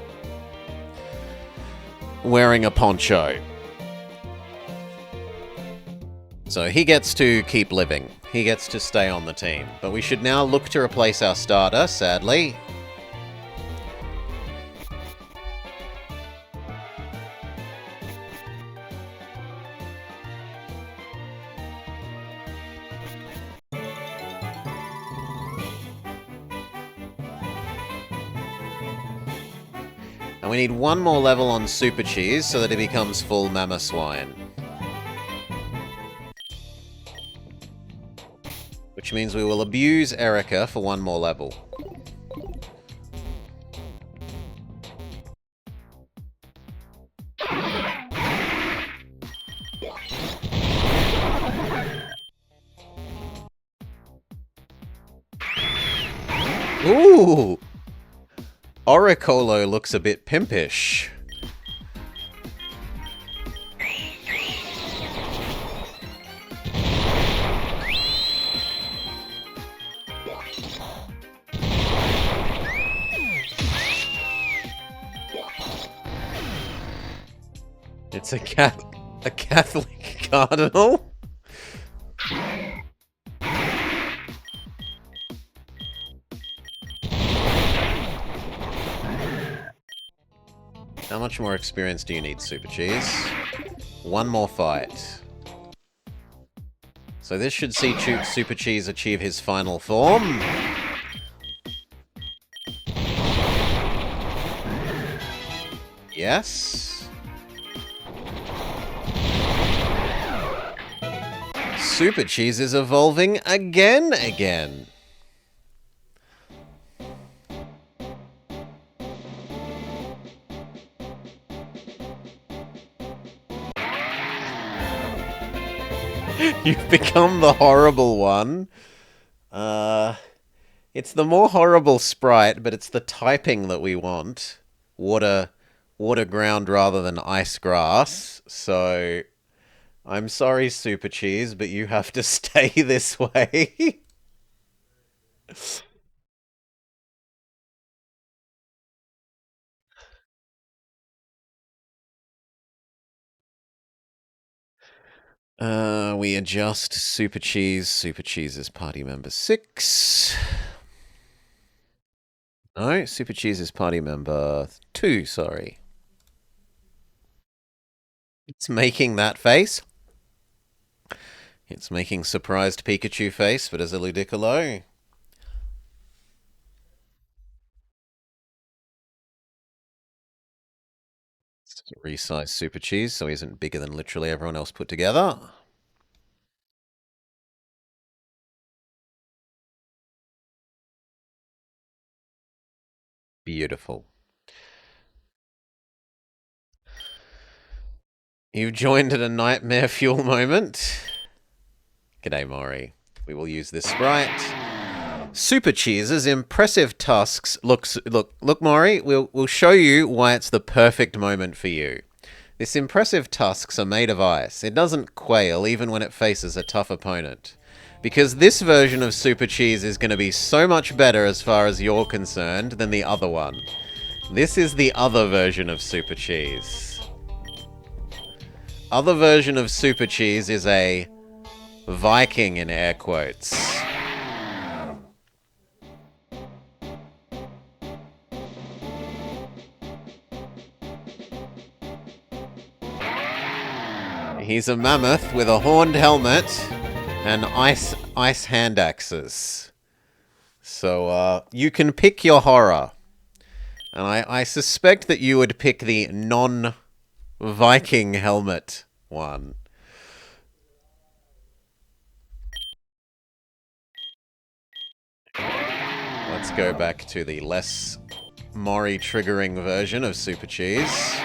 Wearing a poncho. So he gets to keep living. He gets to stay on the team. But we should now look to replace our starter, sadly. And we need one more level on Super Cheese so that it becomes full Mama Swine. Which means we will abuse Erica for one more level. Ooh! Oricolo looks a bit pimpish. It's a Catholic cardinal? How much more experience do you need, Super Cheese? One more fight. So this should see Super Cheese achieve his final form. Yes. Super Cheese is evolving again. You've become the horrible one. It's the more horrible sprite, but it's the typing that we want. Water, water ground rather than ice grass. So, I'm sorry, Super Cheese, but you have to stay this way. We adjust Super Cheese. Super Cheese is party member 6. No, Super Cheese is party member 2, sorry. It's making that face. It's making surprised Pikachu face, but as a Ludicolo. Resize Super Cheese so he isn't bigger than literally everyone else put together. Beautiful. You've joined at a nightmare fuel moment. G'day, Maury. We will use this sprite. Super Cheese's impressive tusks. Look, Maury. We'll show you why it's the perfect moment for you. This impressive tusks are made of ice. It doesn't quail even when it faces a tough opponent. Because this version of Super Cheese is going to be so much better as far as you're concerned than the other one. This is the other version of Super Cheese. Other version of Super Cheese is a Viking in air quotes. He's a mammoth with a horned helmet and ice hand axes. So you can pick your horror. And I suspect that you would pick the non-Viking helmet one. Let's go back to the less Mori triggering version of Super Cheese.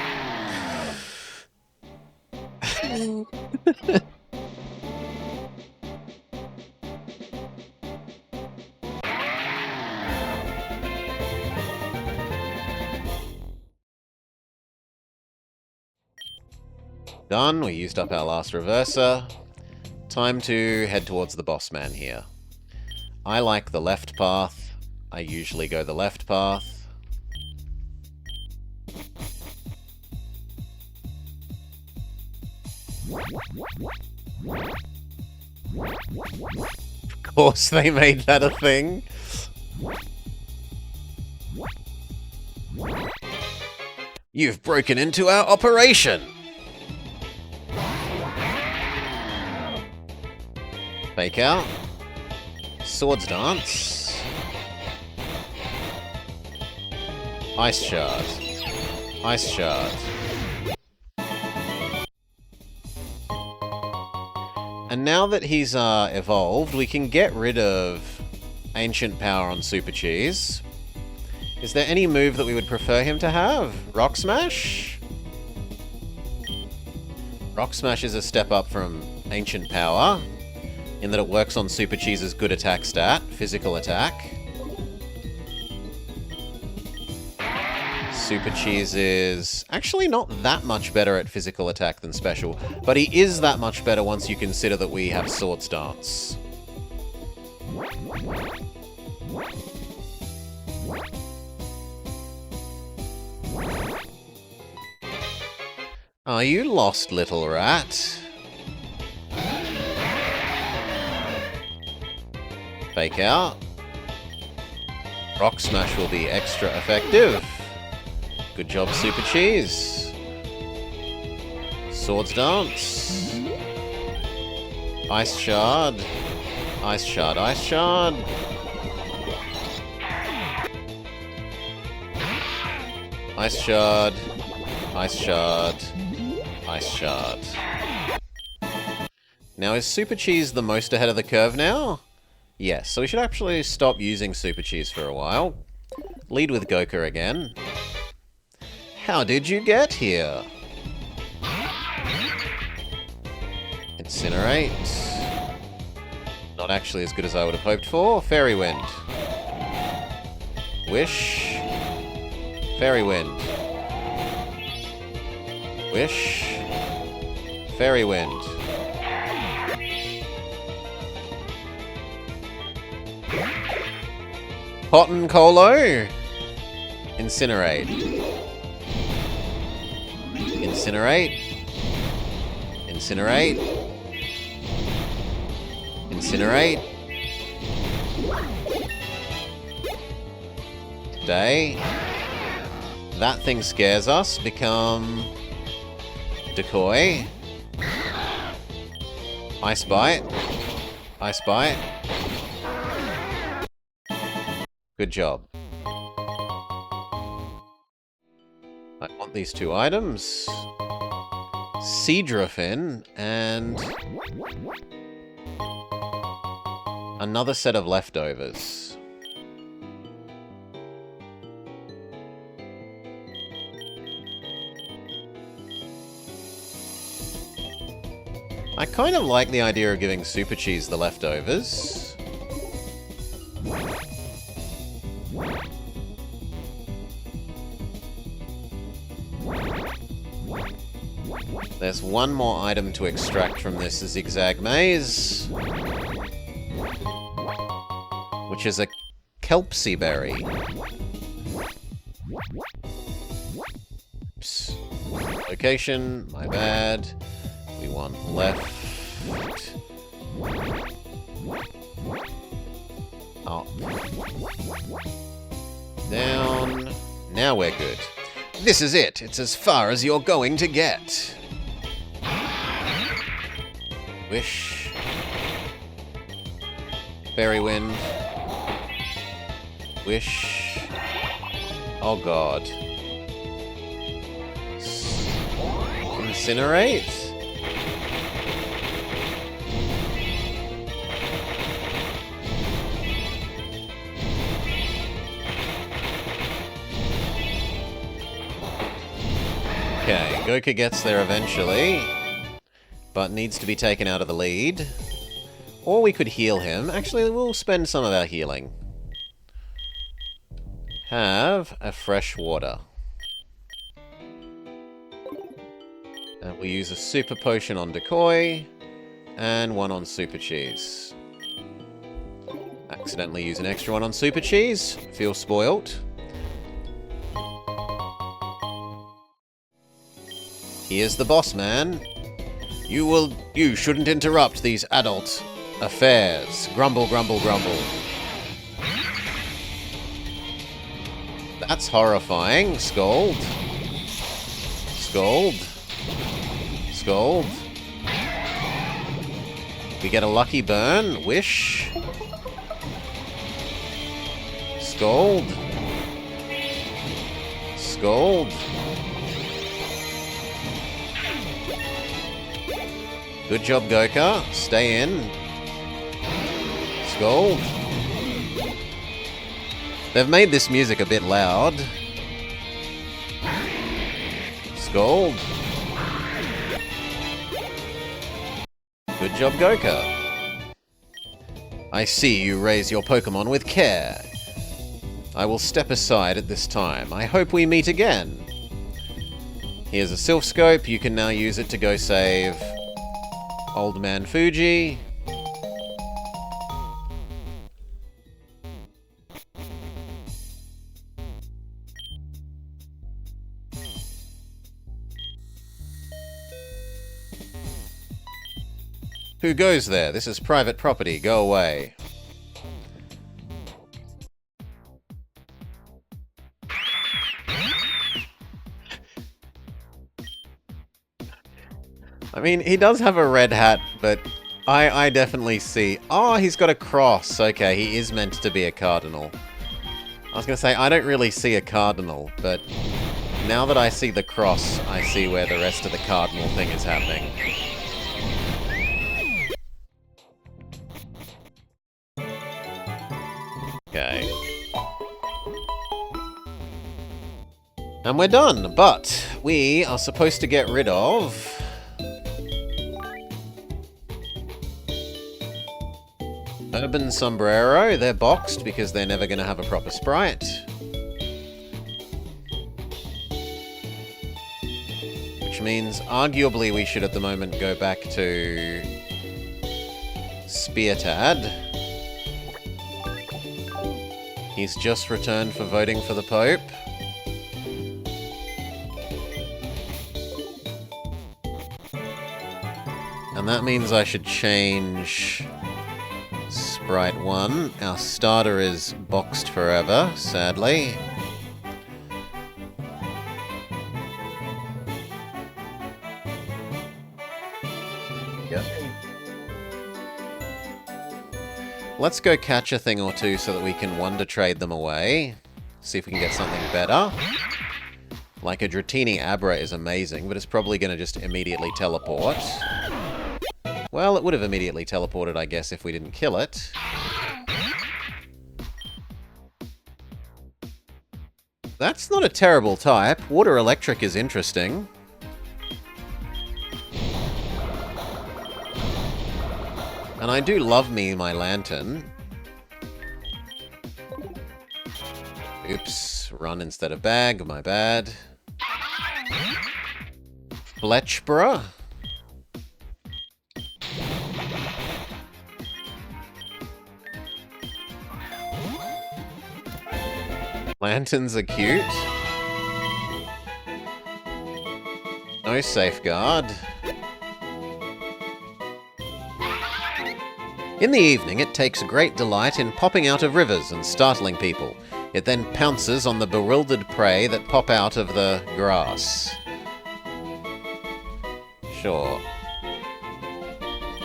Done. We used up our last reverser. Time to head towards the boss man here. I like the left path. I usually go the left path. Of course they made that a thing. You've broken into our operation! Fake out. Swords dance. Ice shard. Ice shard. And now that he's evolved, we can get rid of Ancient Power on Super Cheese. Is there any move that we would prefer him to have? Rock Smash? Rock Smash is a step up from Ancient Power, in that it works on Super Cheese's good attack stat, physical attack. Super Cheese is actually not that much better at physical attack than special, but he is that much better once you consider that we have Swords Dance. Are you lost, little rat? Fake out. Rock Smash will be extra effective. Good job, Super Cheese. Swords Dance. Ice Shard. Ice Shard, Ice Shard. Ice Shard. Ice Shard. Ice Shard. Now, is Super Cheese the most ahead of the curve now? Yes, so we should actually stop using Super Cheese for a while. Lead with Goku again. How did you get here? Incinerate. Not actually as good as I would have hoped for. Fairy Wind. Wish. Fairy Wind. Wish. Fairy Wind. Cotton Colo. Incinerate. Incinerate. Incinerate. Incinerate. Today. That thing scares us. Become Decoy. Ice Bite. Ice Bite. Good job. I want these 2 items. Seedrafin and another set of leftovers. I kind of like the idea of giving Super Cheese the leftovers. There's one more item to extract from this zigzag maze, which is a Kelpsy berry. Oops. Location, my bad. We want left. Up. Down. Now we're good. This is it. It's as far as you're going to get. Wish. Fairy Wind. Wish. Oh god. Incinerate? Okay, Goku gets there eventually, but needs to be taken out of the lead. Or we could heal him. Actually, we'll spend some of our healing. Have a fresh water. And we use a super potion on Decoy, and one on Super Cheese. Accidentally use an extra one on Super Cheese. Feel spoilt. Here's the boss man. You shouldn't interrupt these adult affairs. Grumble, grumble, grumble. That's horrifying. Scold. Scold. Scold. We get a lucky burn. Wish. Scold. Scold. Good job, Goka. Stay in. Scold. They've made this music a bit loud. Scold. Good job, Goka. I see you raise your Pokemon with care. I will step aside at this time. I hope we meet again. Here's a Sylph Scope. You can now use it to go save Old Man Fuji. Who goes there? This is private property. Go away. I mean, he does have a red hat, but I definitely see... Oh, he's got a cross. Okay, he is meant to be a cardinal. I was going to say, I don't really see a cardinal, but now that I see the cross, I see where the rest of the cardinal thing is happening. Okay. And we're done, but we are supposed to get rid of Urban Sombrero, they're boxed because they're never going to have a proper sprite. Which means, arguably, we should at the moment go back to Speartad. He's just returned for voting for the Pope. And that means I should change Sprite 1. Our starter is boxed forever, sadly. Yep. Let's go catch a thing or two so that we can wonder trade them away. See if we can get something better. Like a Dratini Abra is amazing, but it's probably going to just immediately teleport. Well, it would have immediately teleported, I guess, if we didn't kill it. That's not a terrible type. Water Electric is interesting. And I do love me my Lantern. Oops, run instead of bag, my bad. Fletchborough. Lanterns are cute. No safeguard. In the evening, it takes great delight in popping out of rivers and startling people. It then pounces on the bewildered prey that pop out of the grass. Sure.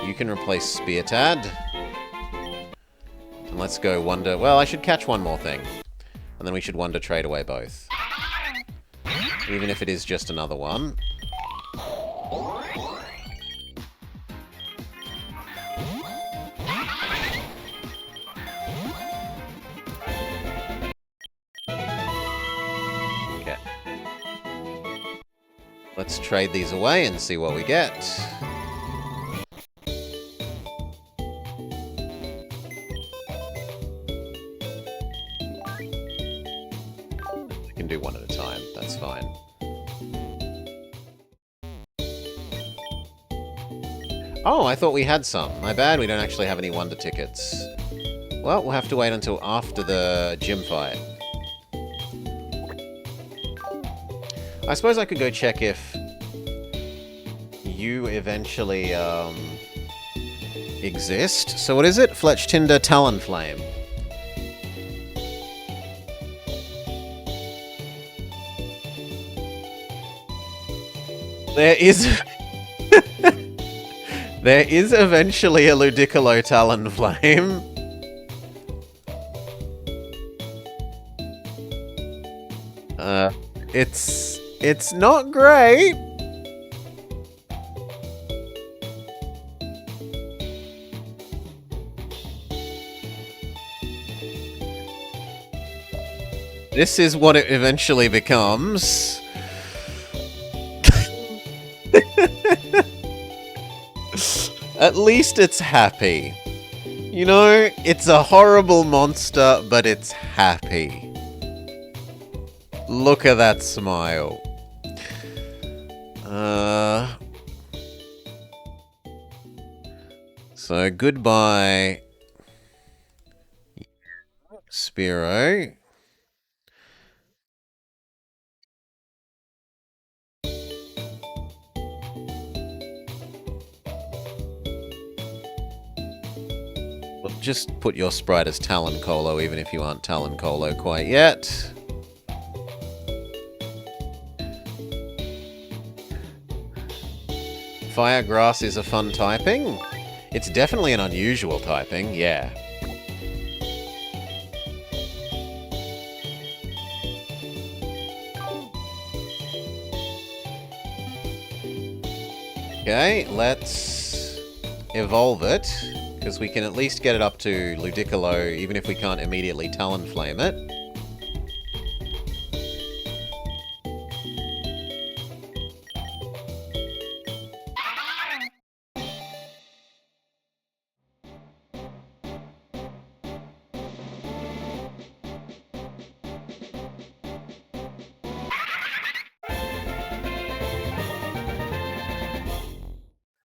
You can replace Speartad. And let's go wonder... Well, I should catch one more thing. And then we should wonder trade away both. Even if it is just another one. Okay. Let's trade these away and see what we get. Do one at a time, that's fine. Oh, I thought we had some. My bad, we don't actually have any wonder tickets. Well, we'll have to wait until after the gym fight. I suppose I could go check if you eventually exist. So what is it? Fletchtinder Talonflame. There is... there is eventually a Ludicolo Talonflame. It's not great. This is what it eventually becomes. At least it's happy. You know, it's a horrible monster, but it's happy. Look at that smile. So goodbye, Spearow. Well, just put your sprite as Taloncolo, even if you aren't Taloncolo quite yet. Firegrass is a fun typing. It's definitely an unusual typing, yeah. Okay, let's evolve it, because we can at least get it up to Ludicolo, even if we can't immediately Talonflame it.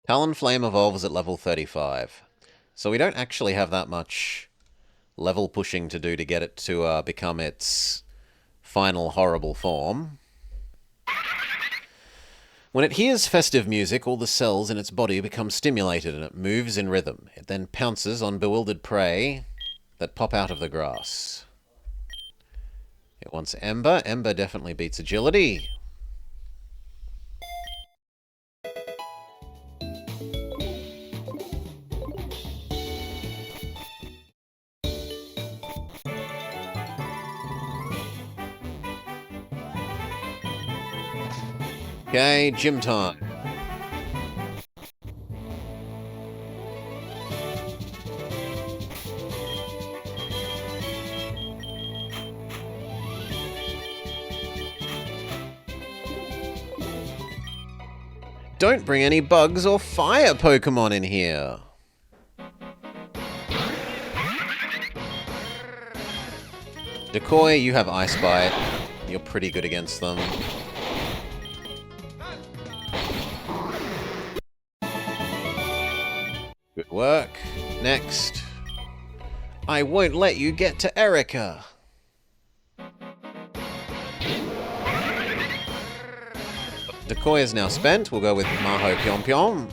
Talonflame evolves at level 35. So we don't actually have that much level pushing to do to get it to become its final horrible form. When it hears festive music, all the cells in its body become stimulated and it moves in rhythm. It then pounces on bewildered prey that pop out of the grass. It wants Ember. Ember definitely beats Agility. Okay, gym time. Don't bring any bugs or fire Pokemon in here. Decoy, you have Ice Bite. You're pretty good against them. Good work. Next. I won't let you get to Erica. Decoy is now spent. We'll go with Maho Pyom Pyom.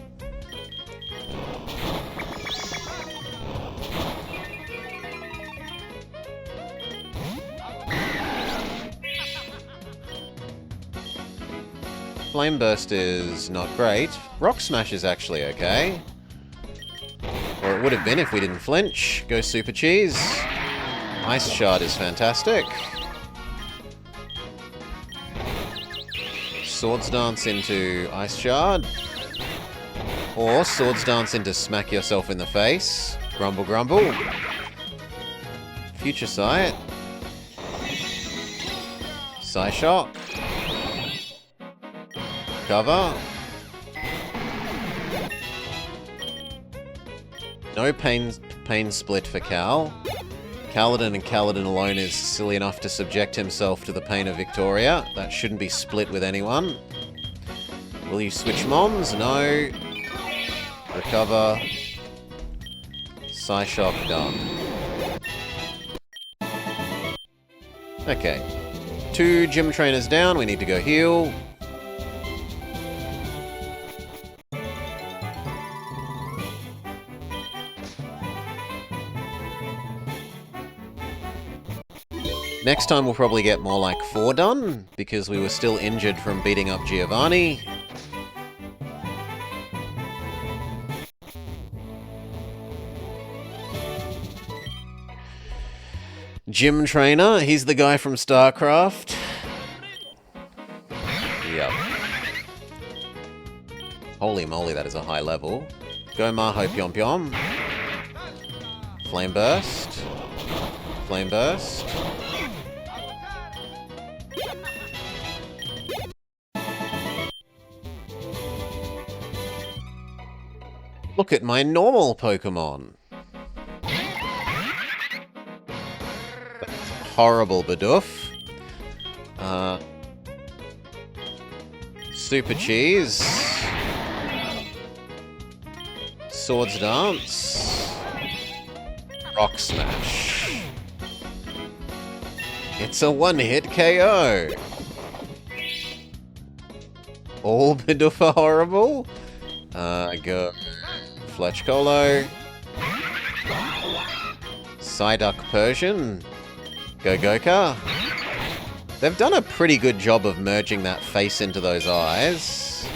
Flame Burst is not great. Rock Smash is actually okay. Or it would have been if we didn't flinch. Go Super Cheese. Ice Shard is fantastic. Swords Dance into Ice Shard. Or Swords Dance into Smack Yourself in the Face. Grumble Grumble. Future Sight. Psyshock. Cover. No pain split for Cal. Kaladin and Kaladin alone is silly enough to subject himself to the pain of Victoria. That shouldn't be split with anyone. Will you switch moms? No. Recover. Psyshock done. Okay. 2 gym trainers down. We need to go heal. Next time we'll probably get more like 4 done, because we were still injured from beating up Giovanni. Gym trainer, he's the guy from StarCraft. Yep. Holy moly, that is a high level. Go Maho Pyom Pyom. Flame Burst. Flame Burst. Look at my normal Pokemon. That's a horrible Bidoof. Super Cheese. Swords Dance. Rock Smash. It's a one-hit KO. All Bidoof are horrible. Go Fletch Colo. Psyduck Persian. Go Goka. They've done a pretty good job of merging that face into those eyes.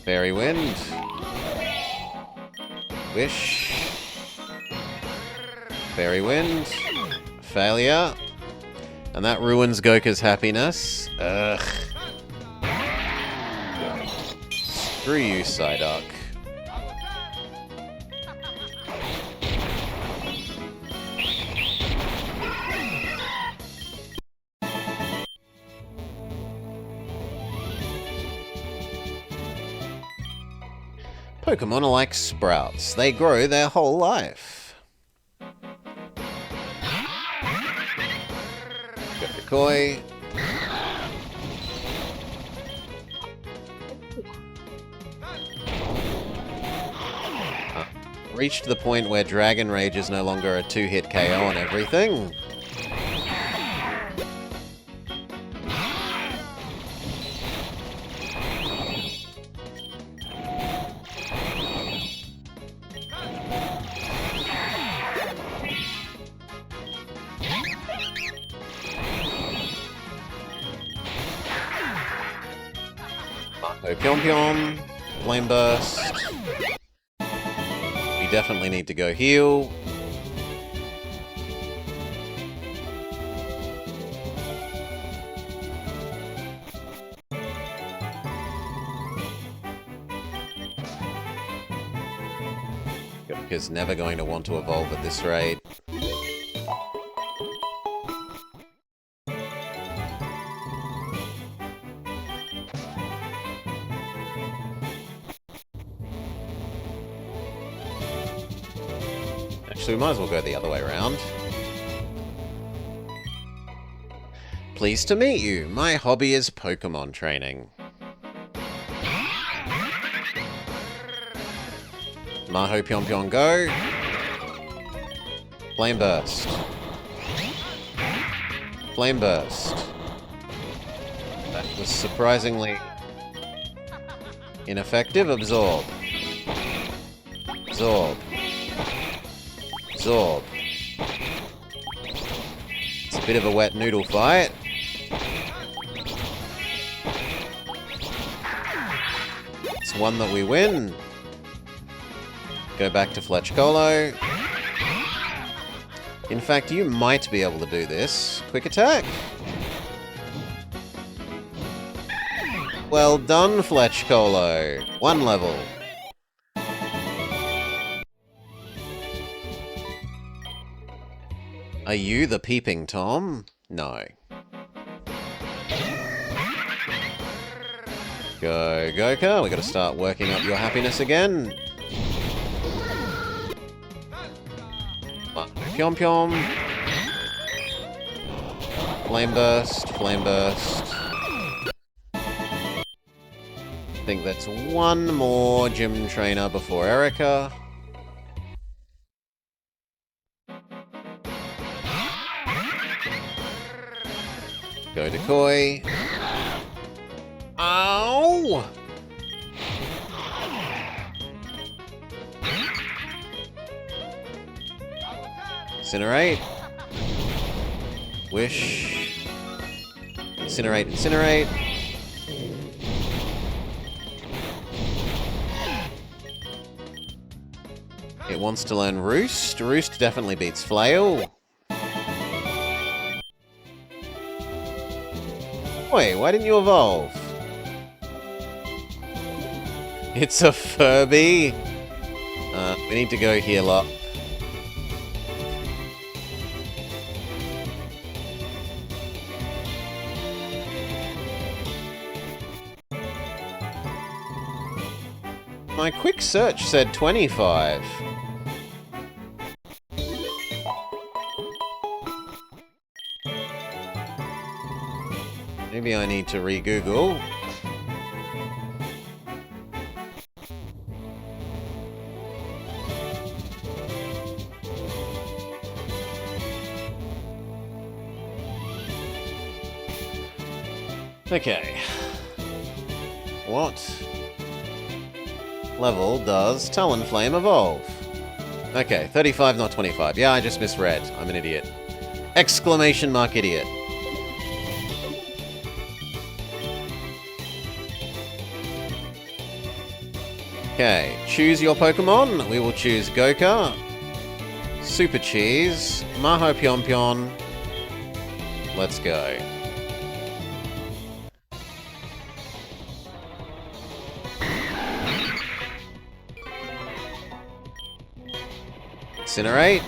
Fairy Wind. Wish. Fairy Wind. Failure. And that ruins Goka's happiness. Ugh. Screw you, Psyduck. Pokemon are like sprouts. They grow their whole life. Go Decoy. reached the point where Dragon Rage is no longer a 2-hit KO on everything. Pyom, Flame Burst. We definitely need to go heal. Goku's never going to want to evolve at this rate. Actually, we might as well go the other way around. Pleased to meet you. My hobby is Pokemon training. Maho Pyom Pyom go. Flame Burst. Flame Burst. That was surprisingly ineffective. Absorb. Absorb. Absorb. It's a bit of a wet noodle fight. It's one that we win. Go back to Fletch Colo. In fact, you might be able to do this. Quick attack. Well done, Fletch Colo. 1 level. Are you the peeping Tom? No. Go, Goka. We gotta start working up your happiness again. Pyom Pyom. Flame Burst. Flame Burst. I think that's one more gym trainer before Erica. Go to Koi. Ow! Incinerate. Wish. Incinerate, incinerate. It wants to learn Roost. Roost definitely beats Flail. Wait, why didn't you evolve? It's a Furby. We need to go heal up. My quick search said 25. Maybe I need to re-Google. Okay. What level does Talonflame evolve? Okay, 35, not 25. Yeah, I just misread. I'm an idiot. Exclamation mark idiot. Okay, choose your Pokemon. We will choose Goka, Super Cheese, Maho Pyom Pyom. Let's go. Incinerate.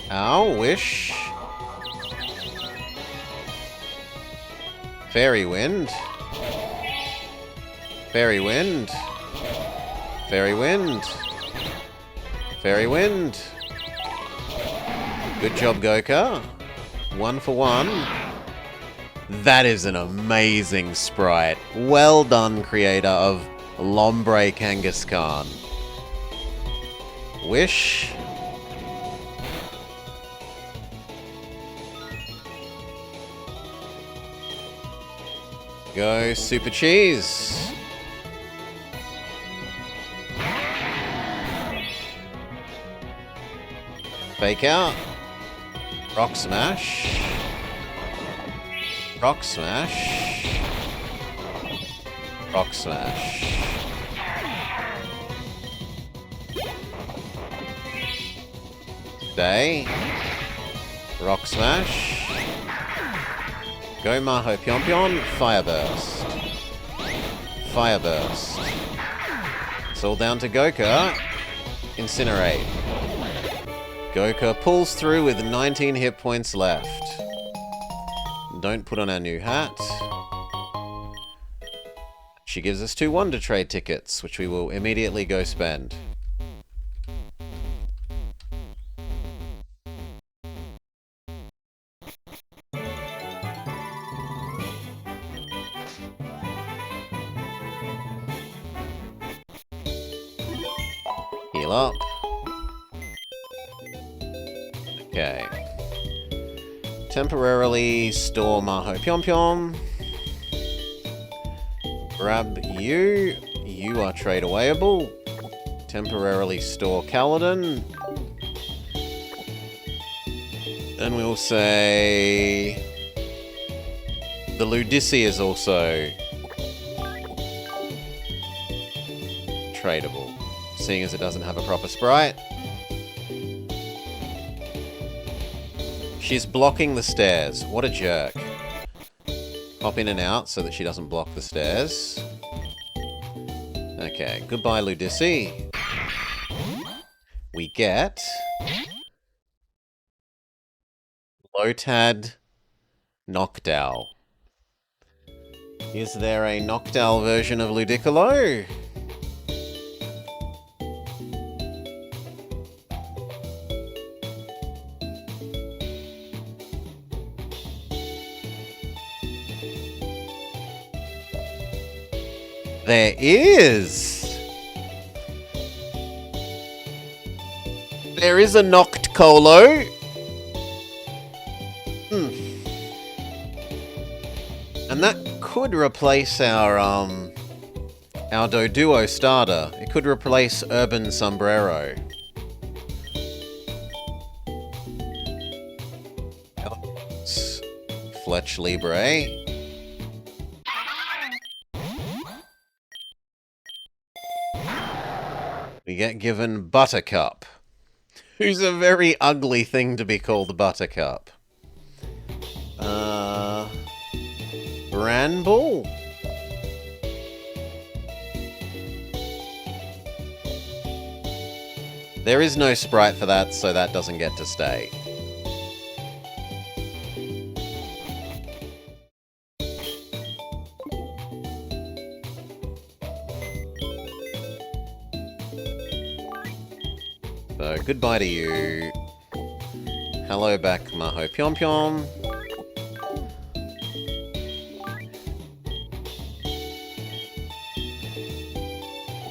Ow, Wish. Fairy Wind. Fairy Wind. Fairy Wind. Fairy Wind. Good job, Goka. 1 for 1. That is an amazing sprite. Well done, creator of Lombre Kangaskhan. Wish. Go Super Cheese. Fake out. Rock Smash. Rock Smash. Rock Smash. Stay. Rock Smash. Go Maho Pion Pion. Fire Burst. Fire Burst. It's all down to Goka. Incinerate. Goka pulls through with 19 hit points left. Don't put on our new hat. She gives us 2 Wonder Trade tickets, which we will immediately go spend. Heal up. Okay. Temporarily store Maho Pion Pion. Grab you. You are trade awayable. Temporarily store Kaladin. And we'll say the Ludicity is also tradable, seeing as it doesn't have a proper sprite. She's blocking the stairs. What a jerk. Hop in and out so that she doesn't block the stairs. Okay, goodbye Ludicity. We get Lotad Noctowl. Is there a Noctowl version of Ludicolo? There is! There is a Noctcolo! And that could replace our Doduo starter. It could replace Urban Sombrero. Fletch Libre. We get given Buttercup, who's a very ugly thing to be called Buttercup. Bramble? There is no sprite for that, so that doesn't get to stay. So, goodbye to you. Hello back, Maho Pion Pion.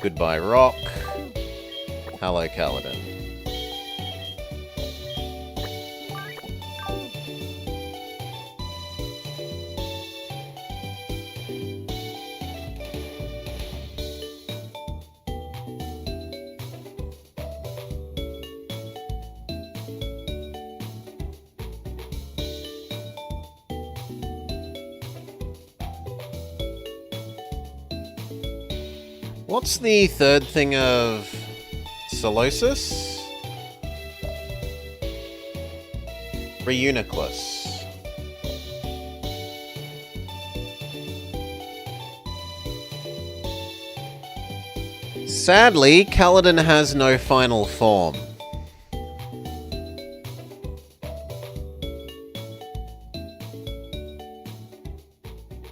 Goodbye, Rock. Hello, Kaladin. What's the third thing of Solosis? Reuniclus. Sadly, Kaladin has no final form.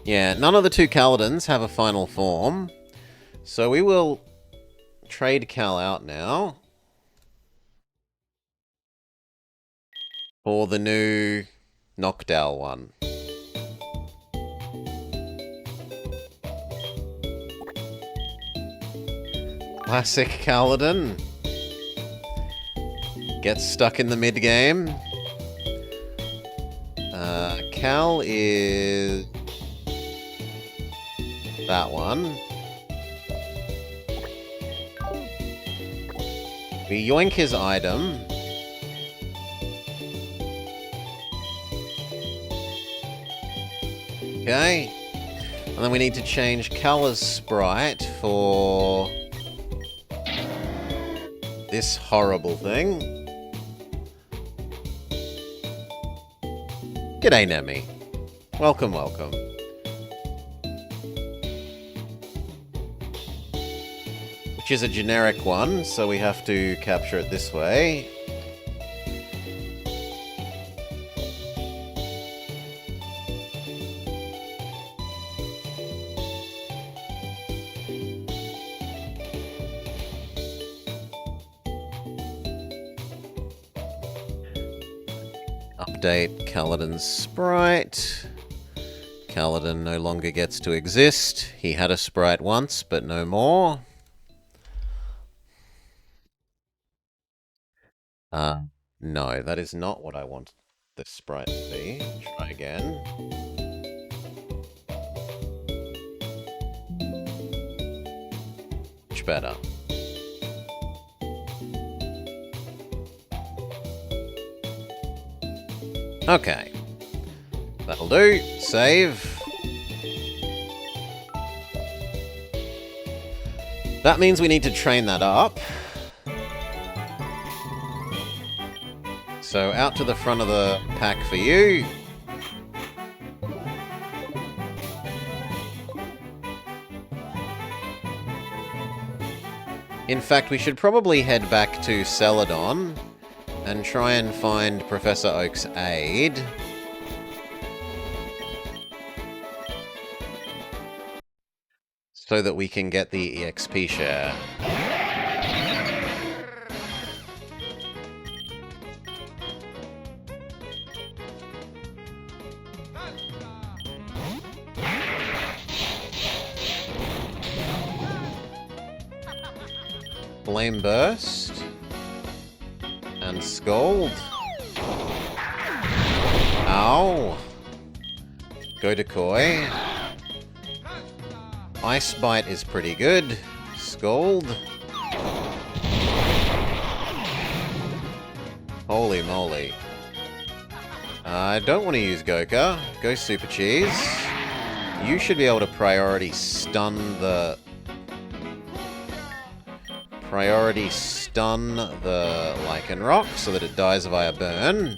Yeah, none of the 2 Kaladins have a final form. So we will trade Cal out now for the new Noctowl one. Classic Kaladin. Gets stuck in the mid-game. Cal is... that one. We yoink his item. Okay. And then we need to change Cal's sprite for this horrible thing. G'day, Nemi. Welcome, welcome. Which is a generic one, so we have to capture it this way. Update Kaladin's sprite. Kaladin no longer gets to exist. He had a sprite once, but no more. No, that is not what I want the sprite to be. Try again. Much better. Okay. That'll do. Save. That means we need to train that up. So out to the front of the pack for you. In fact, we should probably head back to Celadon and try and find Professor Oak's aid. So that we can get the EXP share. Flame Burst. And Scold. Ow. Go Decoy. Ice Bite is pretty good. Scold. Holy moly. I don't want to use Goka. Go Super Cheese. You should be able to priority stun the Lycanroc so that it dies via burn.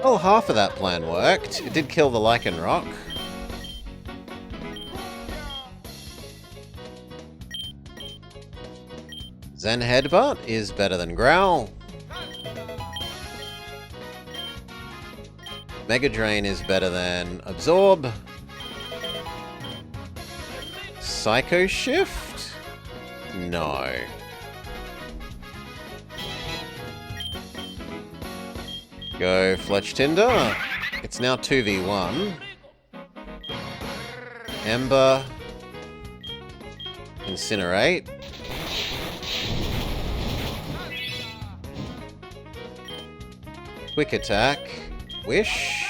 Well, half of that plan worked. It did kill the Lycanroc. Zen Headbutt is better than Growl. Mega Drain is better than Absorb. Psycho Shift? No. Go Fletch Tinder. It's now 2v1. Ember. Incinerate. Quick Attack. Wish.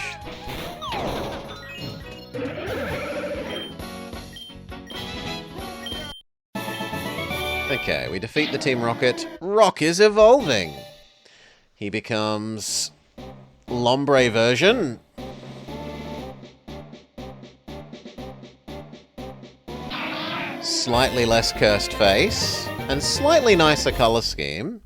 Okay, we defeat the Team Rocket. Rock is evolving. He becomes Lombre version. Slightly less cursed face. And slightly nicer color scheme.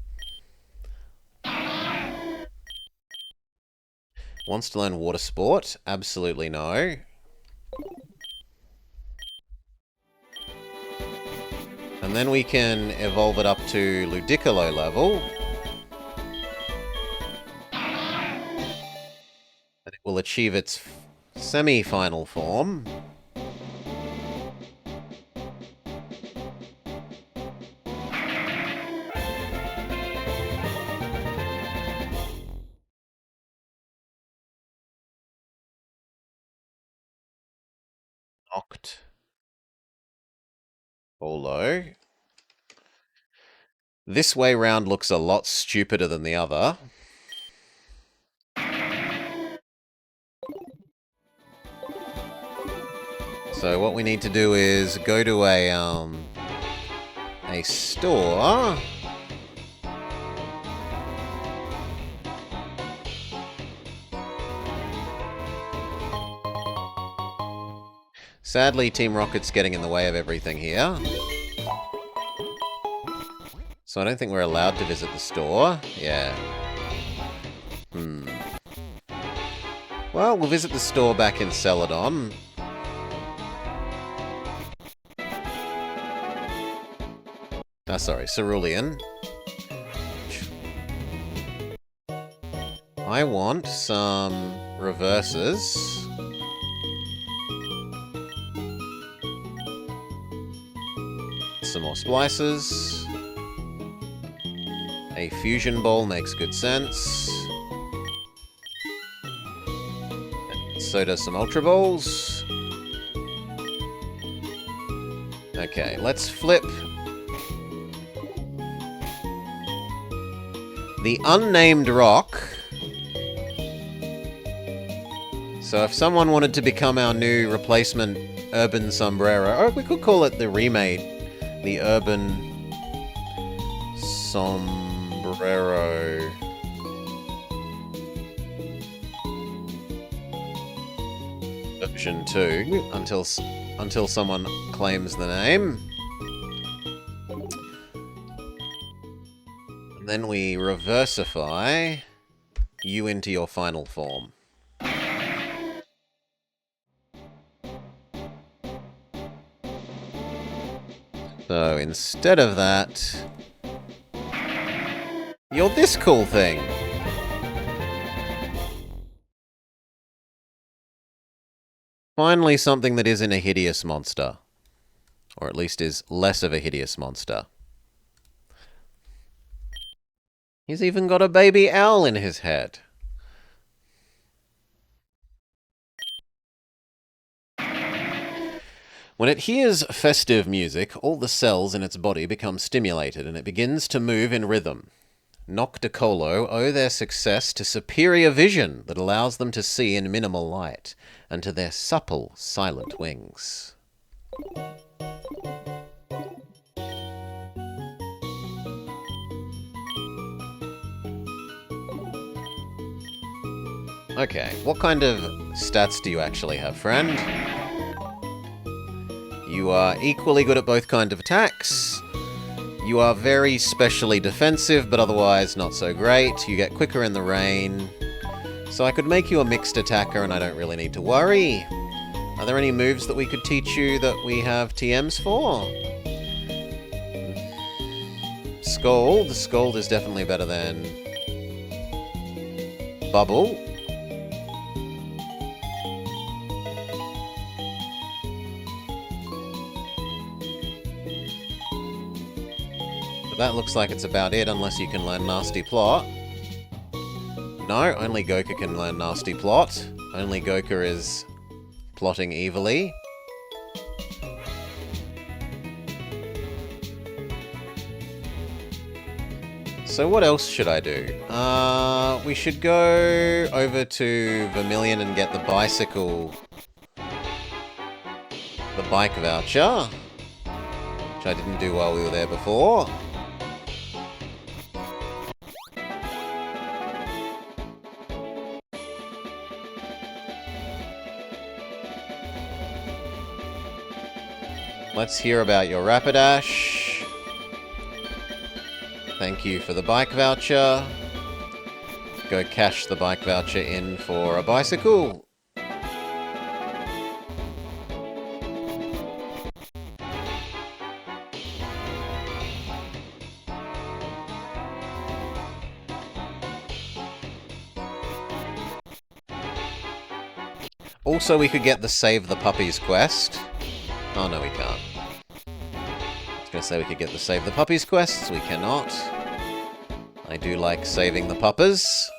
Wants to learn Water Sport? Absolutely no. And then we can evolve it up to Ludicolo level. And it will achieve its semi-final form. Knocked. Polo. This way round looks a lot stupider than the other. So what we need to do is go to a store. Sadly, Team Rocket's getting in the way of everything here. So I don't think we're allowed to visit the store. Yeah. Well, we'll visit the store back in Celadon. Sorry, Cerulean. I want some reverses. Some more splices. A fusion ball makes good sense. So does some Ultra Balls. Okay, let's flip the unnamed rock. So if someone wanted to become our new replacement urban sombrero, or we could call it the remade, the urban sombrero. Version 2, until someone claims the name. And then we reversify you into your final form. So instead of that, you're this cool thing. Finally, something that isn't a hideous monster. Or at least is less of a hideous monster. He's even got a baby owl in his head. When it hears festive music, all the cells in its body become stimulated and it begins to move in rhythm. Nocticolo owe their success to superior vision that allows them to see in minimal light, and to their supple, silent wings. Okay, what kind of stats do you actually have, friend? You are equally good at both kinds of attacks. You are very specially defensive, but otherwise not so great. You get quicker in the rain. So I could make you a mixed attacker and I don't really need to worry. Are there any moves that we could teach you that we have TMs for? Scold. Scold is definitely better than Bubble. That looks like it's about it, unless you can learn Nasty Plot. No, only Goku can learn Nasty Plot. Only Goku is plotting evilly. So what else should I do? We should go over to Vermilion and get the bicycle... the bike voucher. Which I didn't do while we were there before. Let's hear about your Rapidash. Thank you for the bike voucher. Go cash the bike voucher in for a bicycle. Also, we could get the Save the Puppies quest. Oh, no, we can't. I was going to say we could get the Save the Puppies quests. We cannot. I do like saving the puppers.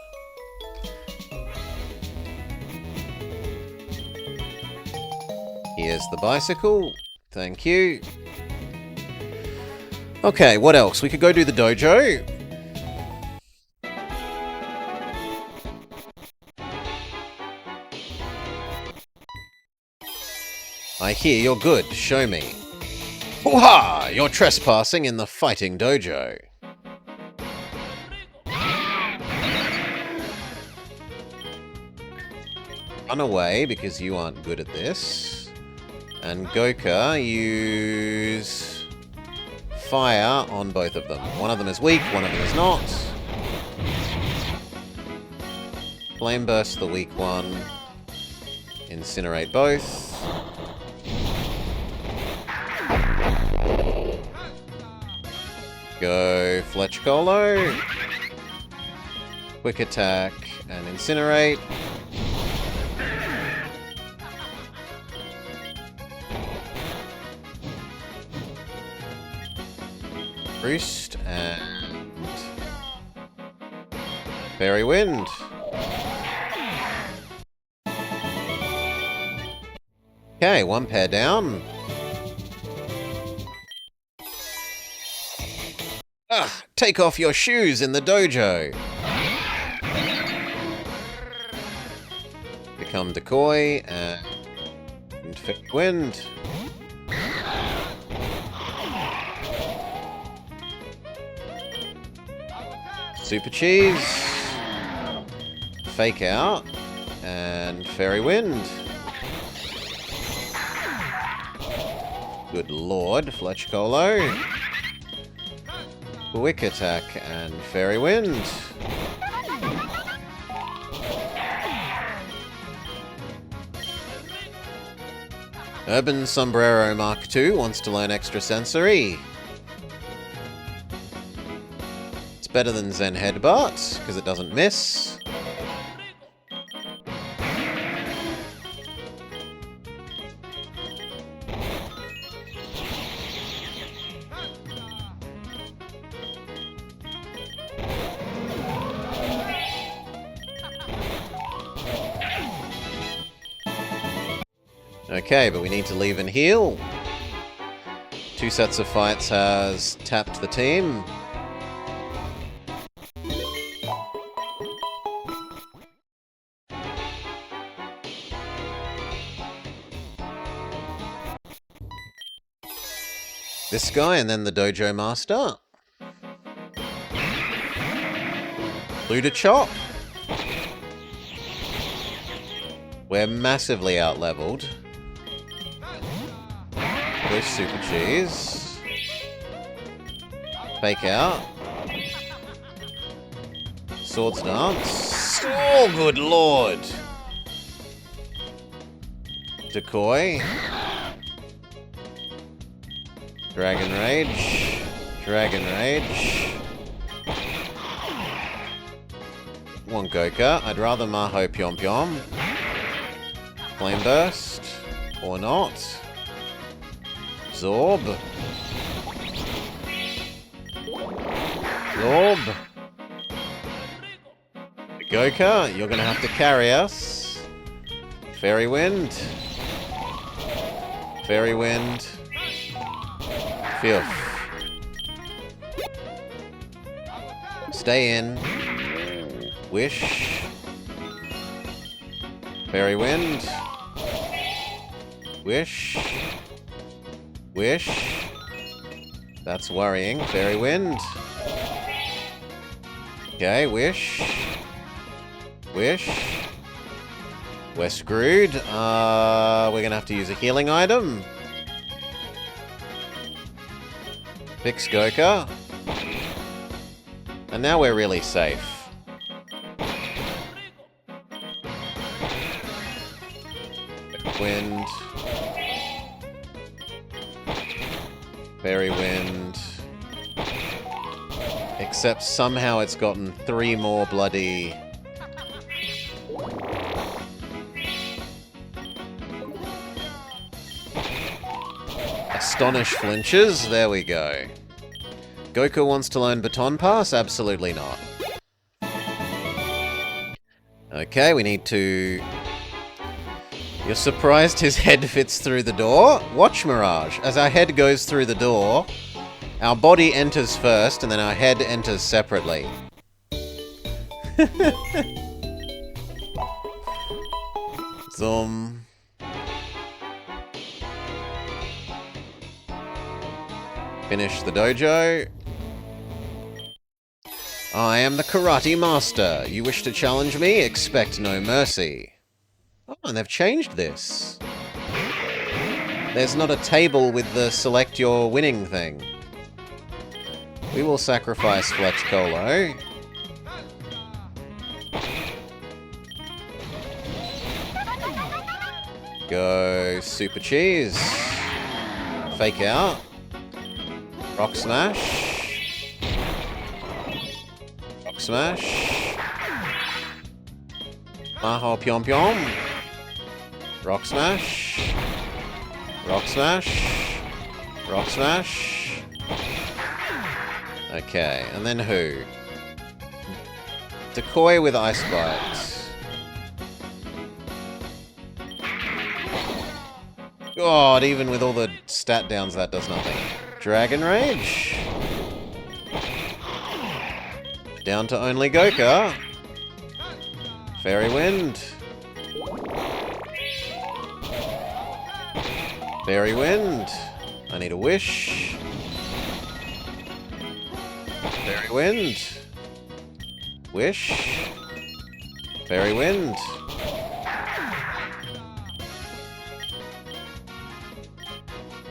Here's the bicycle. Thank you. Okay, what else? We could go do the dojo. I hear you're good. Show me. Hoo-ha! You're trespassing in the fighting dojo. Run away because you aren't good at this. And Goka, use fire on both of them. One of them is weak, one of them is not. Flame burst the weak one. Incinerate both. Go Fletch Colo. Quick attack and incinerate. Roost and Fairy Wind. Okay, one pair down. Ah, take off your shoes in the dojo. Become Decoy and Fairy Wind. Super Cheese. Fake Out and Fairy Wind. Good lord, Fletch Colo. Quick Attack and Fairy Wind. Urban Sombrero Mark II wants to learn Extrasensory. It's better than Zen Headbutt, because it doesn't miss. Okay, but we need to leave and heal. 2 sets of fights has tapped the team. This guy and then the Dojo Master. Luda Chop. We're massively out-leveled. Push Super Cheese. Fake Out. Swords Dance. Oh, good lord! Decoy. Dragon Rage. Dragon Rage. One Goka. I'd rather Maho Pyom Pyom. Flame Burst. Or not. Zorb. Zorb. Goka, you're gonna have to carry us. Fairy Wind. Fairy Wind. Filth. Stay in. Wish. Fairy Wind. Wish. Wish. That's worrying. Fairy Wind. Okay, Wish. Wish. We're screwed. We're gonna have to use a healing item. Fix Goka. And now we're really safe. Wind. Fairy Wind. Except somehow it's gotten 3 more bloody... Astonish flinches. There we go. Goku wants to learn Baton Pass? Absolutely not. Okay, we need to You're surprised his head fits through the door? Watch, Mirage. As our head goes through the door, our body enters first, and then our head enters separately. Zoom. Finish the dojo. I am the karate master. You wish to challenge me? Expect no mercy. Oh, and they've changed this. There's not a table with the select your winning thing. We will sacrifice Fletch Colo. Go Super Cheese. Fake out. Rock Smash. Rock Smash. Maho Pyom Pyom. Rock Smash. Rock Smash. Rock Smash. Okay, and then who? Decoy with Ice Bite. God, even with all the stat downs, that does nothing. Dragon Rage. Down to only Goka. Fairy Wind. Fairy Wind. I need a wish. Fairy Wind. Wish. Fairy Wind.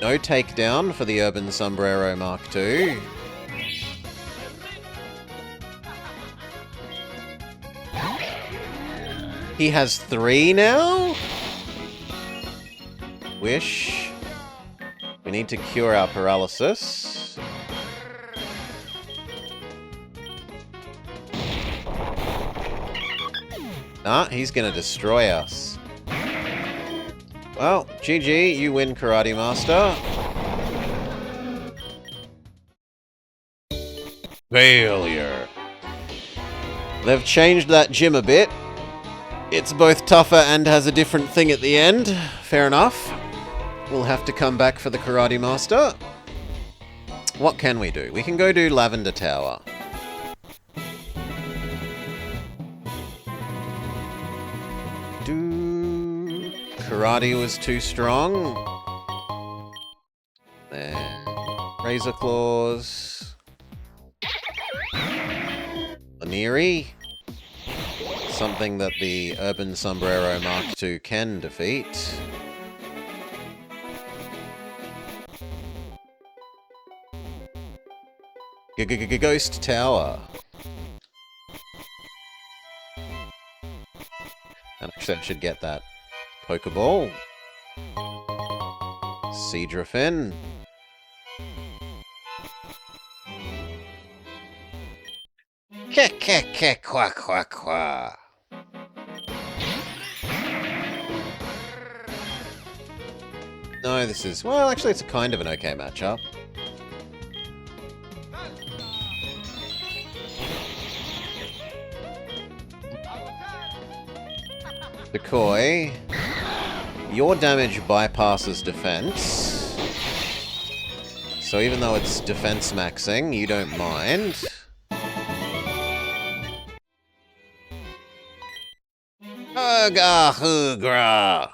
No takedown for the Urban Sombrero Mark II. He has 3 now? Wish. We need to cure our paralysis. Nah, he's gonna destroy us. Well, GG, you win, Karate Master. Failure. They've changed that gym a bit. It's both tougher and has a different thing at the end. Fair enough. We'll have to come back for the Karate Master. What can we do? We can go do Lavender Tower. Karate was too strong. And Razor Claws. Oniri. Something that the Urban Sombrero Mark II can defeat. Ghost Tower. And actually I should get that Pokeball. Seadrifin. Kwa kwa kwa. No, this is... Well, actually, it's a kind of an okay matchup. Decoy. Your damage bypasses defense. So even though it's defense maxing, you don't mind. Ugh-ah-hoo-gra.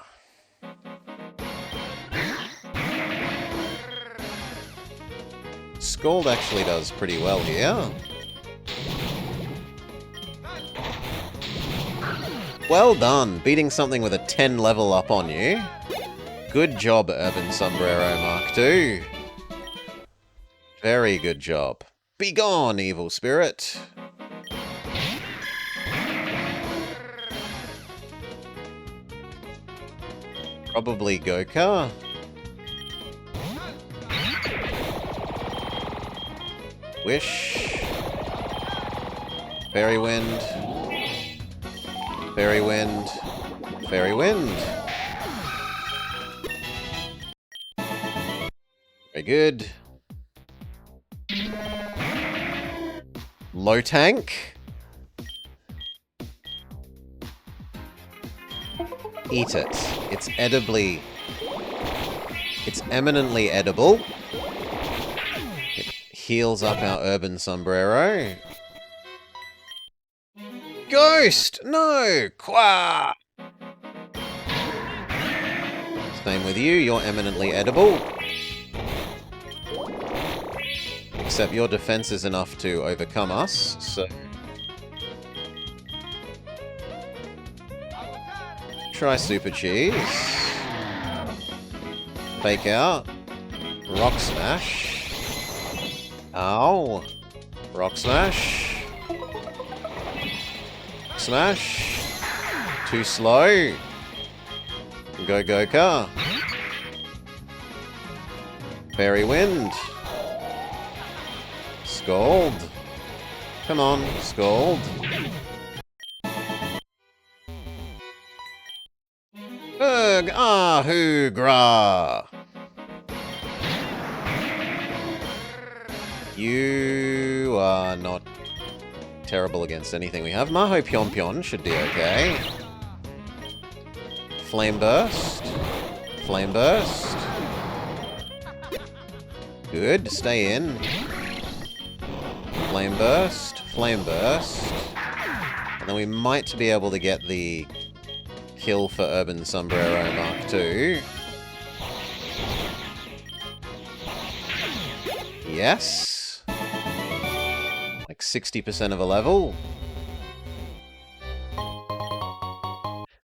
Scald actually does pretty well here. Well done, beating something with a 10 level up on you. Good job, Urban Sombrero Mark II. Very good job. Be gone, evil spirit. Probably Goka. Wish. Fairy Wind. Fairy Wind. Fairy Wind. Very good. Low tank. eat it. It's edibly... It's eminently edible. It heals up our urban sombrero. Ghost! No! Qua! Same with you, you're eminently edible. Except your defense is enough to overcome us, so... Try Super Cheese. Fake out. Rock Smash. Ow. Rock Smash. Smash. Too slow. Go Goka. Fairy Wind. Scald. Come on, Scald. Ugh, ahoo, gra. You are not terrible against anything we have. Maho Pion Pion should be okay. Flame Burst. Flame Burst. Good, stay in. Flame Burst. Flame Burst. And then we might be able to get the kill for Urban Sombrero Mark II. Yes. Like 60% of a level.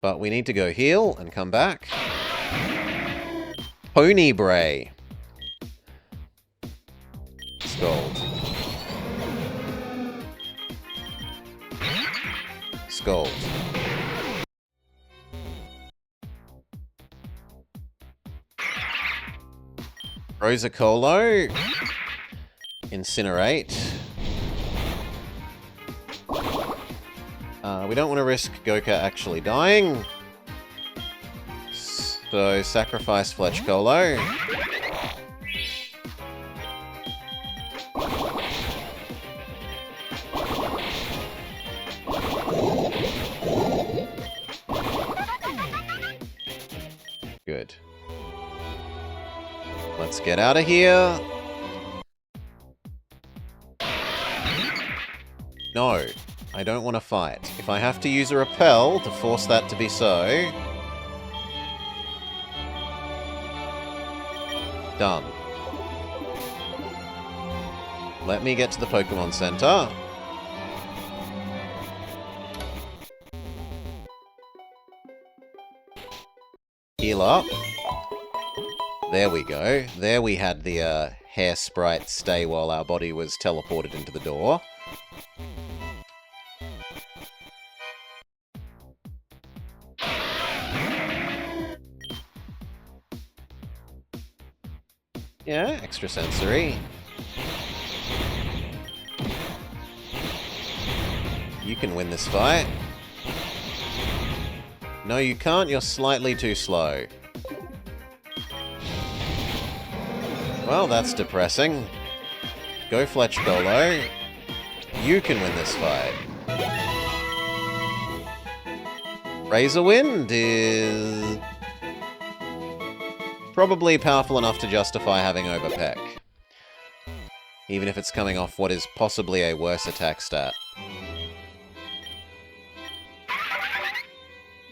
But we need to go heal and come back. Pony Bray. Scald. Scald. Rosacolo. Incinerate. We don't want to risk Goka actually dying. So, sacrifice Fletchcolo. Good. Let's get out of here. No, I don't want to fight. If I have to use a repel to force that to be so... Done. Let me get to the Pokemon Center. Heal up. There we go. There we had the hair sprite stay while our body was teleported into the door. Yeah, extrasensory. You can win this fight. No, you can't. You're slightly too slow. Well, that's depressing. Go Fletchcolo. You can win this fight. Razor Wind is... probably powerful enough to justify having Overpeck. Even if it's coming off what is possibly a worse attack stat.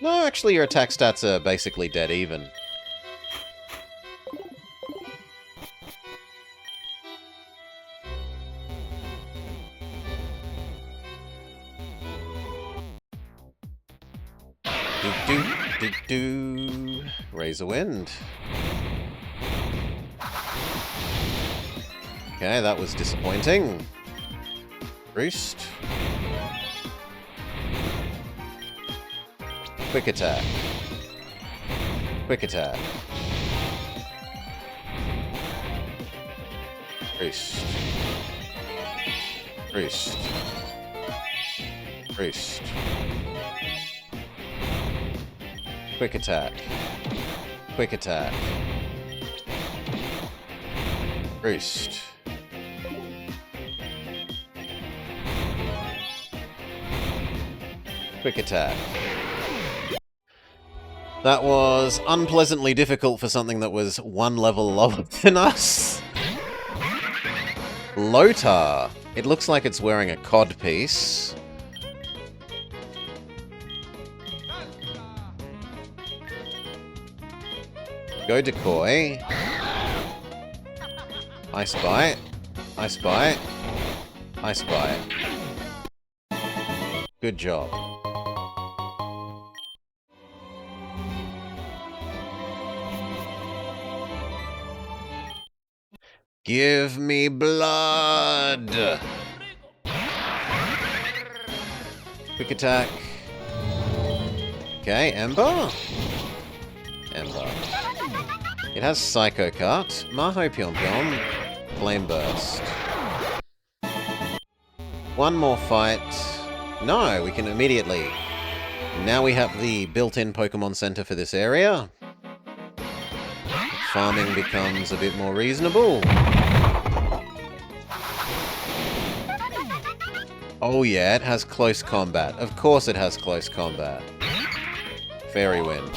No, actually your attack stats are basically dead even. Do. Razor Wind. Okay, that was disappointing. Roost. Quick attack. Quick attack. Roost. Roost. Roost. Quick attack. Quick attack. Roost. Quick attack. That was unpleasantly difficult for something that was one level lower than us. Lotar. It looks like it's wearing a cod piece. Go decoy. Ice bite. Ice bite. Ice bite. Good job. Give me blood! Quick attack. Okay, Ember. Ember. It has Psycho Cut. Maho Pyom Pyom. Flame Burst. One more fight. No, we can immediately. Now we have the built-in Pokemon Center for this area. Farming becomes a bit more reasonable. Oh yeah, it has close combat. Of course it has close combat. Fairy Wind.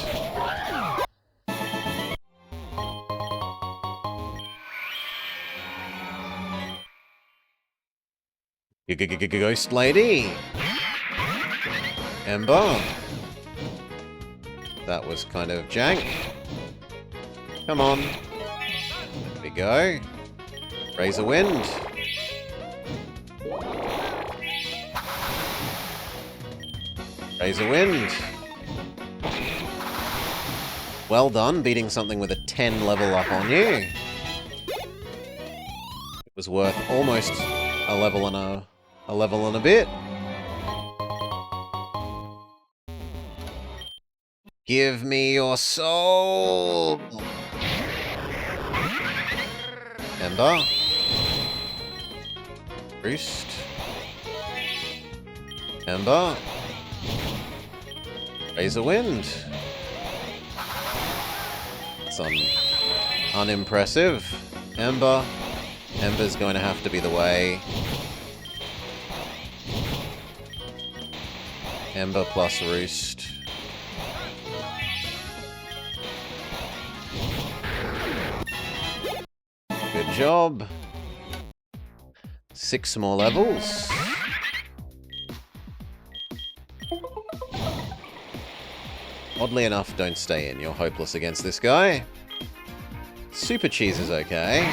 Ghost Lady. Ember. That was kind of jank. Come on. There we go. Razor Wind. Razor Wind. Well done, beating something with a 10 level up on you. It was worth almost a level and a bit. Give me your soul! Ember. Roost. Ember. Razor Wind. It's unimpressive. Ember. Ember's going to have to be the way. Ember plus Roost. Good job. 6 more levels. Oddly enough, don't stay in. You're hopeless against this guy. Super Cheese is okay.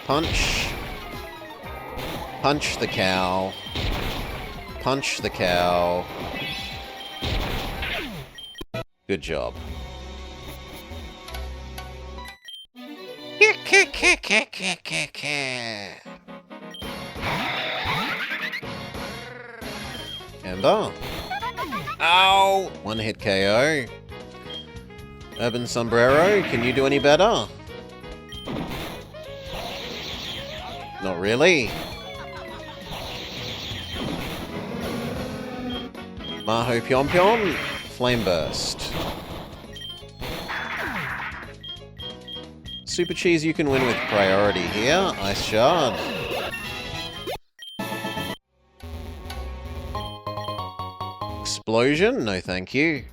Punch. Punch the cow. Punch the cow. Good job. Ember. Ow! One hit KO. Urban Sombrero, can you do any better? Not really. Maho Pyom Pyom. Flame Burst. Super Cheese, you can win with priority here. Ice Shard. Explosion? No thank you.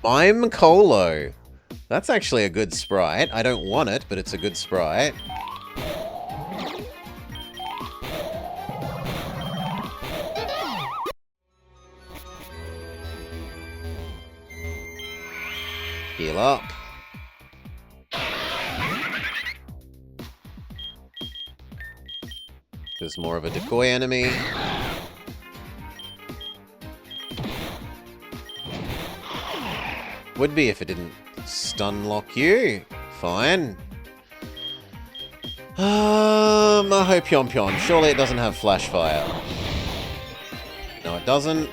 I'm Colo. That's actually a good sprite. I don't want it, but it's a good sprite. Heal up. There's more of a decoy enemy. Would be if it didn't stun lock you. Fine. Maho Pyom Pyom. Surely it doesn't have Flash Fire. No, it doesn't.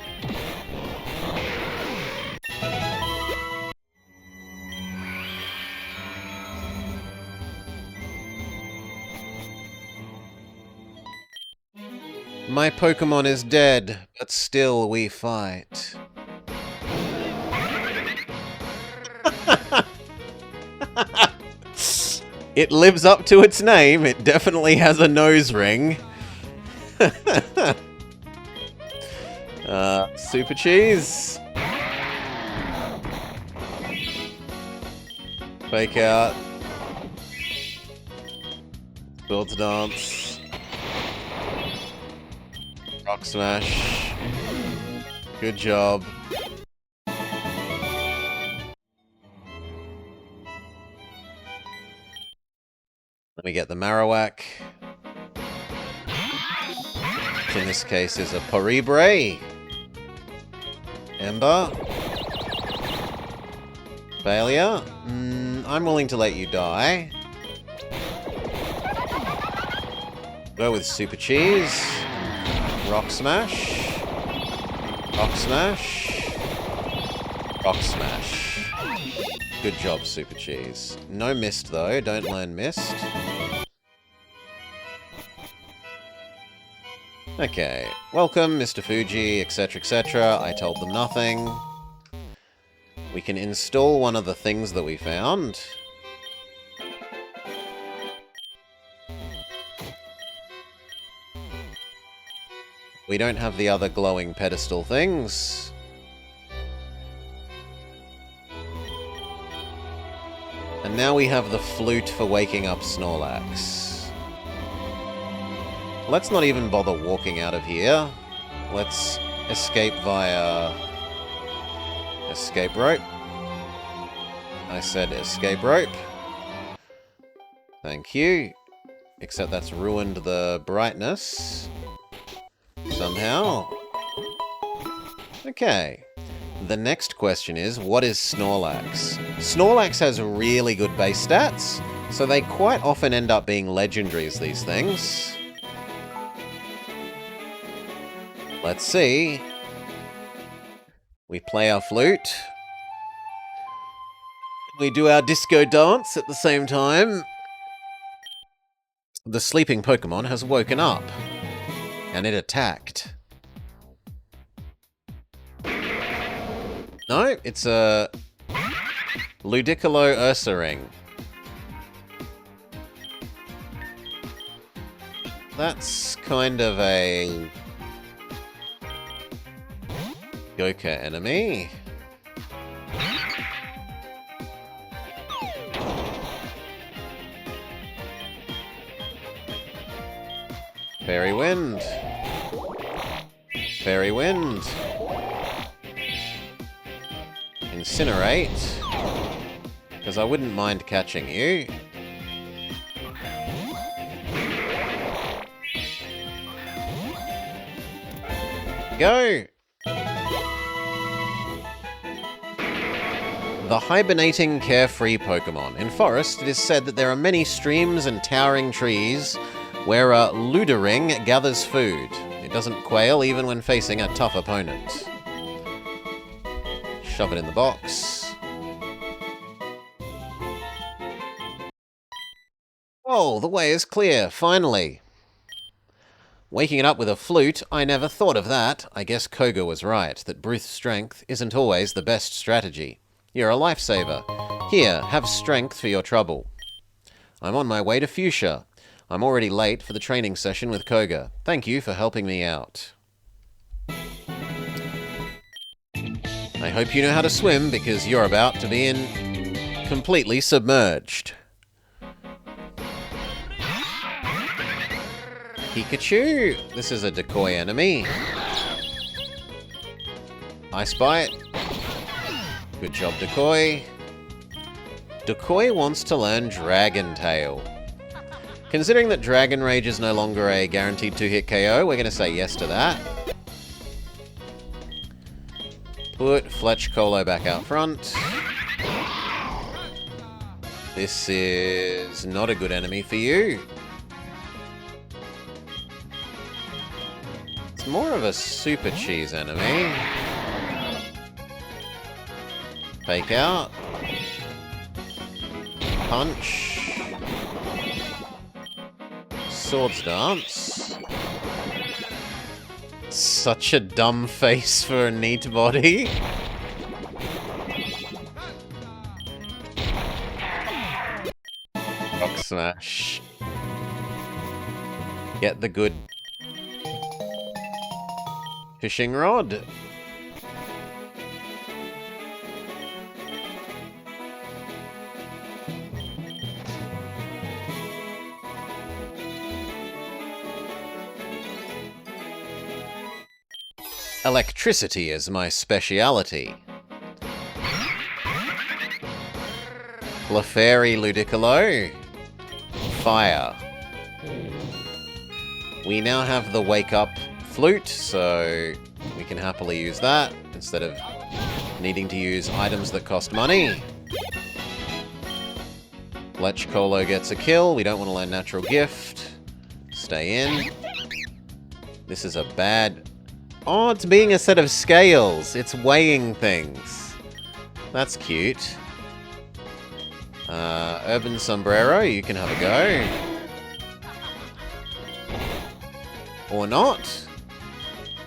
My Pokemon is dead, but still we fight. It lives up to its name. It definitely has a nose ring. Super cheese. Fake out. Swords dance. Rock smash. Good job. Let me get the Marowak. Which in this case is a Poribre. Ember. Failure. I'm willing to let you die. Go with Super Cheese. Rock Smash. Rock Smash. Rock Smash. Good job, Super Cheese. No mist, though. Don't learn mist. Okay. Welcome, Mr. Fuji, etc., etc. I told them nothing. We can install one of the things that we found. We don't have the other glowing pedestal things. And now we have the flute for waking up Snorlax. Let's not even bother walking out of here. Let's escape via... escape rope. I said escape rope. Thank you. Except that's ruined the brightness. Somehow. Okay. The next question is, what is Snorlax? Snorlax has really good base stats, so they quite often end up being legendaries, these things. Let's see. We play our flute. We do our disco dance at the same time. The sleeping Pokemon has woken up. And it attacked. No, it's a Ludicolo Ursaring. That's kind of a Goka enemy. Fairy Wind. Fairy Wind. Incinerate. Because I wouldn't mind catching you. Go! The hibernating, carefree Pokemon. In Forest, it is said that there are many streams and towering trees where a Ludering gathers food. It doesn't quail even when facing a tough opponent. Shove it in the box. Oh, the way is clear, finally. Waking it up with a flute, I never thought of that. I guess Koga was right, that brute strength isn't always the best strategy. You're a lifesaver. Here, have strength for your trouble. I'm on my way to Fuchsia. I'm already late for the training session with Koga. Thank you for helping me out. I hope you know how to swim, because you're about to be completely submerged. Pikachu! This is a decoy enemy. Ice Bite. Good job, Decoy. Decoy wants to learn Dragon Tail. Considering that Dragon Rage is no longer a guaranteed 2-hit KO, we're going to say yes to that. Put Fletch Colo back out front. This is not a good enemy for you. It's more of a Super Cheese enemy. Fake out. Punch. Swords Dance. Such a dumb face for a neat body. Rock Smash. Get the good Fishing rod. Electricity is my speciality. Clefairy Ludicolo. Fire. We now have the Wake Up Flute, so we can happily use that instead of needing to use items that cost money. Lech Colo gets a kill. We don't want to learn Natural Gift. Stay in. This is a bad... Oh, it's being a set of scales. It's weighing things. That's cute. Urban Sombrero, you can have a go. Or not.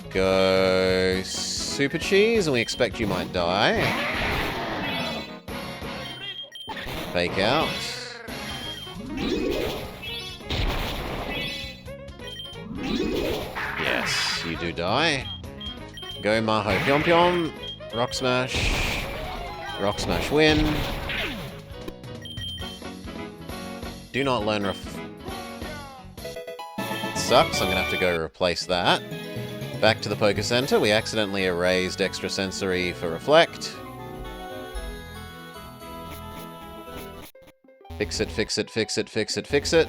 Go Super Cheese, and we expect you might die. Fake out. Yes, you do die. Go Maho Pyom Pyom. Rock Smash. Rock Smash win. Do not learn sucks, I'm gonna have to go replace that. Back to the Poké Center. We accidentally erased Extrasensory for Reflect. Fix it, fix it, fix it, fix it, fix it.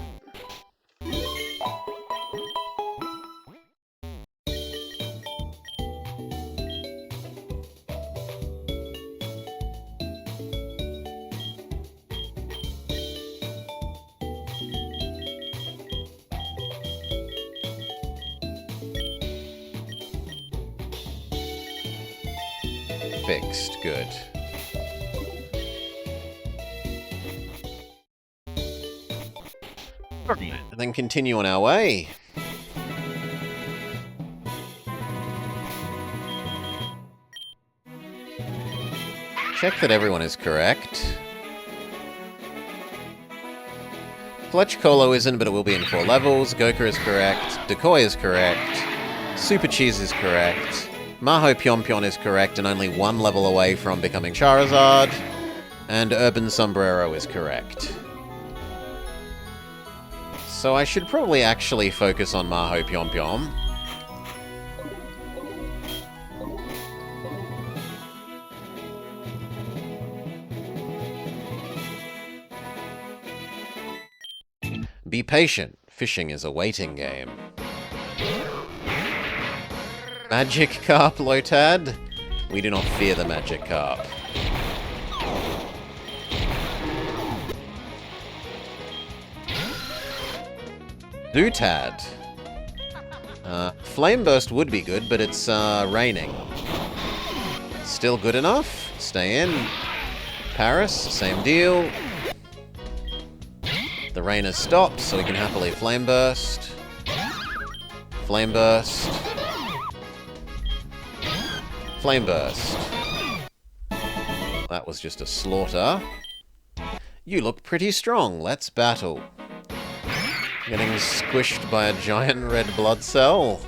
Fixed. Good. And then continue on our way. Check that everyone is correct. Fletch Colo isn't, but it will be in 4 levels. Goku is correct. Decoy is correct. Super Cheese is correct. Maho Pyom Pyom is correct and only 1 level away from becoming Charizard. And Urban Sombrero is correct. So I should probably actually focus on Maho Pyom Pyom. Be patient. Fishing is a waiting game. Magic Carp, Lotad? We do not fear the Magic Carp. Dootad. Flame Burst would be good, but it's raining. Still good enough. Stay in. Paris, same deal. The rain has stopped, so we can happily Flame Burst. Flame Burst. Flame Burst. That was just a slaughter. You look pretty strong. Let's battle. Getting squished by a giant red blood cell.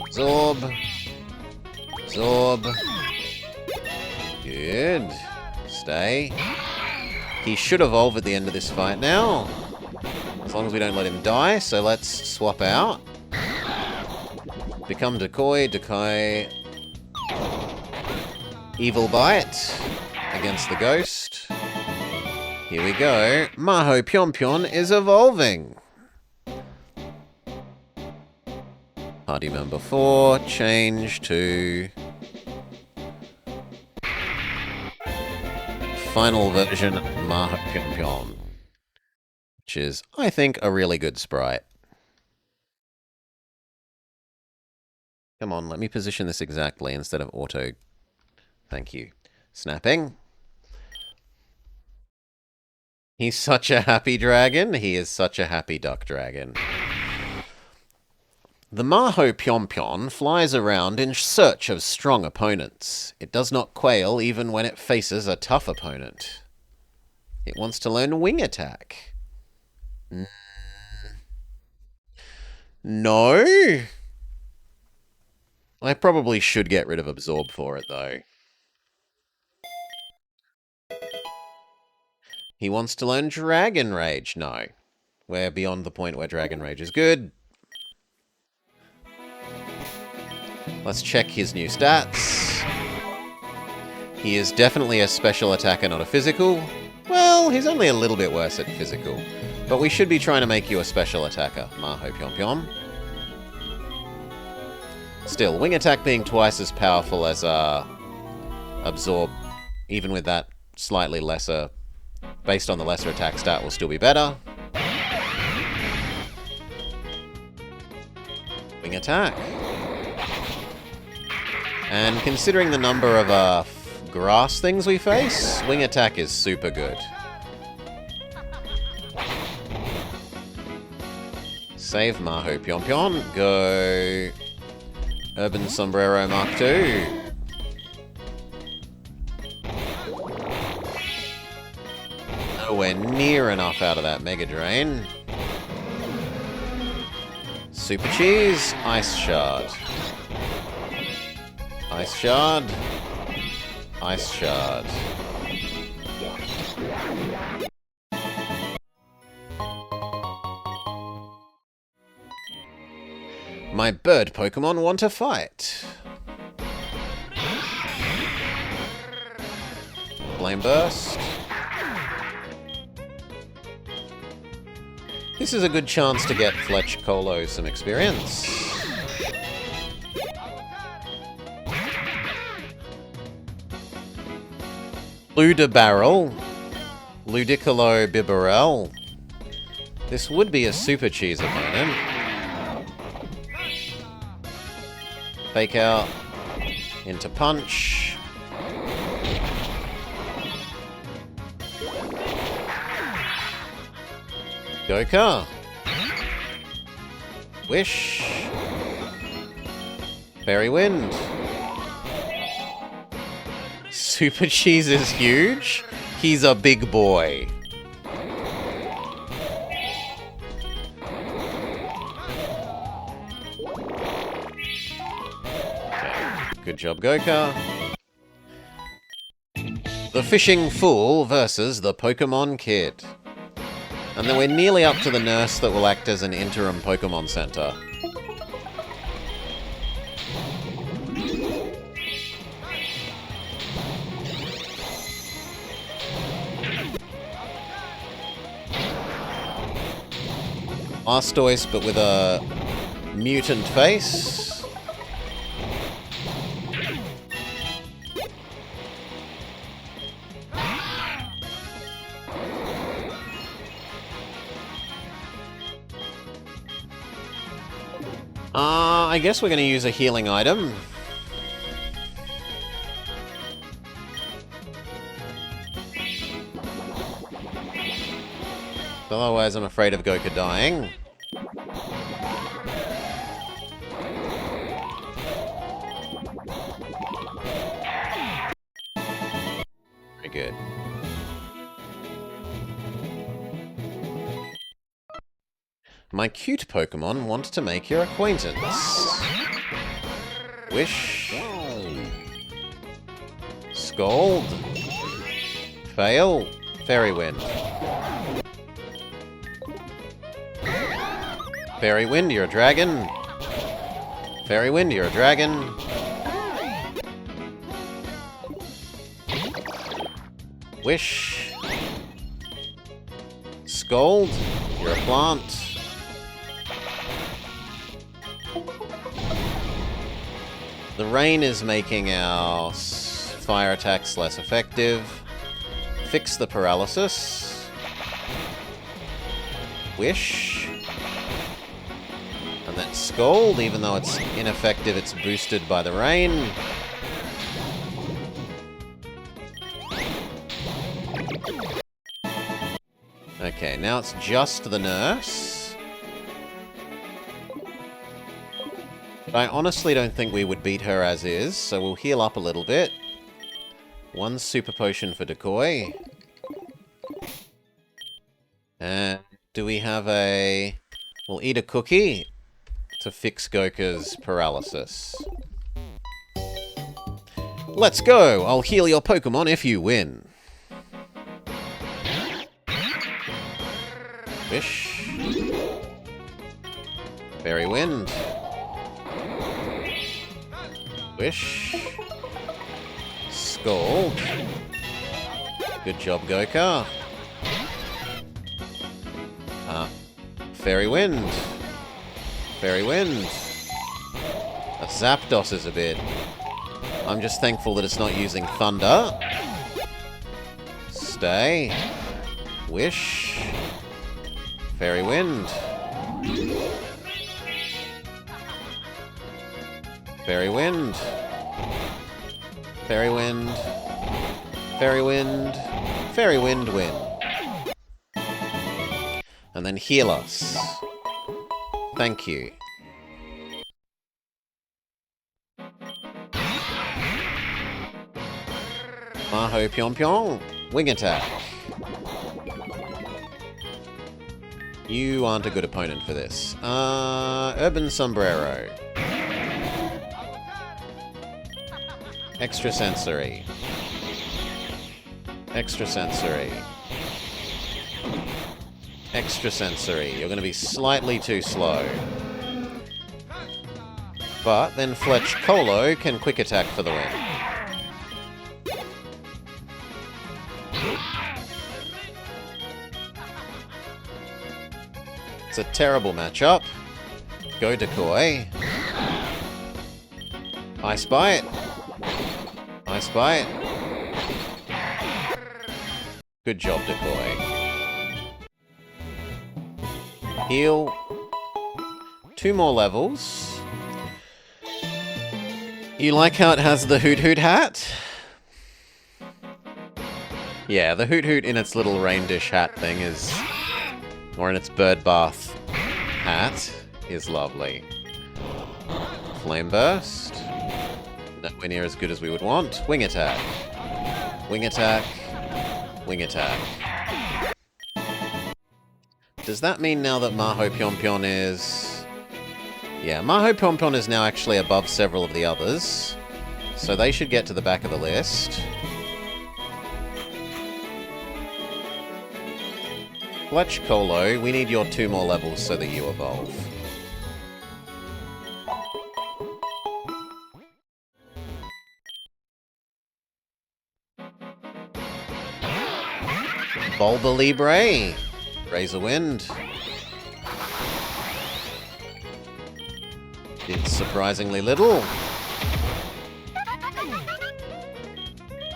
Absorb. Absorb. Good. Stay. He should evolve at the end of this fight now. As long as we don't let him die, so let's swap out. Become Decoy, Decoy. Evil Bite against the Ghost. Here we go. Maho Pyom Pyom is evolving. Party member 4, change to final version Maho Pyom Pyom, which is, I think, a really good sprite. Come on, let me position this exactly instead of auto. Thank you. Snapping. He's such a happy dragon. He is such a happy duck dragon. The Maho Pyom Pyom flies around in search of strong opponents. It does not quail even when it faces a tough opponent. It wants to learn Wing Attack. No? I probably should get rid of Absorb for it, though. He wants to learn Dragon Rage. No. We're beyond the point where Dragon Rage is good. Let's check his new stats. He is definitely a special attacker, not a physical. Well, he's only a little bit worse at physical. But we should be trying to make you a special attacker. Maho Pyom Pyom. Still, wing attack being twice as powerful as Absorb, even with that slightly lesser, based on the lesser attack stat, will still be better. Wing attack. And considering the number of grass things we face, wing attack is super good. Save Maho Pyom Pyom. Go Urban Sombrero Mark II. Nowhere near enough out of that Mega Drain. Super Cheese. Ice Shard. Ice Shard. Ice Shard. My bird Pokemon want to fight. Flame Burst. This is a good chance to get Fletch Colo some experience. Ludabarrel. Ludicolo Bibarel. This would be a Super Cheese opponent. Fake out into Punch. Goka. Wish. Fairy Wind. Super Cheese is huge. He's a big boy. Good job, Goka. The Fishing Fool versus the Pokemon Kid. And then we're nearly up to the nurse that will act as an interim Pokemon Center. Blastoise, but with a mutant face. I guess we're going to use a healing item. Otherwise, I'm afraid of Goka dying. Very good. My cute Pokemon want to make your acquaintance. Wish. Scold. Fail. Fairy Wind. Fairy Wind, you're a dragon. Fairy Wind, you're a dragon. Wish. Scold, you're a plant. The rain is making our fire attacks less effective. Fix the paralysis. Wish. And then Scold, even though it's ineffective, it's boosted by the rain. Okay, now it's just the nurse. I honestly don't think we would beat her as is, so we'll heal up a little bit. One super potion for Decoy. And do we have a... We'll eat a cookie. to fix Goka's paralysis. Let's go! I'll heal your Pokemon if you win. Wish. Fairy Wind. Wish. Scald. Good job, Goka. Fairy Wind. Fairy Wind. A Zapdos is a bit. I'm just thankful that it's not using Thunder. Stay. Wish. Fairy Wind. Fairy Wind. Fairy Wind. Fairy Wind. Fairy Wind win. And then heal us. Thank you. Maho Pyong Pyong. Wing attack. You aren't a good opponent for this. Urban Sombrero. Extrasensory. Extrasensory. Extrasensory. You're going to be slightly too slow. But then Fletch Colo can quick attack for the win. It's a terrible matchup. Go Decoy. Ice Bite. Ice Bite. Good job, Decoy. Heal. 2 more levels. You like how it has the Hoot Hoot hat? Yeah, the Hoot Hoot in its little rain dish hat thing is... or in its bird bath hat is lovely. Flame Burst. Nowhere near as good as we would want. Wing Attack. Wing Attack. Wing Attack. Does that mean now that Maho Pyong Pyong is... yeah, Maho Pyong Pyong is now actually above several of the others. So they should get to the back of the list. Fletch Colo, we need your 2 more levels so that you evolve. Bulba Libre. Razor Wind. Did surprisingly little.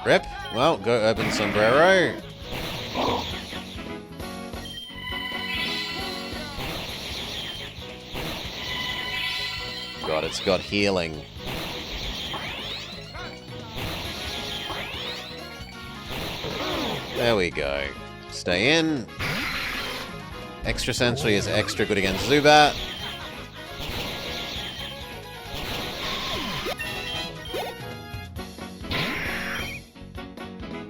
Rip. Well, go Urban Sombrero. God, it's got healing. There we go. Stay in. Extrasensory is extra good against Zubat.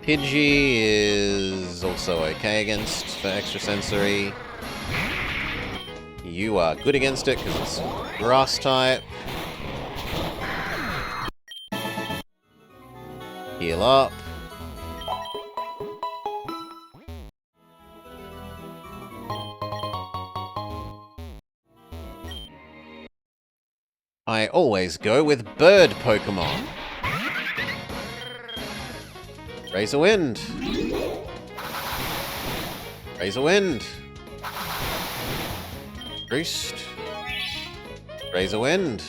Pidgey is also okay against for Extrasensory. You are good against it because it's Grass type. Heal up. I always go with bird Pokemon. Razor Wind. Razor Wind. Roost. Razor Wind.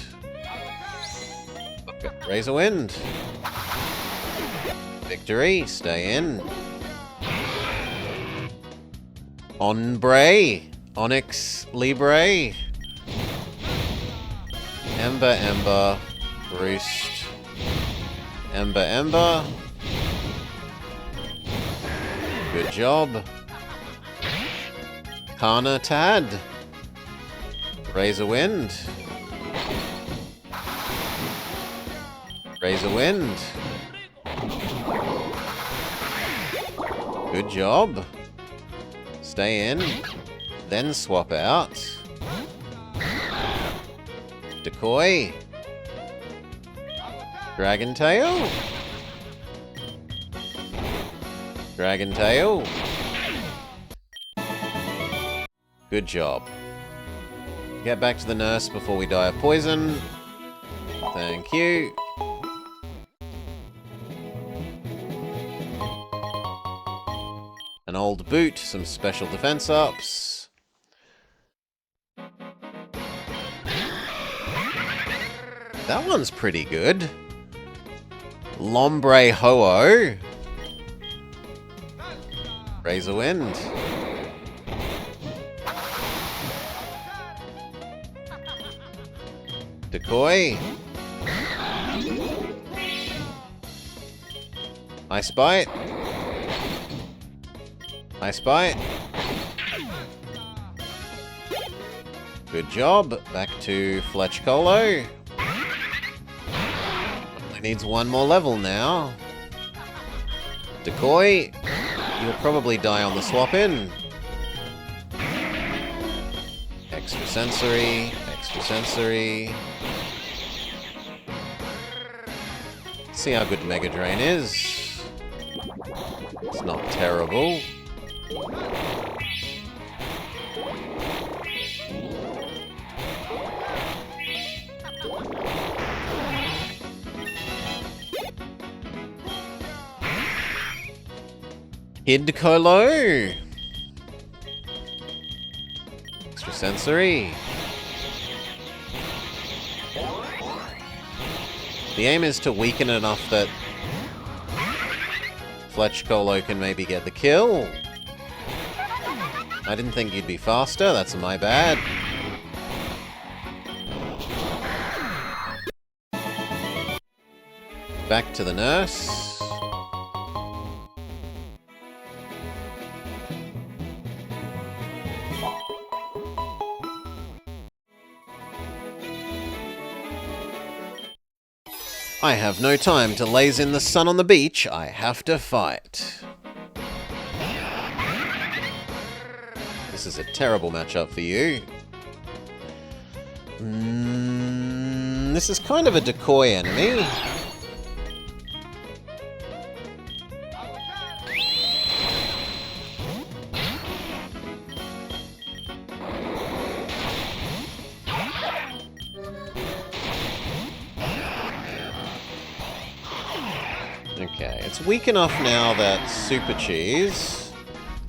Razor Wind. Victory. Stay in. Ombre. Onyx Libre. Ember, Ember, Roost, Ember, Ember. Good job. Kana Tad. Razor Wind. Razor Wind. Good job. Stay in. Then swap out. Decoy. Dragon Tail. Dragon Tail. Good job. Get back to the nurse before we die of poison. Thank you. An old boot, some special defense ups. That one's pretty good. Lombre Ho-Oh. Razor Wind. Decoy. Ice Bite. Ice Bite. Good job. Back to Fletch Colo. Only needs one more level now. Decoy. You'll probably die on the swap in. Extra sensory. Extra sensory. See how good Mega Drain is. It's not terrible. Hid Colo. Extra sensory. The aim is to weaken enough that Fletch Colo can maybe get the kill. I didn't think you'd be faster, that's my bad. Back to the nurse. I have no time to laze in the sun on the beach, I have to fight. This is a terrible matchup for you. This is kind of a decoy enemy. Okay, it's weak enough now that Super Cheese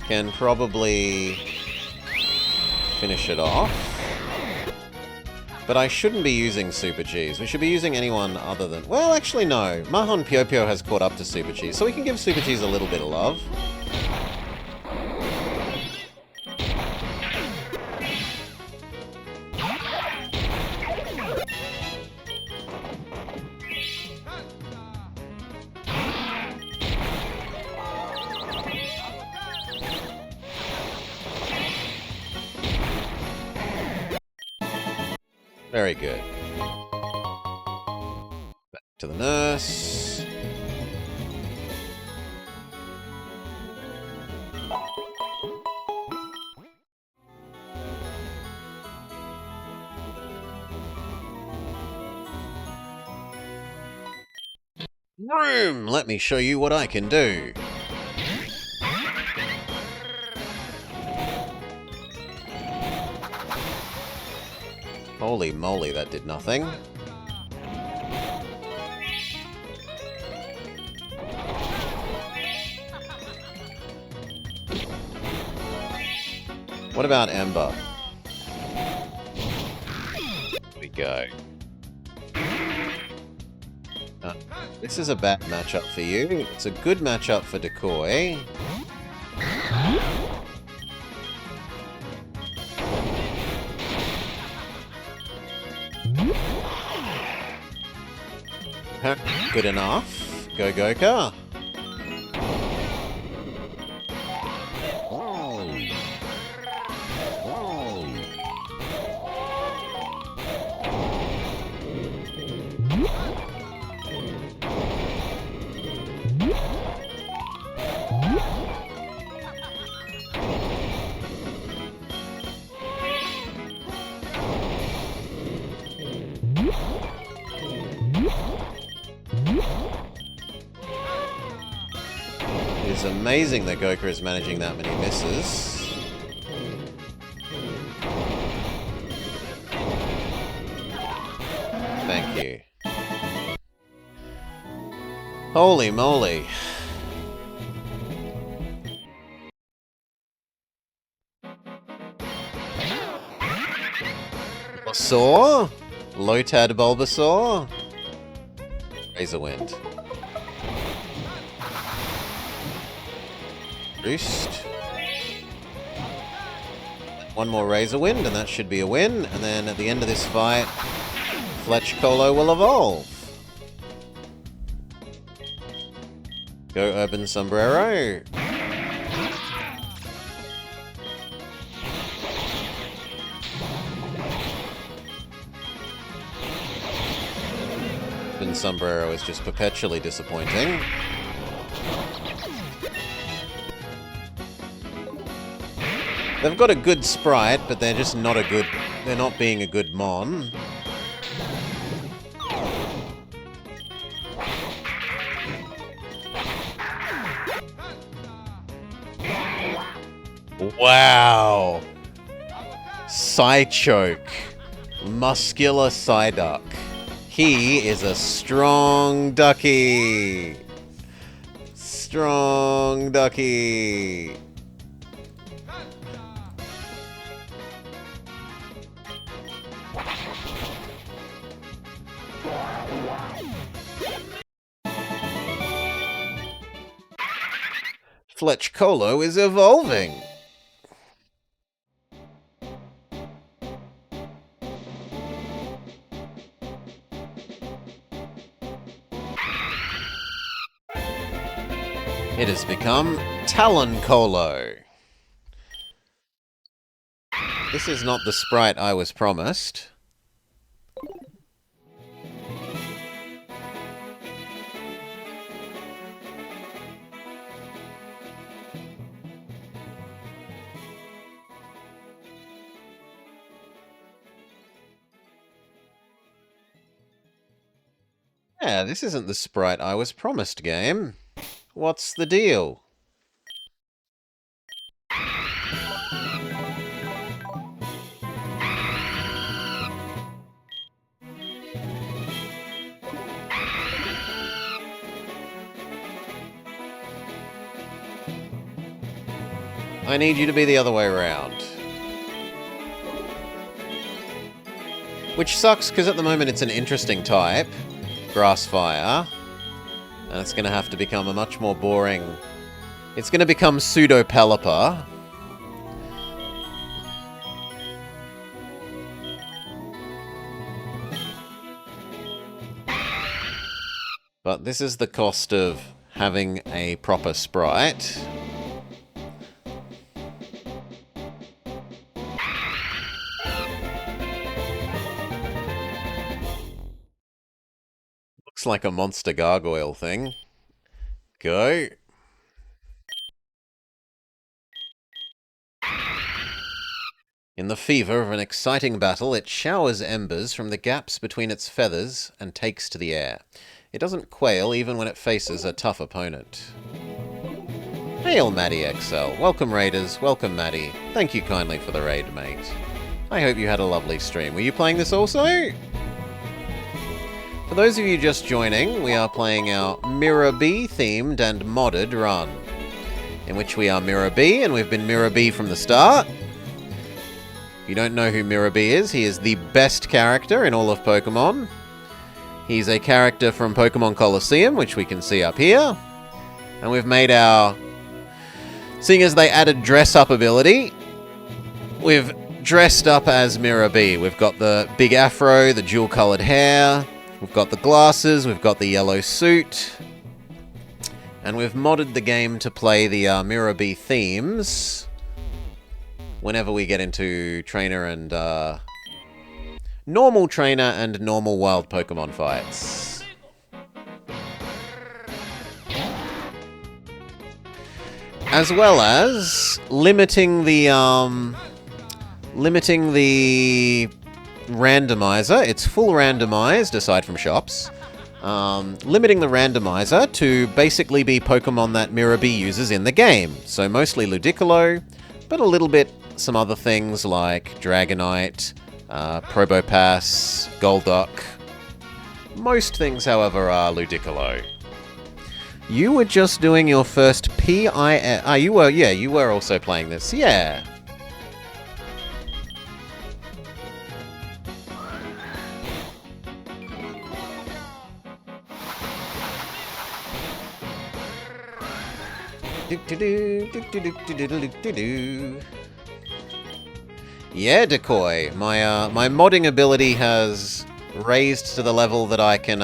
can probably finish it off. But I shouldn't be using Super Cheese. We should be using anyone other than... Well, actually, no. Mahon Pyo has caught up to Super Cheese, so we can give Super Cheese a little bit of love. Very good. Back to the nurse. Room! Let me show you what I can do. Holy moly, that did nothing. What about Ember? Here we go. This is a bad matchup for you. It's a good matchup for Decoy. Good enough. Go Goka. amazing that Goku is managing that many misses. Thank you. Holy moly. Bulbasaur? Lotad Bulbasaur? Razor Wind. Boost. One more Razor Wind, and that should be a win. And then at the end of this fight, Fletch Colo will evolve. Go Urban Sombrero. Urban Sombrero is just perpetually disappointing. They've got a good sprite, but they're just not a good... They're not being a good mon. Wow! Psychoke. Muscular Psyduck. He is a strong ducky. Strong ducky. Fletch Colo is evolving. It has become Talon Colo. This is not the sprite I was promised. Yeah, this isn't the sprite I was promised, game. What's the deal? I need you to be the other way around. Which sucks, because at the moment it's an interesting type. Grass Fire. And it's going to have to become a much more boring... It's going to become Pseudo Pelipper. But this is the cost of having a proper sprite. Looks like a monster gargoyle thing. Go. In the fever of an exciting battle, it showers embers from the gaps between its feathers and takes to the air. It doesn't quail even when it faces a tough opponent. Hail, Maddie XL. Welcome, Raiders. Welcome, Maddie. Thank you kindly for the raid, mate. I hope you had a lovely stream. Were you playing this also? For those of you just joining, we are playing our Miror B themed and modded run, in which we are Miror B, and we've been Miror B from the start. If you don't know who Miror B is, he is the best character in all of Pokemon. He's a character from Pokemon Colosseum, which we can see up here. And we've made our... Seeing as they added dress-up ability, we've dressed up as Miror B. We've got the big afro, the dual-coloured hair, we've got the glasses, we've got the yellow suit, and we've modded the game to play the Miror B themes whenever we get into trainer and normal trainer and normal wild Pokemon fights. As well as limiting the randomizer. It's full randomized aside from shops. limiting the randomizer to basically be Pokemon that Miror B uses in the game. So mostly Ludicolo, but a little bit some other things like Dragonite, Probopass, Golduck. Most things, however, are Ludicolo. You were just doing your first PIS. You were also playing this. Yeah. Yeah, Decoy. My modding ability has raised to the level that I can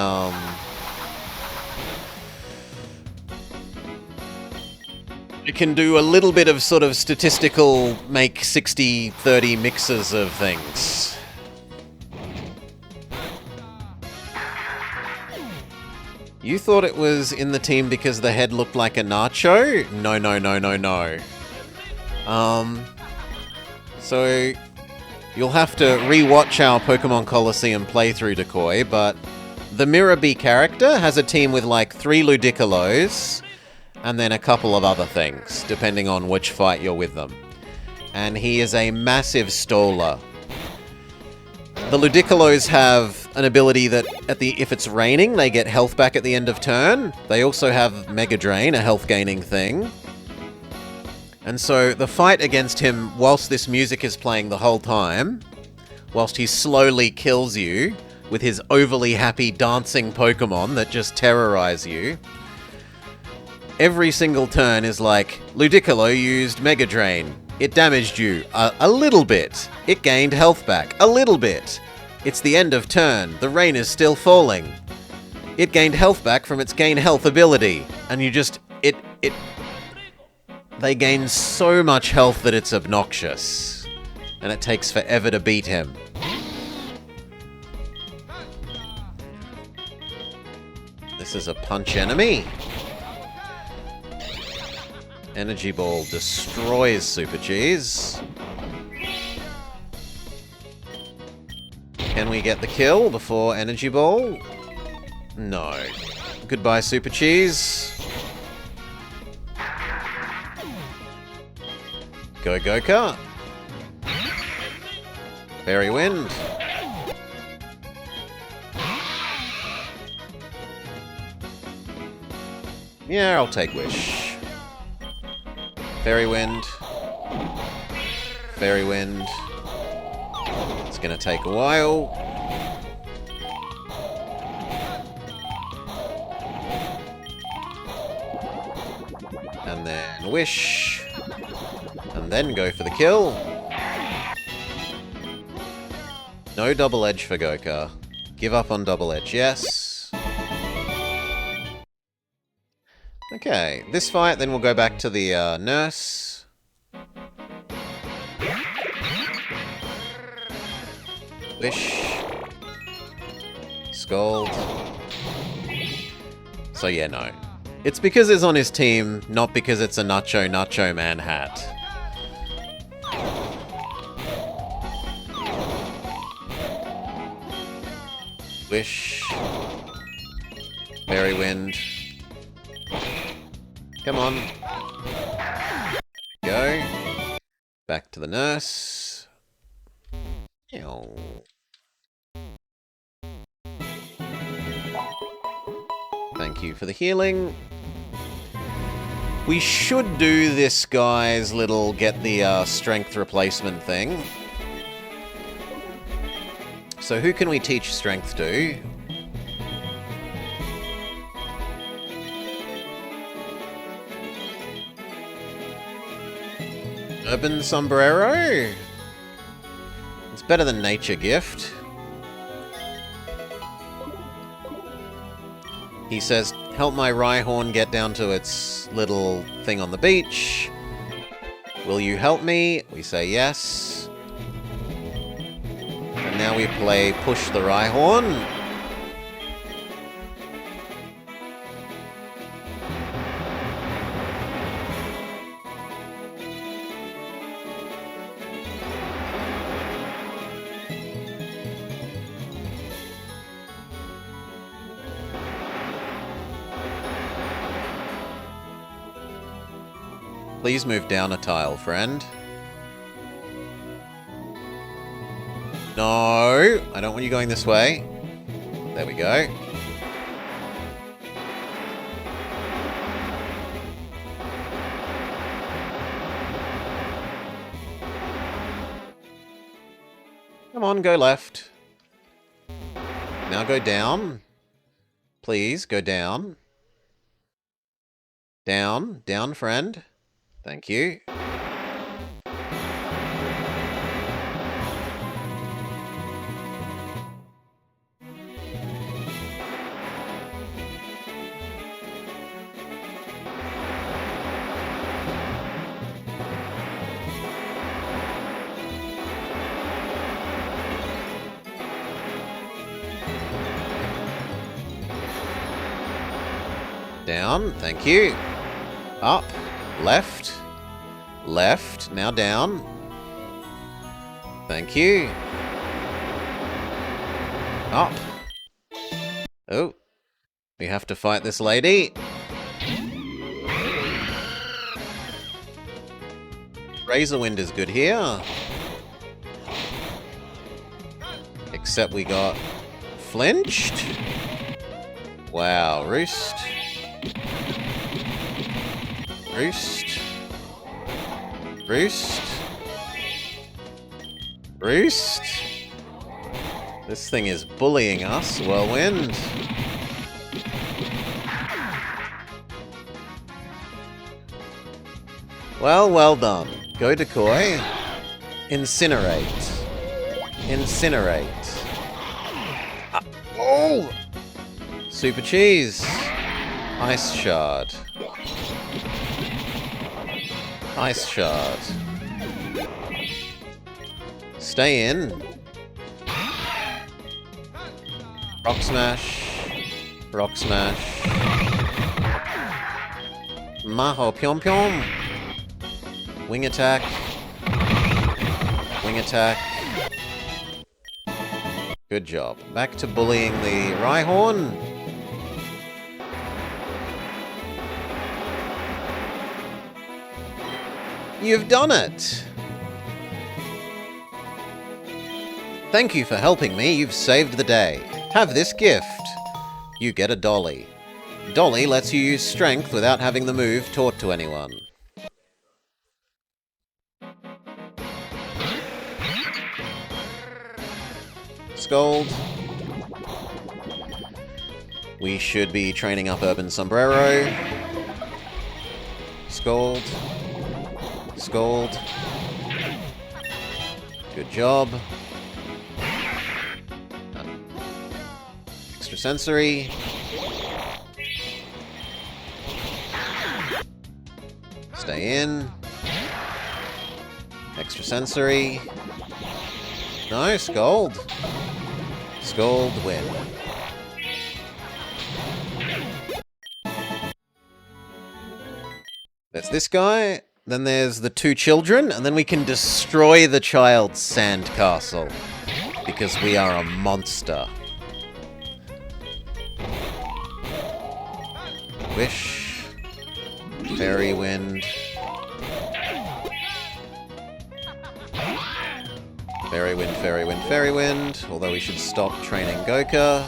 it can do a little bit of sort of statistical make 60-30 mixes of things. You thought it was in the team because the head looked like a nacho? No, no, no, no, no. So you'll have to re-watch our Pokemon Coliseum playthrough, Decoy, but the Miror B character has a team with like 3 Ludicolos and then a couple of other things, depending on which fight you're with them. And he is a massive stoler. The Ludicolos have an ability that if it's raining, they get health back at the end of turn. They also have Mega Drain, a health gaining thing. And so the fight against him, whilst this music is playing the whole time, whilst he slowly kills you with his overly happy dancing Pokemon that just terrorize you, every single turn is like, Ludicolo used Mega Drain. It damaged you a little bit. It gained health back a little bit. It's the end of turn. The rain is still falling. It gained health back from its gain health ability. And you just... They gain so much health that it's obnoxious. And it takes forever to beat him. This is a punch enemy. Energy Ball destroys Super Cheese. Can we get the kill before Energy Ball? No. Goodbye, Super Cheese. Go Goka. Fairy Wind. Yeah, I'll take Wish. Fairy Wind. Fairy Wind. It's gonna take a while. And then Wish. And then go for the kill. No Double Edge for Goka. Give up on Double Edge, yes. Okay, this fight, then we'll go back to the nurse. Wish. Scold. So yeah, no. It's because it's on his team, not because it's a Nacho Man hat. Wish. Fairy Wind. Come on. Go. Back to the nurse. Ew. Thank you for the healing. We should do this guy's little get the strength replacement thing. So who can we teach strength to? Urban Sombrero? It's better than Nature Gift. He says, help my Rhyhorn get down to its little thing on the beach. Will you help me? We say yes. And now we play Push the Rhyhorn. Please move down a tile, friend. No! I don't want you going this way. There we go. Come on, go left. Now go down. Please, go down. Down. Down, friend. Thank you. Down, thank you. Up, left, left, now down. Thank you. Up. Oh, we have to fight this lady. Razorwind is good here. Except we got flinched. Wow, Roost. Roost. Roost. Roost. This thing is bullying us, Whirlwind. Well done. Go Decoy. Incinerate. Incinerate. Oh! Super Cheese. Ice Shard. Ice Shard. Stay in. Rock Smash. Rock Smash. Maho Pyom Pyom. Wing Attack. Wing Attack. Good job. Back to bullying the Rhyhorn. You've done it! Thank you for helping me. You've saved the day. Have this gift. You get a dolly. Dolly lets you use strength without having the move taught to anyone. Scold. We should be training up Urban Sombrero. Scold. Scold. Good job. Extra sensory. Stay in. Extra sensory. No, Scold. Scold, win. There's this guy. Then there's the two children, and then we can destroy the child's sandcastle. Because we are a monster. Wish. Fairy Wind. Fairy Wind, Fairy Wind, Fairy Wind. Although we should stop training Goka.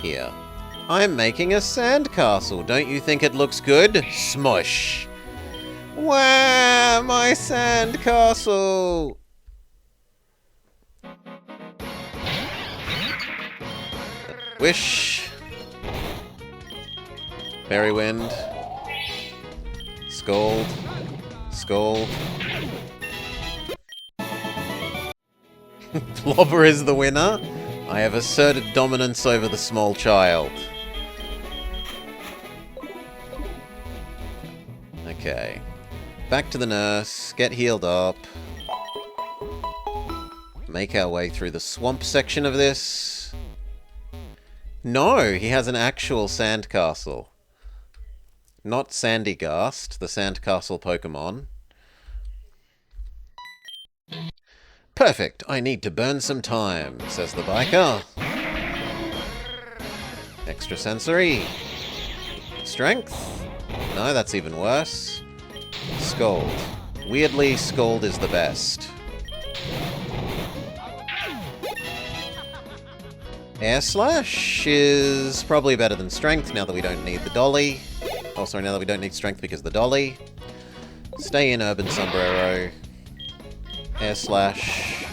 Here. I'm making a sandcastle. Don't you think it looks good? Smush. Wow, my sandcastle. Wish. Fairy Wind. Scold. Scold. Blobber is the winner. I have asserted dominance over the small child. Okay. Back to the nurse. Get healed up. Make our way through the swamp section of this. No, he has an actual sandcastle. Not Sandygast, the sandcastle Pokemon. Perfect. I need to burn some time, says the biker. Extrasensory. Strength? No, that's even worse. Scold. Weirdly, Scold is the best. Air Slash is probably better than Strength now that we don't need the dolly. Oh, sorry, now that we don't need Strength because of the dolly. Stay in Urban Sombrero. Air Slash.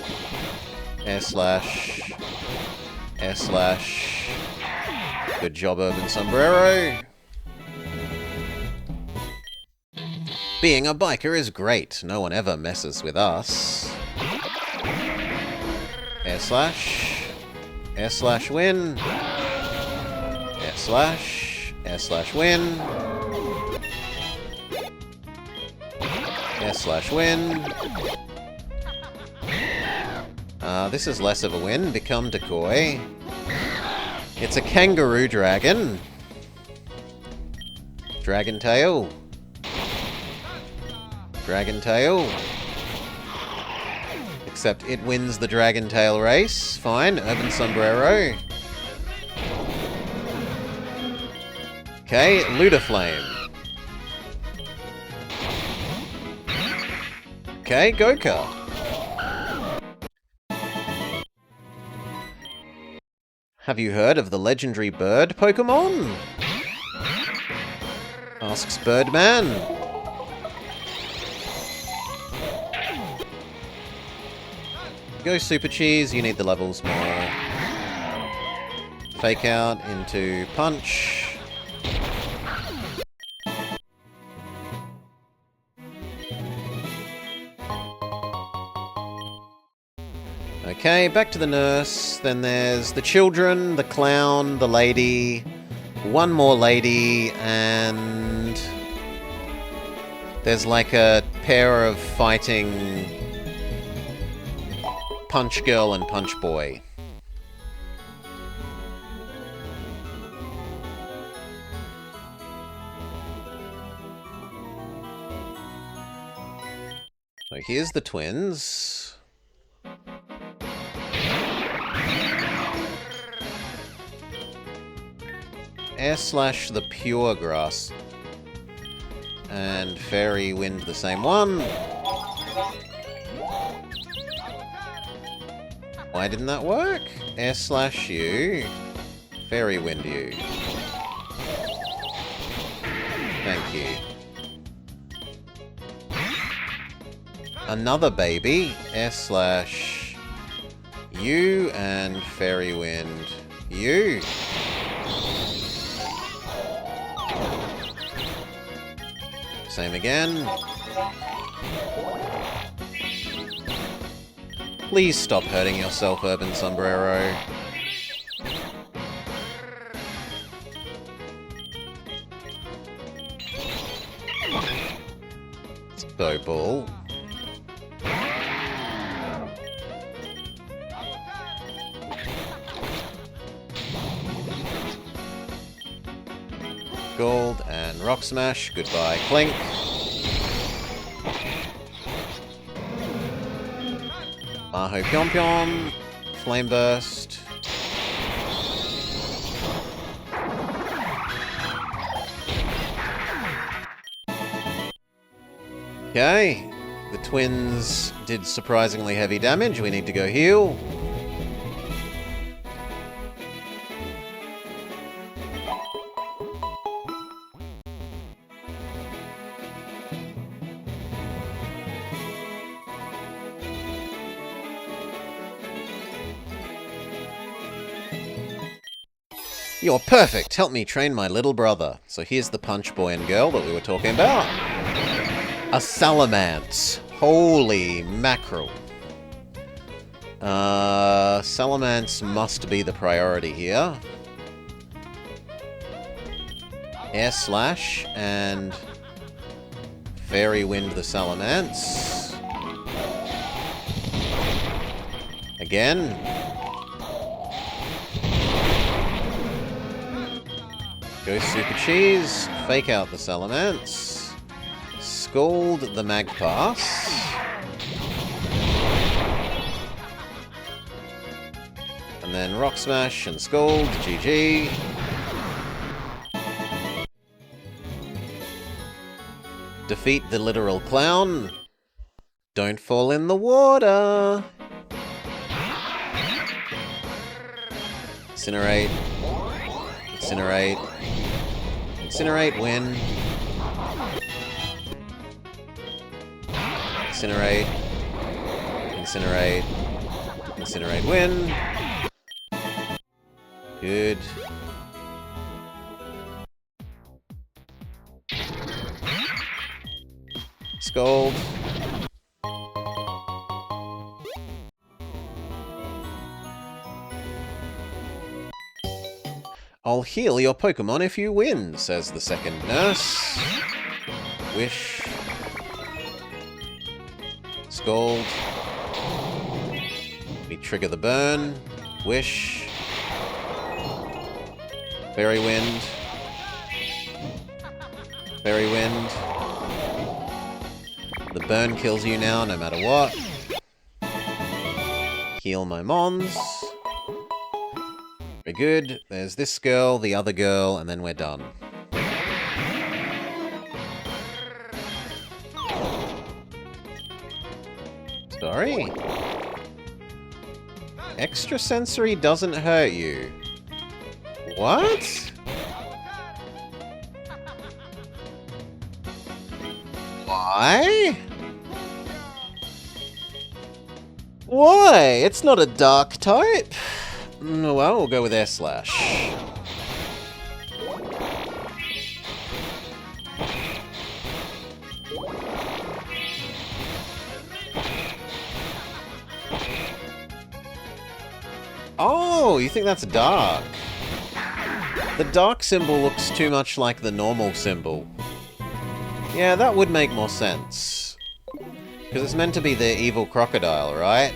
Air Slash. Air Slash. Good job, Urban Sombrero. Being a biker is great. No one ever messes with us. Air Slash. Air Slash win. Air Slash. Air Slash win. Air Slash win. This is less of a win. Become Decoy. It's a kangaroo dragon. Dragon Tail. Dragon Tail. Except it wins the Dragon Tail race. Fine. Urban Sombrero. Okay, Ludaflame. Okay, Goka. Have you heard of the legendary bird Pokemon? Asks Birdman. Go Super Cheese, you need the levels more. Fake out into Punch. Okay, back to the nurse. Then there's the children, the clown, the lady, one more lady, and there's like a pair of fighting Punch Girl and Punch Boy. So here's the twins. Air Slash the Pure Grass. And Fairy Wind the same one. Why didn't that work? Air Slash you. Fairy Wind you. Thank you. Another baby. Air Slash you and Fairy Wind you. Same again. Please stop hurting yourself, Urban Sombrero. So bull. Gold and Rock Smash. Goodbye, Clink. Maho Pyom Pyom. Flame Burst. Okay. The twins did surprisingly heavy damage. We need to go heal. You're perfect! Help me train my little brother. So here's the Punch Boy and Girl that we were talking about. A Salamence. Holy mackerel. Salamence must be the priority here. Air Slash and Fairy Wind the Salamence. Again. Go Super Cheese, fake out the Salamence, Scald the Magpass, and then Rock Smash and Scald, GG. Defeat the literal clown. Don't fall in the water. Incinerate. Incinerate. Incinerate, win. Incinerate. Incinerate. Incinerate, win. Good. Scold. I'll heal your Pokemon if you win, says the second nurse. Wish. Scold. We trigger the burn. Wish. Fairy Wind. Fairy Wind. The burn kills you now, no matter what. Heal my Mons. Very good. There's this girl, the other girl, and then we're done. Sorry. Extrasensory doesn't hurt you. What? Why? Why? It's not a dark type. Well, we'll go with Air Slash. Oh, you think that's dark? The dark symbol looks too much like the normal symbol. Yeah, that would make more sense. Because it's meant to be the evil crocodile, right?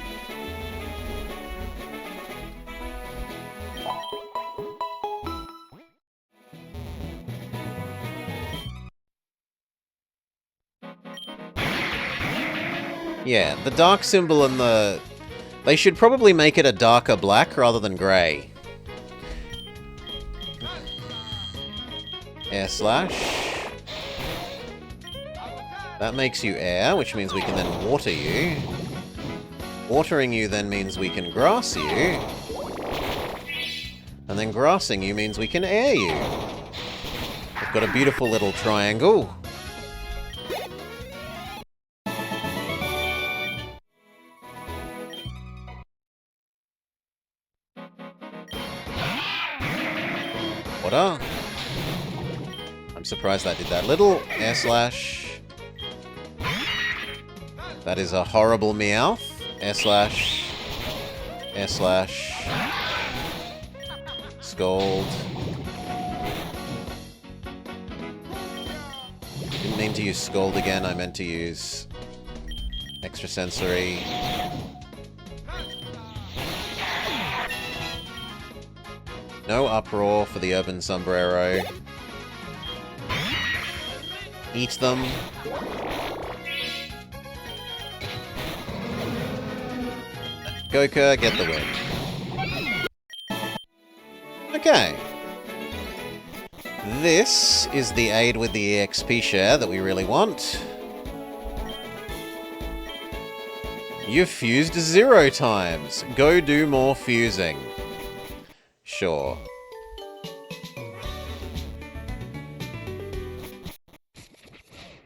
Yeah, the dark symbol and the... They should probably make it a darker black rather than grey. Air Slash. That makes you air, which means we can then water you. Watering you then means we can grass you. And then grassing you means we can air you. We've got a beautiful little triangle. Water. I'm surprised that did that. Little Air Slash. That is a horrible Meowth. Air Slash. Air Slash. Scold. Didn't mean to use Scold again, I meant to use Extrasensory. No Uproar for the Urban Sombrero. Eat them. Goka, get the win. Okay. This is the aid with the EXP share that we really want. You've fused 0 times. Go do more fusing. Sure.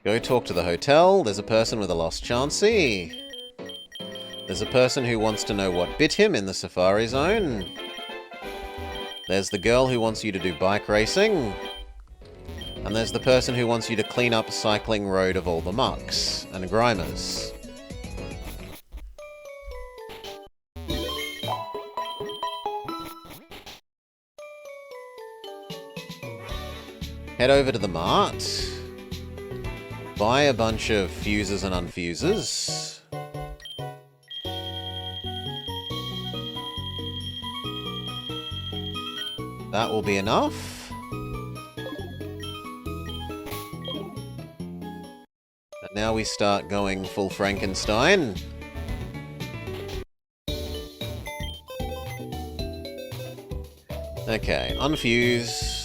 Go talk to the hotel. There's a person with a lost Chansey. There's a person who wants to know what bit him in the Safari Zone. There's the girl who wants you to do bike racing. And there's the person who wants you to clean up Cycling Road of all the mucks and grimers. Head over to the mart. Buy a bunch of fuses and unfuses. That will be enough. And now we start going full Frankenstein. Okay, unfuse.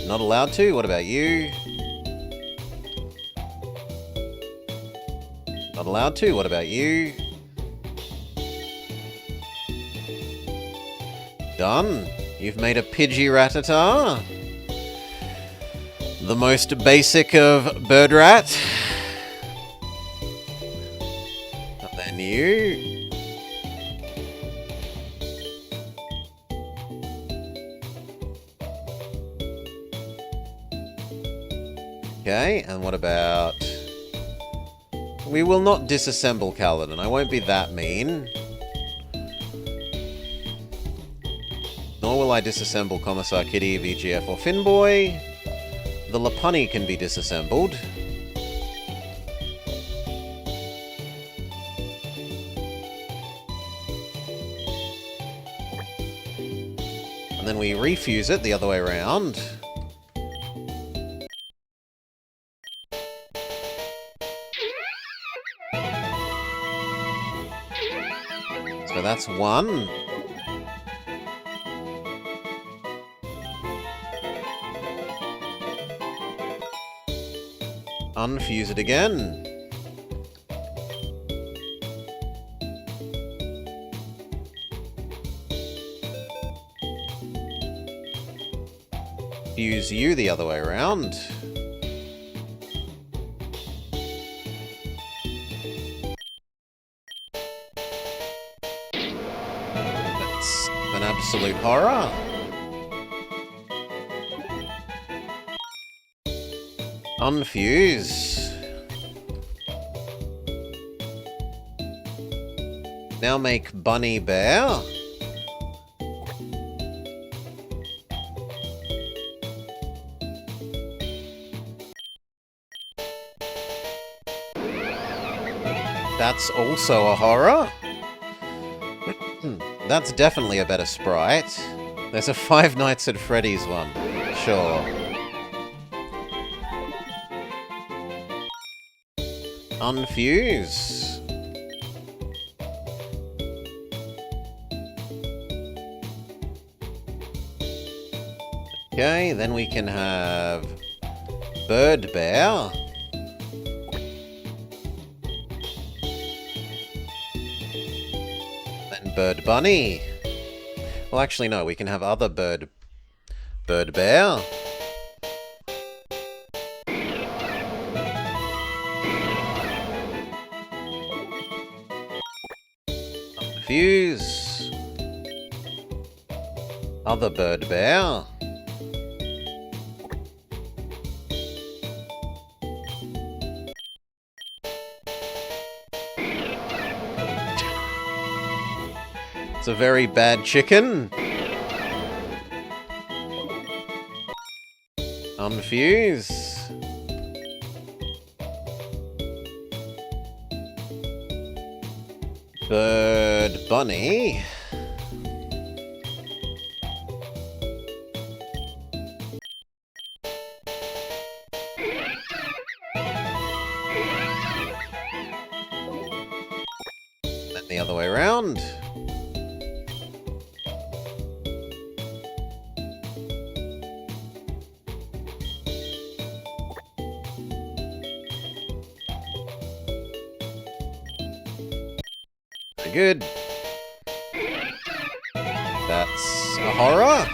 Not allowed to? What about you? Not allowed to? What about you? Done. You've made a Pidgey-Rattata. The most basic of bird rat. And then you. Okay, and what about... We will not disassemble Kaladin. I won't be that mean. Nor will I disassemble Commissar Kitty, VGF, or Finboy. The Lopunny can be disassembled. And then we refuse it the other way around. So that's one. Unfuse it again. Fuse you the other way around. That's an absolute horror. Unfuse. Now make Bunny Bear. That's also a horror. That's definitely a better sprite. There's a Five Nights at Freddy's one. Sure. Unfuse. Okay, then we can have Bird Bear. Then Bird Bunny. Well, actually, no, we can have other Bird Bear. Fuse. Other Bird Bear. It's a very bad chicken. Unfuse. Bird Bunny. Then the other way around. Good. That's a horror.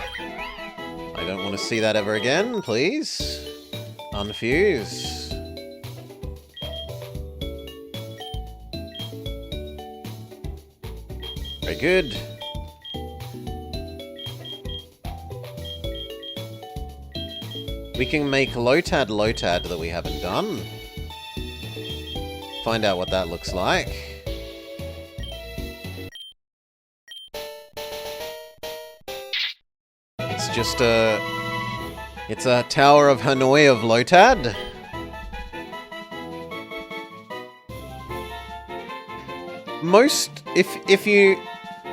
I don't want to see that ever again, please. Unfuse. Very good. We can make Lotad that we haven't done. Find out what that looks like. It's a Tower of Hanoi of Lotad. If you...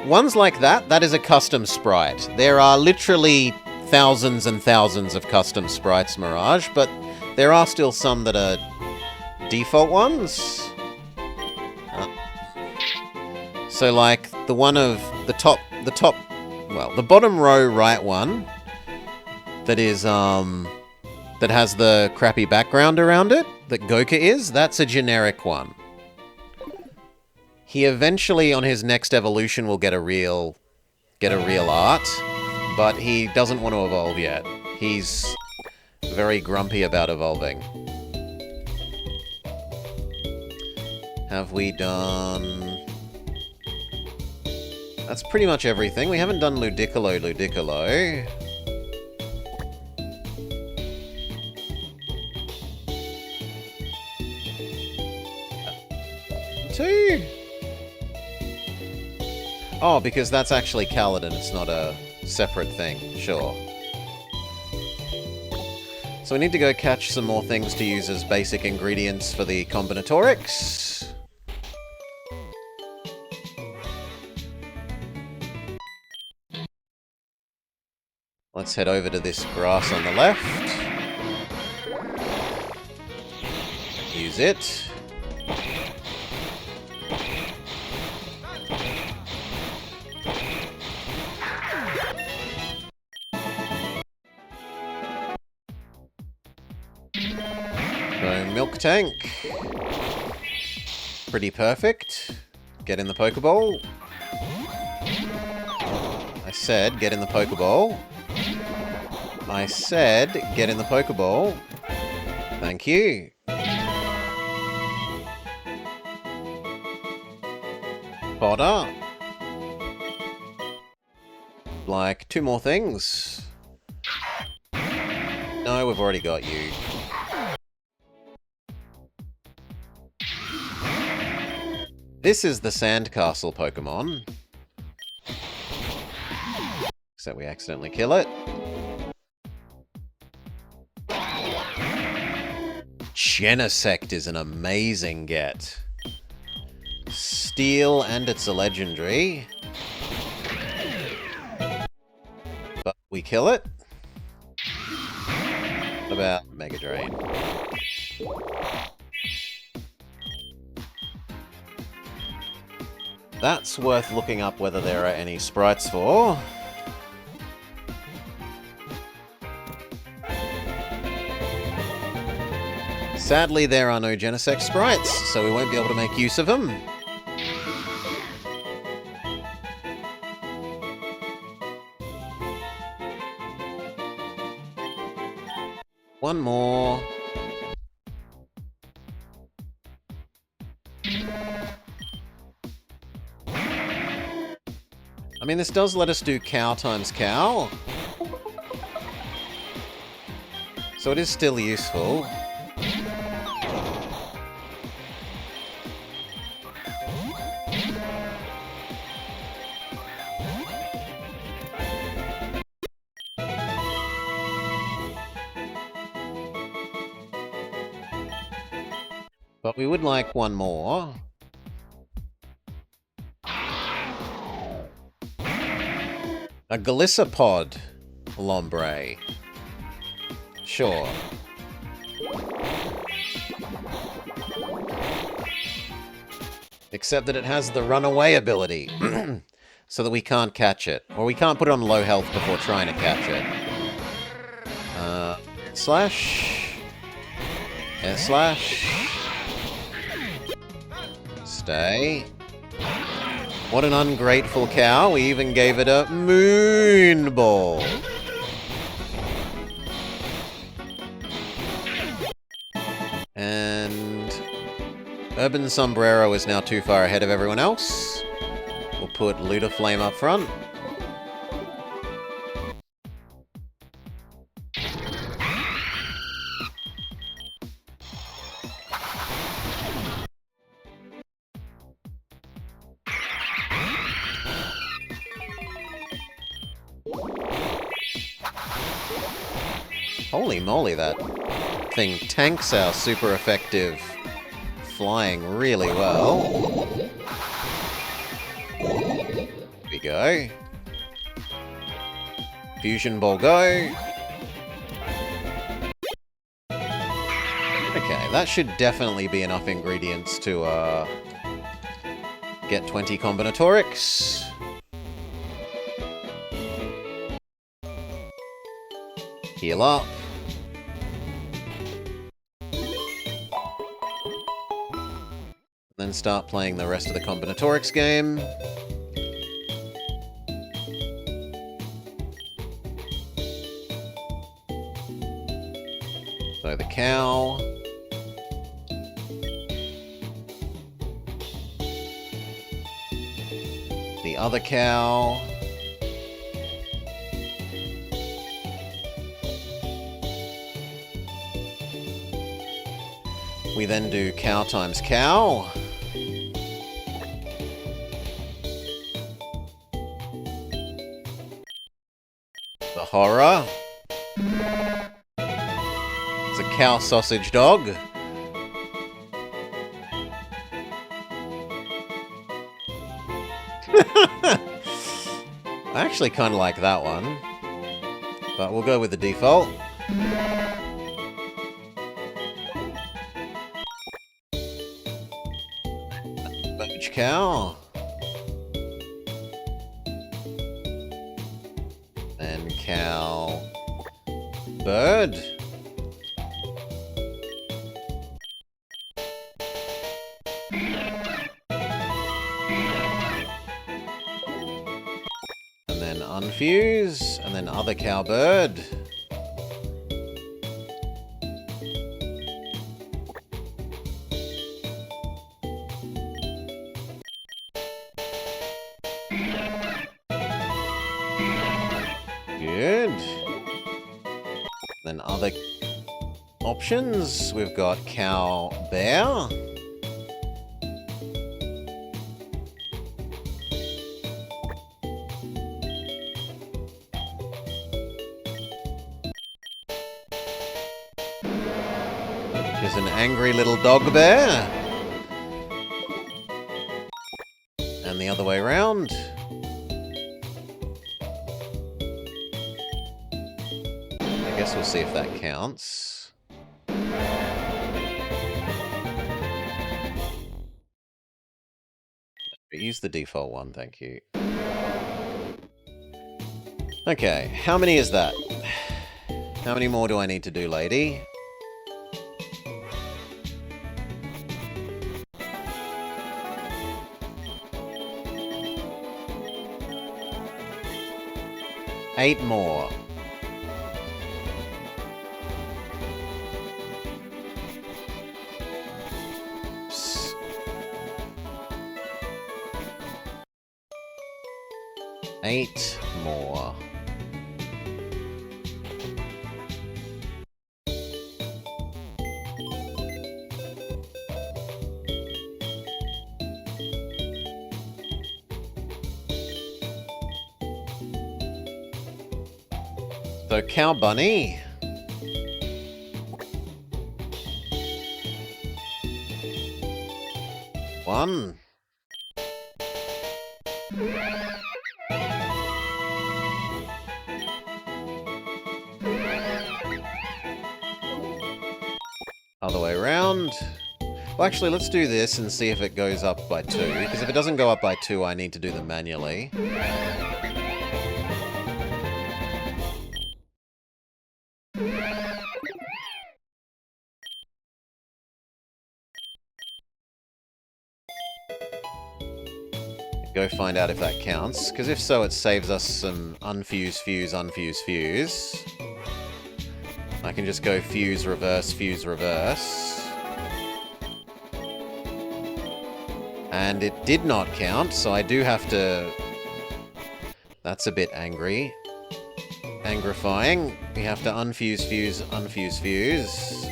Ones like that is a custom sprite. There are literally thousands and thousands of custom sprites, Mirage, but there are still some that are default ones. So like the one of the top, well, the bottom row right one, that is, that has the crappy background around it, that Goka is, that's a generic one. He eventually, on his next evolution, will get a real art, but he doesn't want to evolve yet. He's very grumpy about evolving. Have we done... That's pretty much everything. We haven't done Ludicolo. 2. Oh, because that's actually Kaladin. It's not a separate thing. Sure. So we need to go catch some more things to use as basic ingredients for the Combinatorix. Let's head over to this grass on the left. Use it. So, milk tank. Pretty perfect. Get in the Pokeball. I said, get in the Pokeball. I said, get in the Pokeball. Thank you. Fodder. Like, 2 more things. No, we've already got you. This is the Sandcastle Pokemon. Except we accidentally kill it. Genesect is an amazing get. Steel, and it's a legendary. But we kill it. What about Mega Drain? That's worth looking up whether there are any sprites for. Sadly, there are no Genesect sprites, so we won't be able to make use of them. One more. I mean, this does let us do cow times cow. So it is still useful. But we would like one more. A Galissapod Lombre. Sure. Except that it has the runaway ability. So that we can't catch it. Or we can't put it on low health before trying to catch it. Slash. Air slash. Stay. What an ungrateful cow. We even gave it a moon ball. And Urban Sombrero is now too far ahead of everyone else. We'll put Ludaflame up front. Holy moly, that thing tanks our super effective flying really well. Here we go. Fusion Ball go. Okay, that should definitely be enough ingredients to get 20 Combinatorix. Heal up. Then start playing the rest of the combinatorics game. So the cow. The other cow. We then do cow times cow. The horror. It's a cow sausage dog. I actually kind of like that one, but we'll go with the default. Birch cow. And cow. Bird. And then unfuse, and then other cow bird. Good. Then other options, we've got cow bear. Which is an angry little dog bear. And the other way around. I guess we'll see if that counts. Use the default one, thank you. Okay, how many is that? How many more do I need to do, lady? Eight more. Eight more. So, cow bunny. One. Other way around. Well, actually, let's do this and see if it goes up by 2. Because if it doesn't go up by 2, I need to do them manually. Go find out if that counts. Because if so, it saves us some unfuse, fuse, unfuse, fuse. I can just go fuse, reverse, fuse, reverse. And it did not count, so I do have to... That's a bit angry. Angrifying. We have to unfuse, fuse, unfuse, fuse.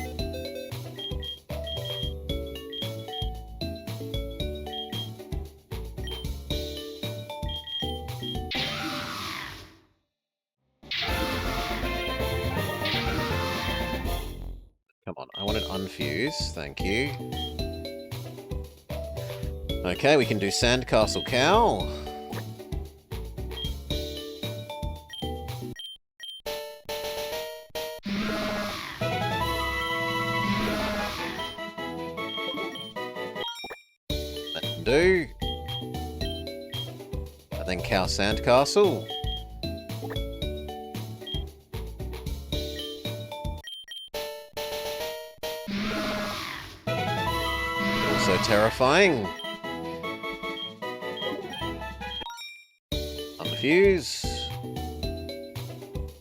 Come on, I want it unfuse, thank you. Okay, we can do Sandcastle Cow. That can do. And then Cow Sandcastle. also terrifying. Unfuse.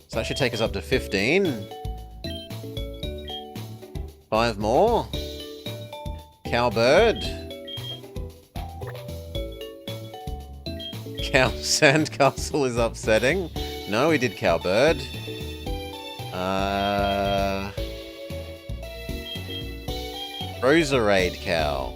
So that should take us up to 15. 5 more. Cowbird. Cow Sandcastle is upsetting. No, we did Cowbird. Roserade Cow.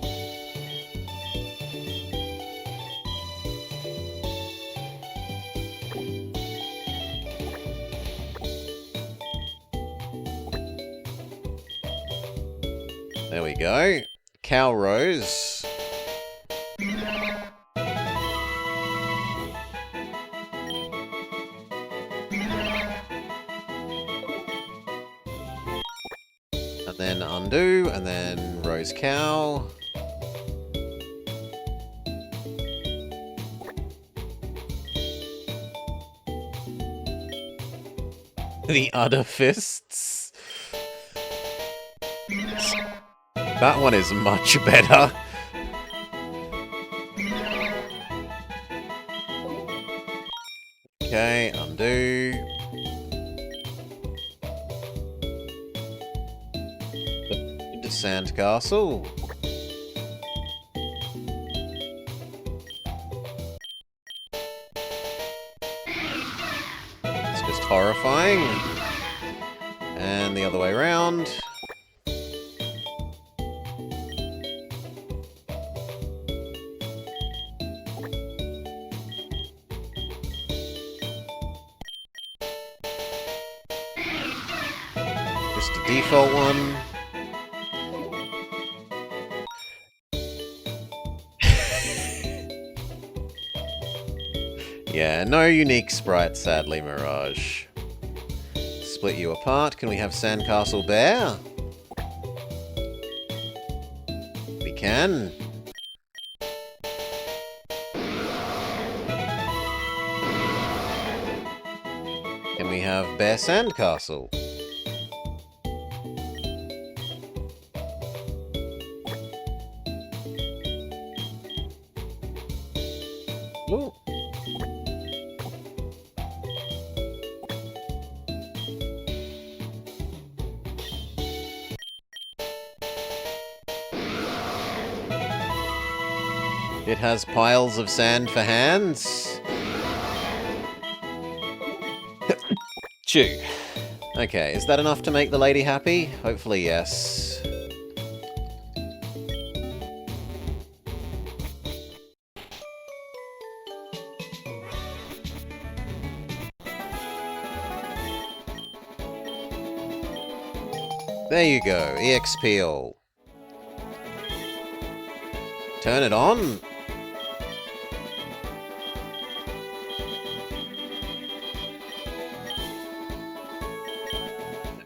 There we go. Cow Rose. And then undo, and then Rose Cow. The Udder Fists. That one is much better. Okay, undo. Into Sandcastle. It's just horrifying. And the other way around. Just a default one. Yeah, no unique sprites, sadly, Mirage. Split you apart. Can we have Sandcastle Bear? We can. Can we have Bear Sandcastle? Ooh. It has piles of sand for hands. Chew. Okay, is that enough to make the lady happy? Hopefully, yes. There you go, EXP all. Turn it on.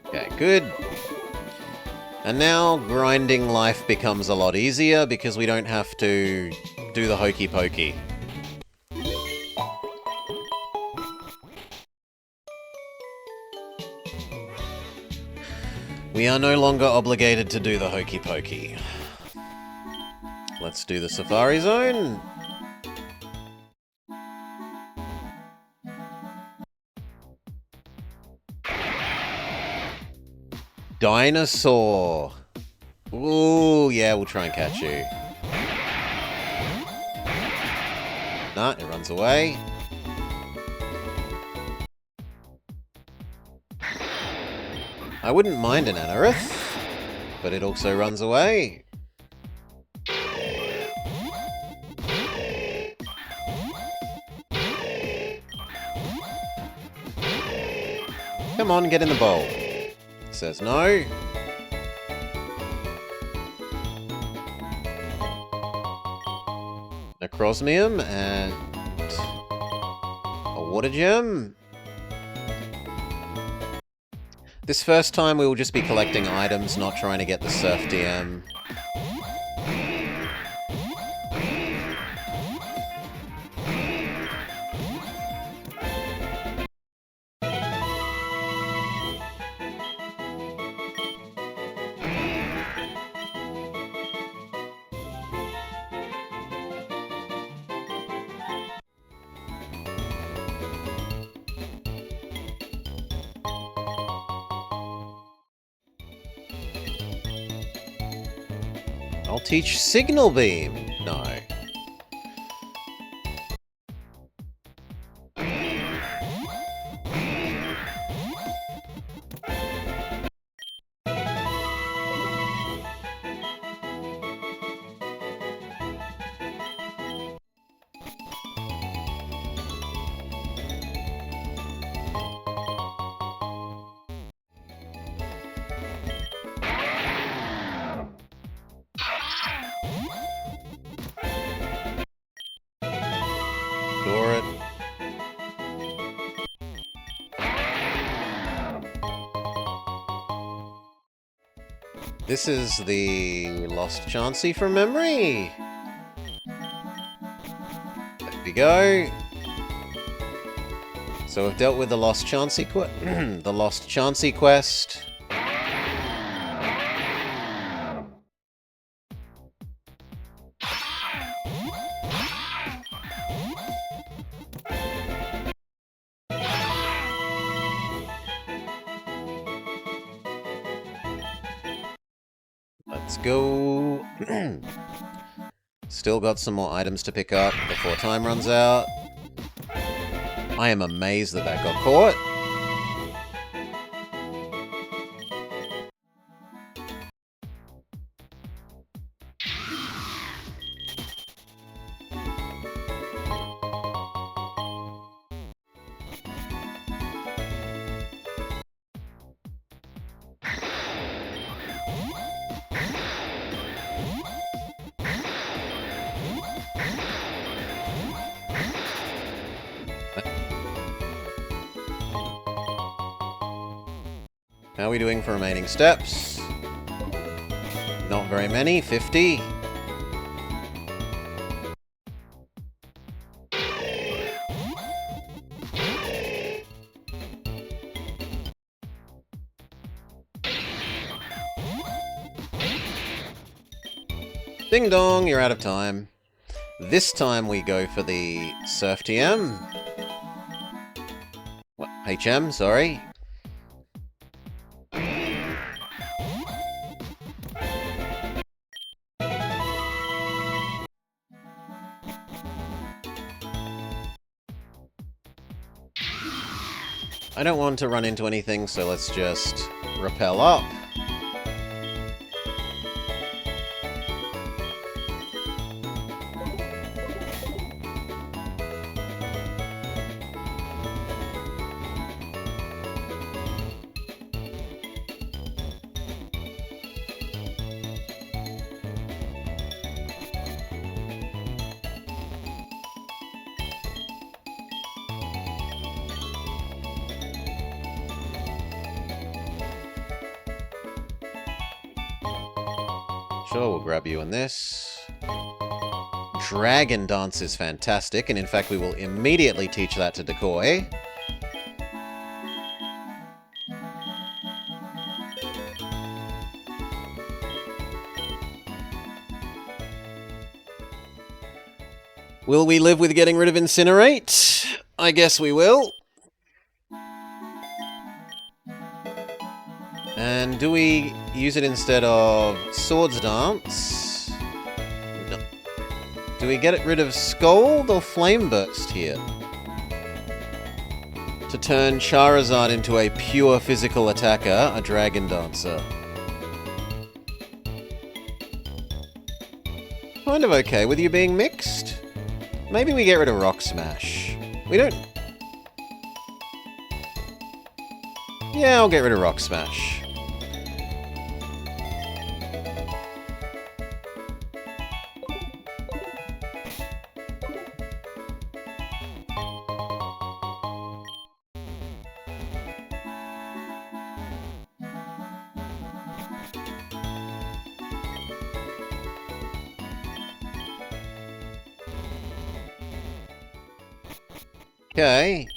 Okay, good. And now grinding life becomes a lot easier because we don't have to do the hokey pokey. We are no longer obligated to do the hokey pokey. Let's do the Safari Zone. Dinosaur. Ooh, yeah, we'll try and catch you. Nah, it runs away. I wouldn't mind an Anorith, but it also runs away. Come on, get in the bowl. Says no. Necrosmium and a water gem. This first time we will just be collecting items, not trying to get the Surf DM. I'll teach Signal Beam. No. Door it. This is the Lost Chansey from memory. There we go. So we've dealt with the Lost Chansey the Lost Chansey quest. Let's go. Still got some more items to pick up before time runs out. I am amazed that that got caught. How are we doing for remaining steps? Not very many, 50. Ding dong, you're out of time. This time we go for the Surf TM. What? HM, sorry. I don't want to run into anything, so let's just rappel up. Sure, we'll grab you in this. Dragon Dance is fantastic, and in fact we will immediately teach that to Decoy. Will we live with getting rid of Incinerate? I guess we will. And do we use it instead of Swords Dance? No. Do we get rid of Scold or Flame Burst here? To turn Charizard into a pure physical attacker, a Dragon Dancer. Kind of okay with you being mixed. Maybe we get rid of Rock Smash. We don't... Yeah, I'll get rid of Rock Smash. Okay.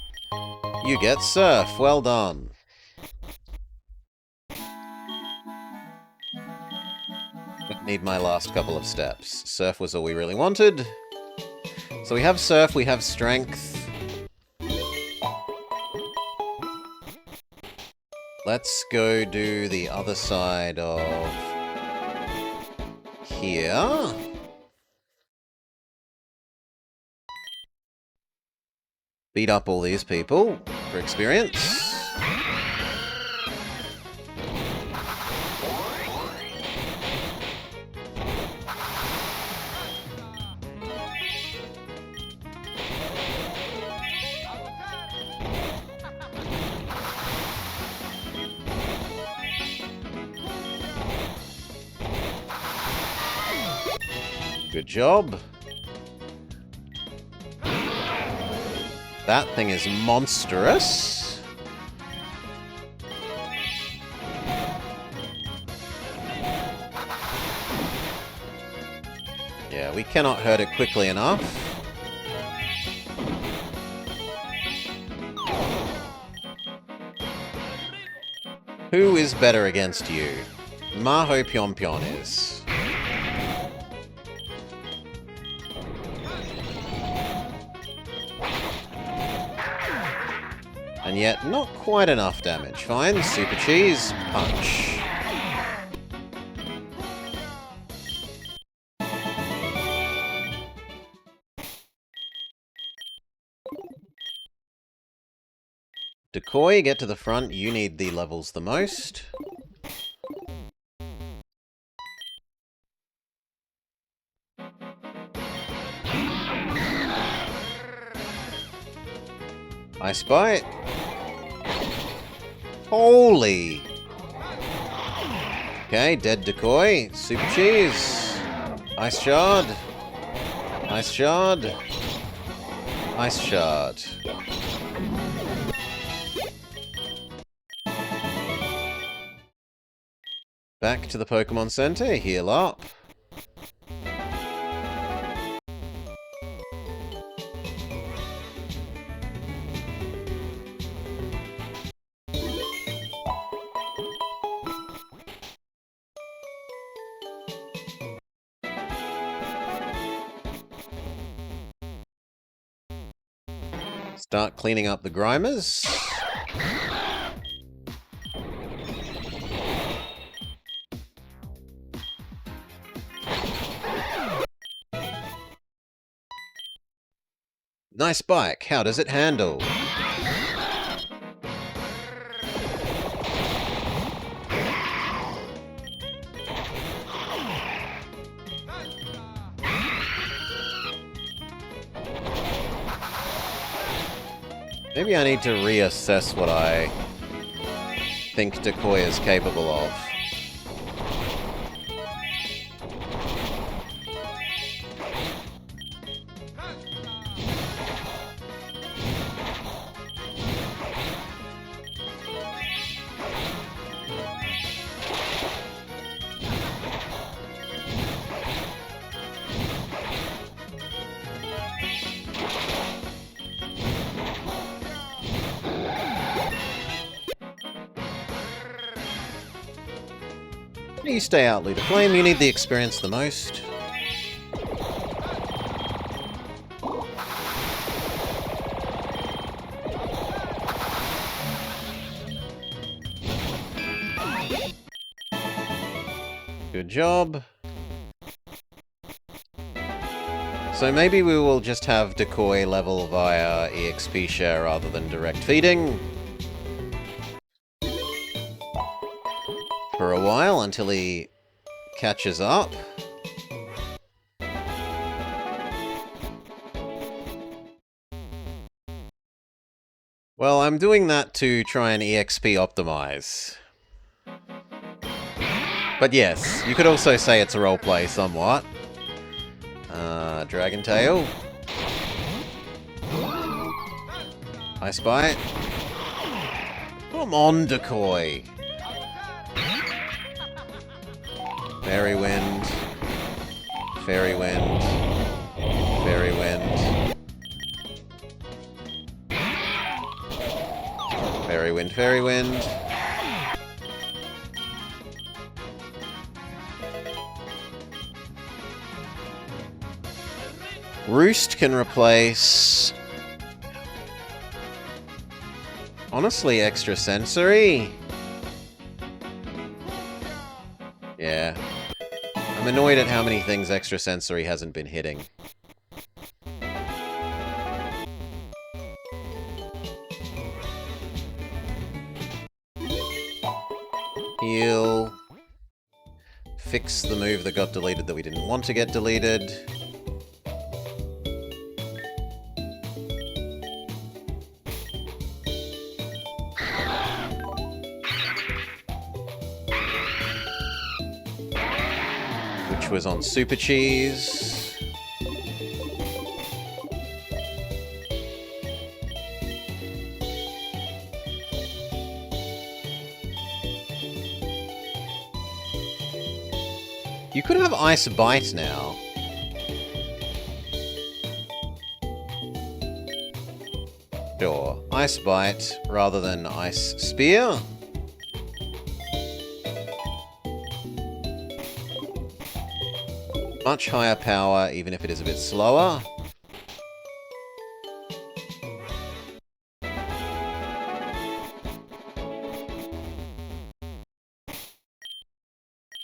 You get Surf. Well done. Need my last couple of steps. Surf was all we really wanted. So we have Surf, we have Strength. Let's go do the other side of here. Beat up all these people for experience. Good job. That thing is monstrous. Yeah, we cannot hurt it quickly enough. Who is better against you? Maho Pion Pion is. And yet, not quite enough damage. Fine, Super Cheese, punch. Decoy, get to the front. You need the levels the most. Ice Bite. Holy! Okay, dead Decoy. Super Cheese. Ice Shard. Ice Shard. Ice Shard. Back to the Pokemon Center, heal up. Start cleaning up the Grimers. Nice bike. How does it handle? Maybe I need to reassess what I think Decoy is capable of. You stay out, Leader Flame. You need the experience the most. Good job. So maybe we will just have Decoy level via EXP share rather than direct feeding. For a while, until he catches up. Well, I'm doing that to try and EXP optimize. But yes, you could also say it's a roleplay somewhat. Dragon Tail. Ice Bite. Come on, Decoy. Fairy Wind. Fairy Wind. Fairy Wind. Fairy Wind, Fairy Wind. Roost can replace... honestly, Extrasensory? Yeah. I'm I'm annoyed at how many things Extrasensory hasn't been hitting. Heal. Fix the move that got deleted that we didn't want to get deleted. Which was on Super Cheese. You could have Ice Bite now. Sure. Ice Bite rather than Ice Spear. Much higher power, even if it is a bit slower.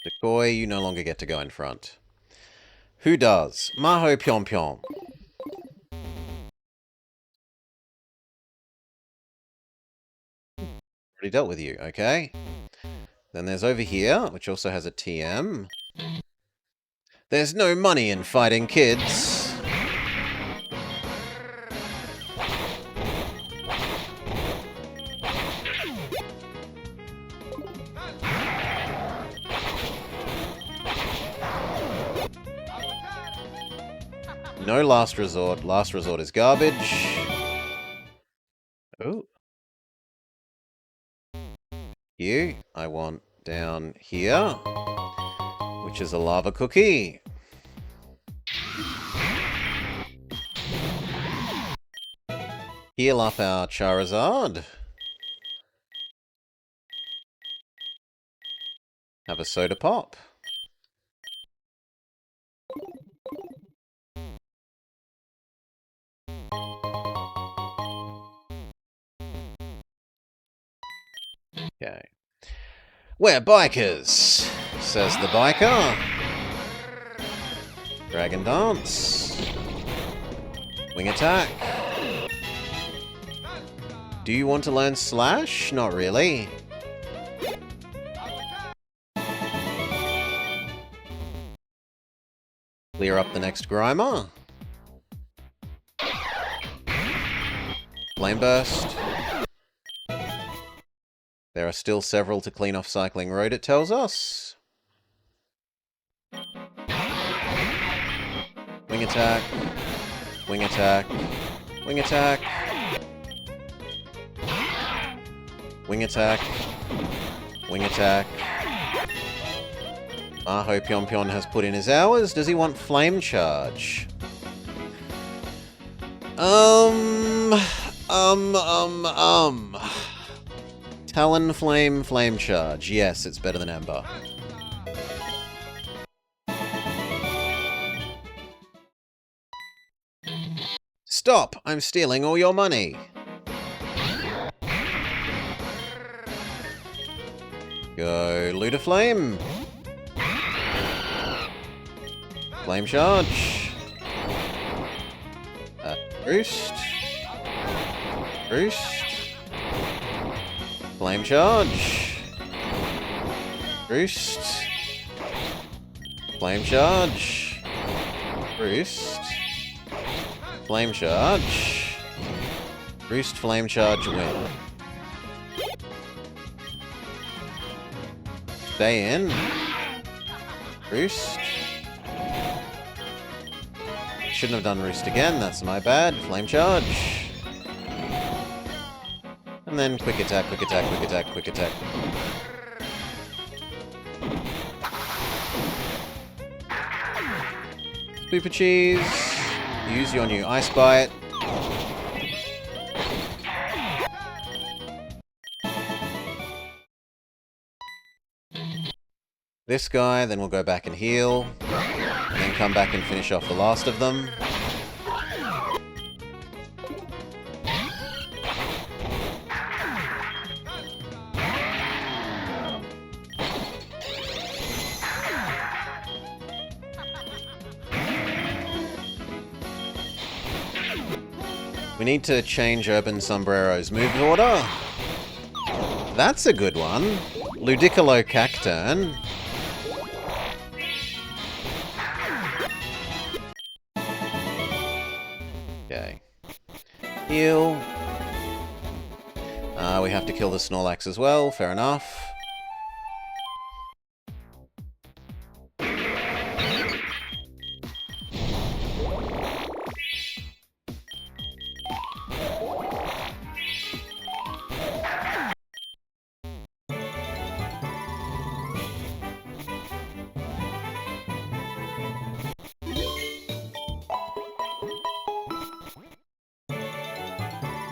Decoy, you no longer get to go in front. Who does? Maho Pyom Pyom. Already dealt with you, okay. Then there's over here, which also has a TM. There's no money in fighting kids. No last resort. Last resort is garbage. Oh. You, I want down here, which is a lava cookie. Heal up our Charizard. Have a soda pop. Okay. We're bikers, says the biker. Dragon Dance. Wing Attack. Do you want to learn Slash? Not really. Clear up the next Grimer. Flame Burst. There are still several to clean off Cycling Road, it tells us. Wing Attack. Wing Attack. Wing Attack. Wing Attack. Wing Attack. Maho Pyom Pyom has put in his hours. Does he want Flame Charge? Talonflame Flame Charge. Yes, it's better than Ember. Stop! I'm stealing all your money. Go Ludaflame. Flame Charge. Roost. Roost. Flame Charge. Roost. Flame Charge. Roost. Flame Charge. Roost, Flame Charge, win. Stay in. Roost. Shouldn't have done Roost again, that's my bad. Flame Charge. And then Quick Attack, Quick Attack, Quick Attack, Quick Attack. Super Cheese. Use your new Ice Bite. This guy, then we'll go back and heal. And then come back and finish off the last of them. We need to change Urban Sombrero's move order. That's a good one. Ludicolo Cacturn. Okay. Heal. We have to kill the Snorlax as well, fair enough.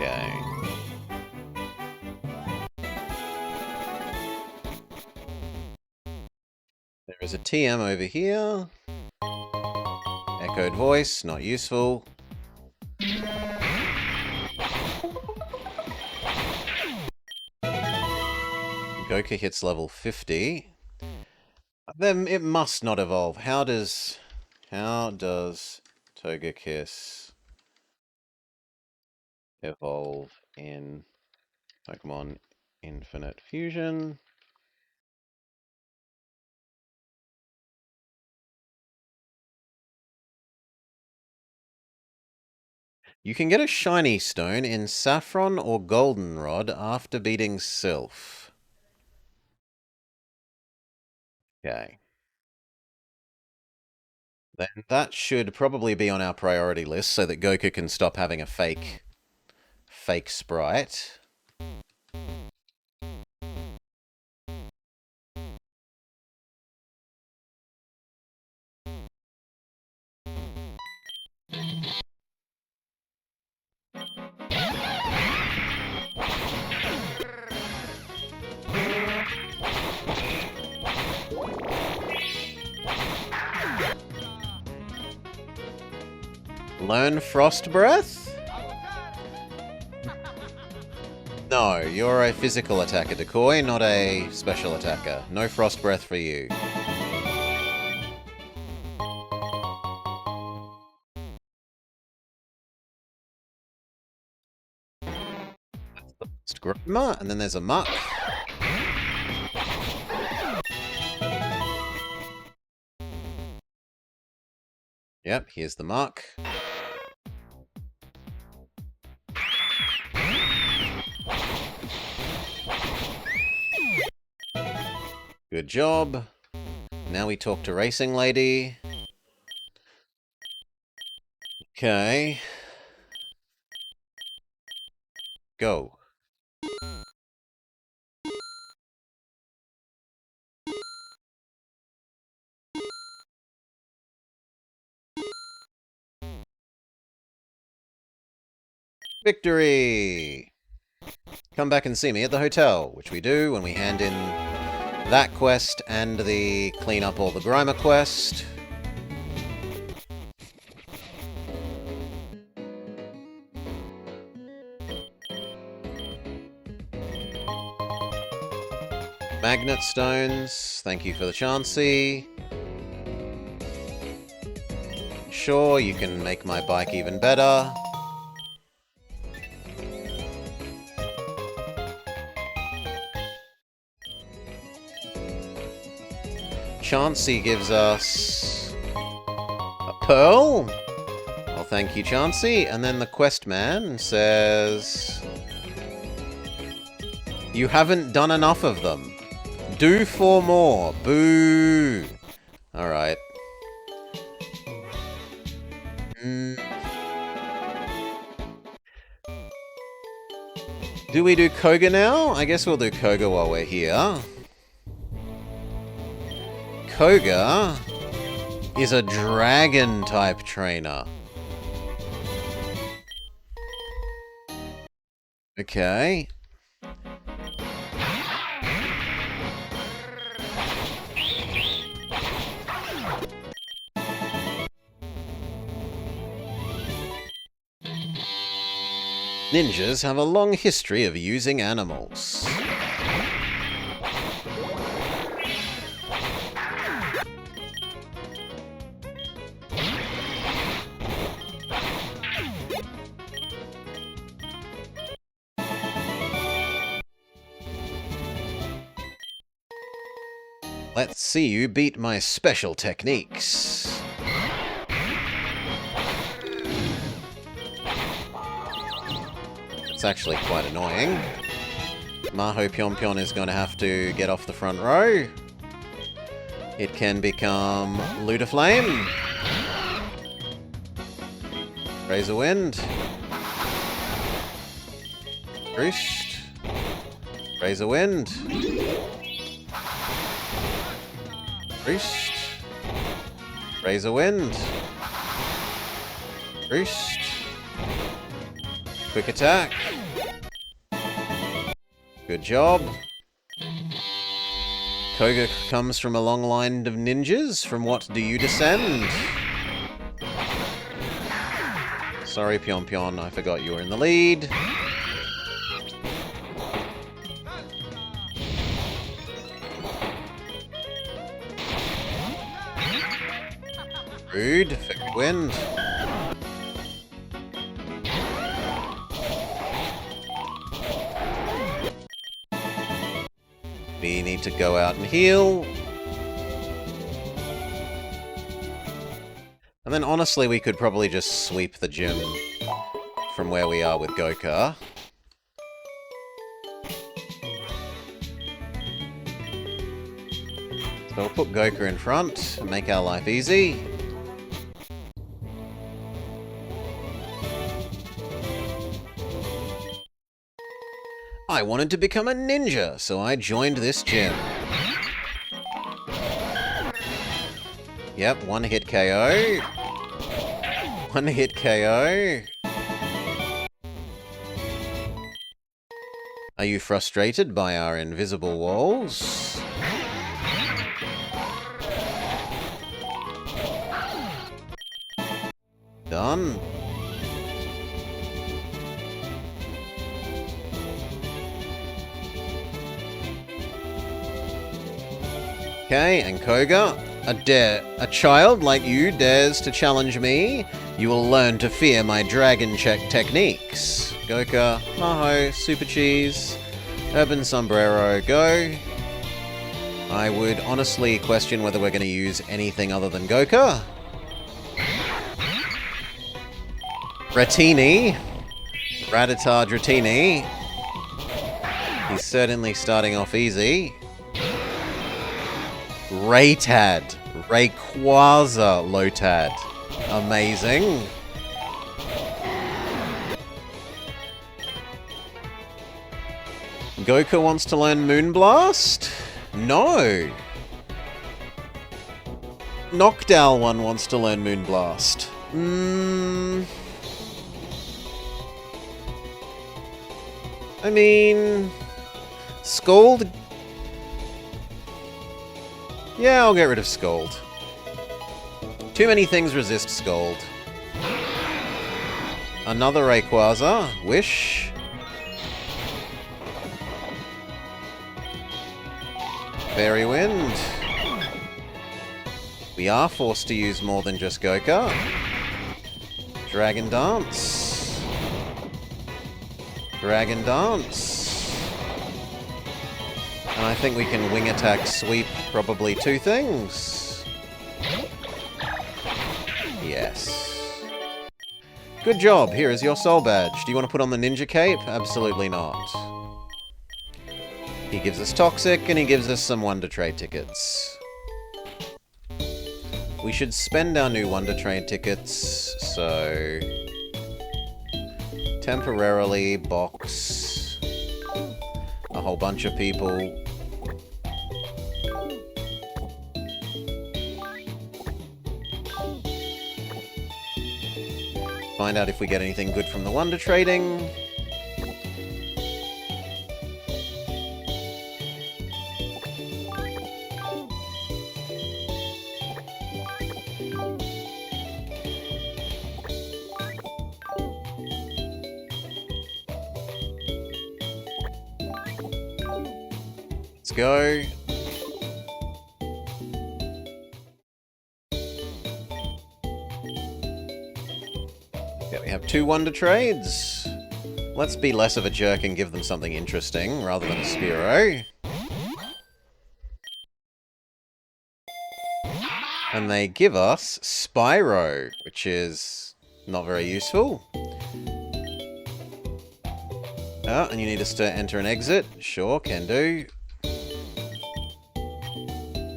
Okay. There is a TM over here. Echoed voice, not useful. Goku hits level 50. Then it must not evolve. How does Togekiss evolve in Pokemon Infinite Fusion? You can get a shiny stone in Saffron or Goldenrod after beating Sylph. Okay. Then that should probably be on our priority list so that Goku can stop having a fake sprite. Learn Frost Breath? No, you're a physical attacker, Decoy, not a special attacker. No Frost Breath for you. That's the first Groma, and then there's a Muck. Yep, here's the Muck. Good job. Now we talk to Racing Lady. Okay. Go. Victory! Come back and see me at the hotel, which we do when we hand in that quest and the clean up all the Grimer quest. Magnet stones, thank you for the Chansey. Sure, you can make my bike even better. Chansey gives us a pearl. Well, thank you, Chansey. And then the quest man says, you haven't done enough of them. Do 4 more. Boo. Alright. Do we do Koga now? I guess we'll do Koga while we're here. Koga is a dragon-type trainer. Okay. Ninjas have a long history of using animals. Let's see you beat my special techniques. It's actually quite annoying. Maho Pion Pion is going to have to get off the front row. It can become Luda Flame. Razor Wind. Roost. Razor Wind. Roost. Razor Wind. Roost. Quick attack. Good job. Koga comes from a long line of ninjas. From what do you descend? Sorry, Pion Pion, I forgot you were in the lead. Rude, Effect Wind. We need to go out and heal. And then honestly, we could probably just sweep the gym from where we are with Goka. So we'll put Goka in front and make our life easy. I wanted to become a ninja, so I joined this gym. Yep, one hit KO. One hit KO. Are you frustrated by our invisible walls? Done. Okay, and Koga, a child like you dares to challenge me. You will learn to fear my dragon check techniques. Goka, Maho, Super Cheese, Urban Sombrero, go. I would honestly question whether we're going to use anything other than Goka. Dratini. Rattata Dratini. He's certainly starting off easy. Raytad. Rayquaza Lotad. Amazing. Goku wants to learn Moonblast? No. Noctowl one wants to learn Moonblast. I mean... Scald? Yeah, I'll get rid of Scald. Too many things resist Scald. Another Rayquaza. Wish. Fairy Wind. We are forced to use more than just Goka. Dragon Dance. Dragon Dance. And I think we can wing attack sweep probably two things. Yes. Good job. Here is your soul badge. Do you want to put on the ninja cape? Absolutely not. He gives us Toxic and he gives us some Wonder Trade tickets. We should spend our new Wonder Trade tickets, so... temporarily box a whole bunch of people. Find out if we get anything good from the Wonder Trading. Let's go. Yeah, we have two Wonder Trades. Let's be less of a jerk and give them something interesting rather than a Spearow. And they give us Spyro, which is not very useful. Oh, and you need us to enter and exit. Sure, can do.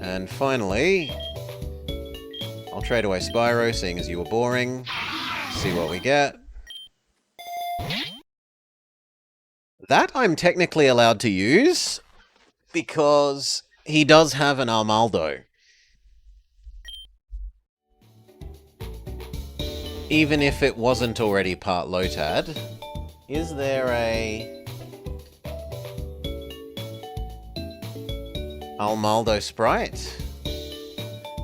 And finally, I'll trade away Spyro, seeing as you were boring. See what we get. That I'm technically allowed to use, because he does have an Armaldo. Even if it wasn't already part Lotad. Is there a Armaldo sprite?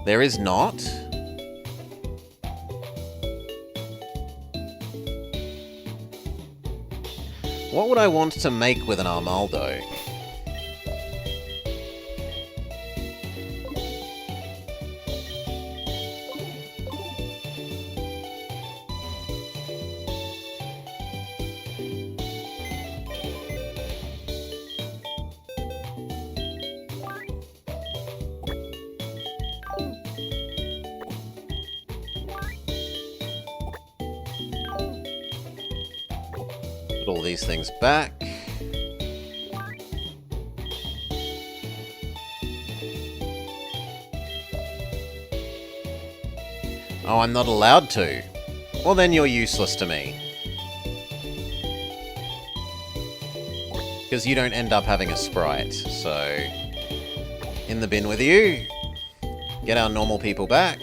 There is not. What would I want to make with an Armaldo? Put all these things back. Oh, I'm not allowed to. Well, then you're useless to me. Because you don't end up having a sprite, so... In the bin with you. Get our normal people back.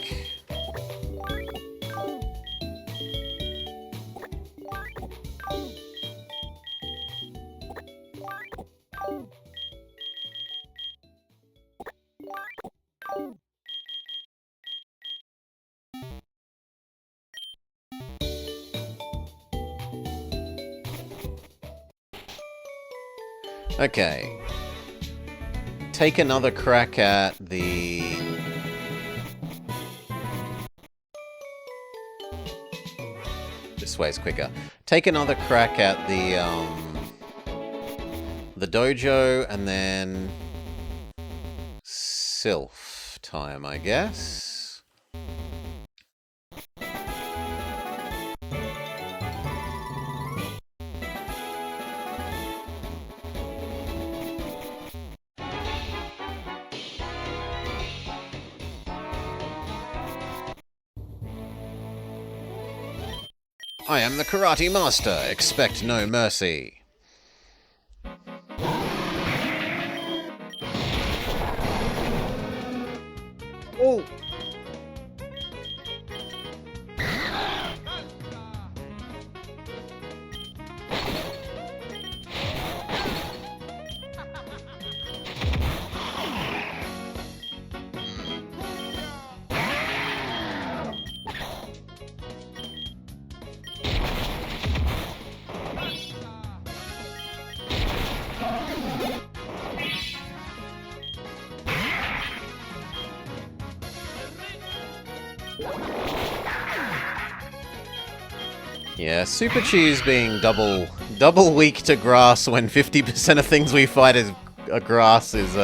Okay. Take another crack at the... This way's quicker. Take another crack at the dojo, and then... Sylph time, I guess. I am the karate master. Expect no mercy. Oh! Yeah, Super Cheese being double weak to grass when 50% of things we fight is grass is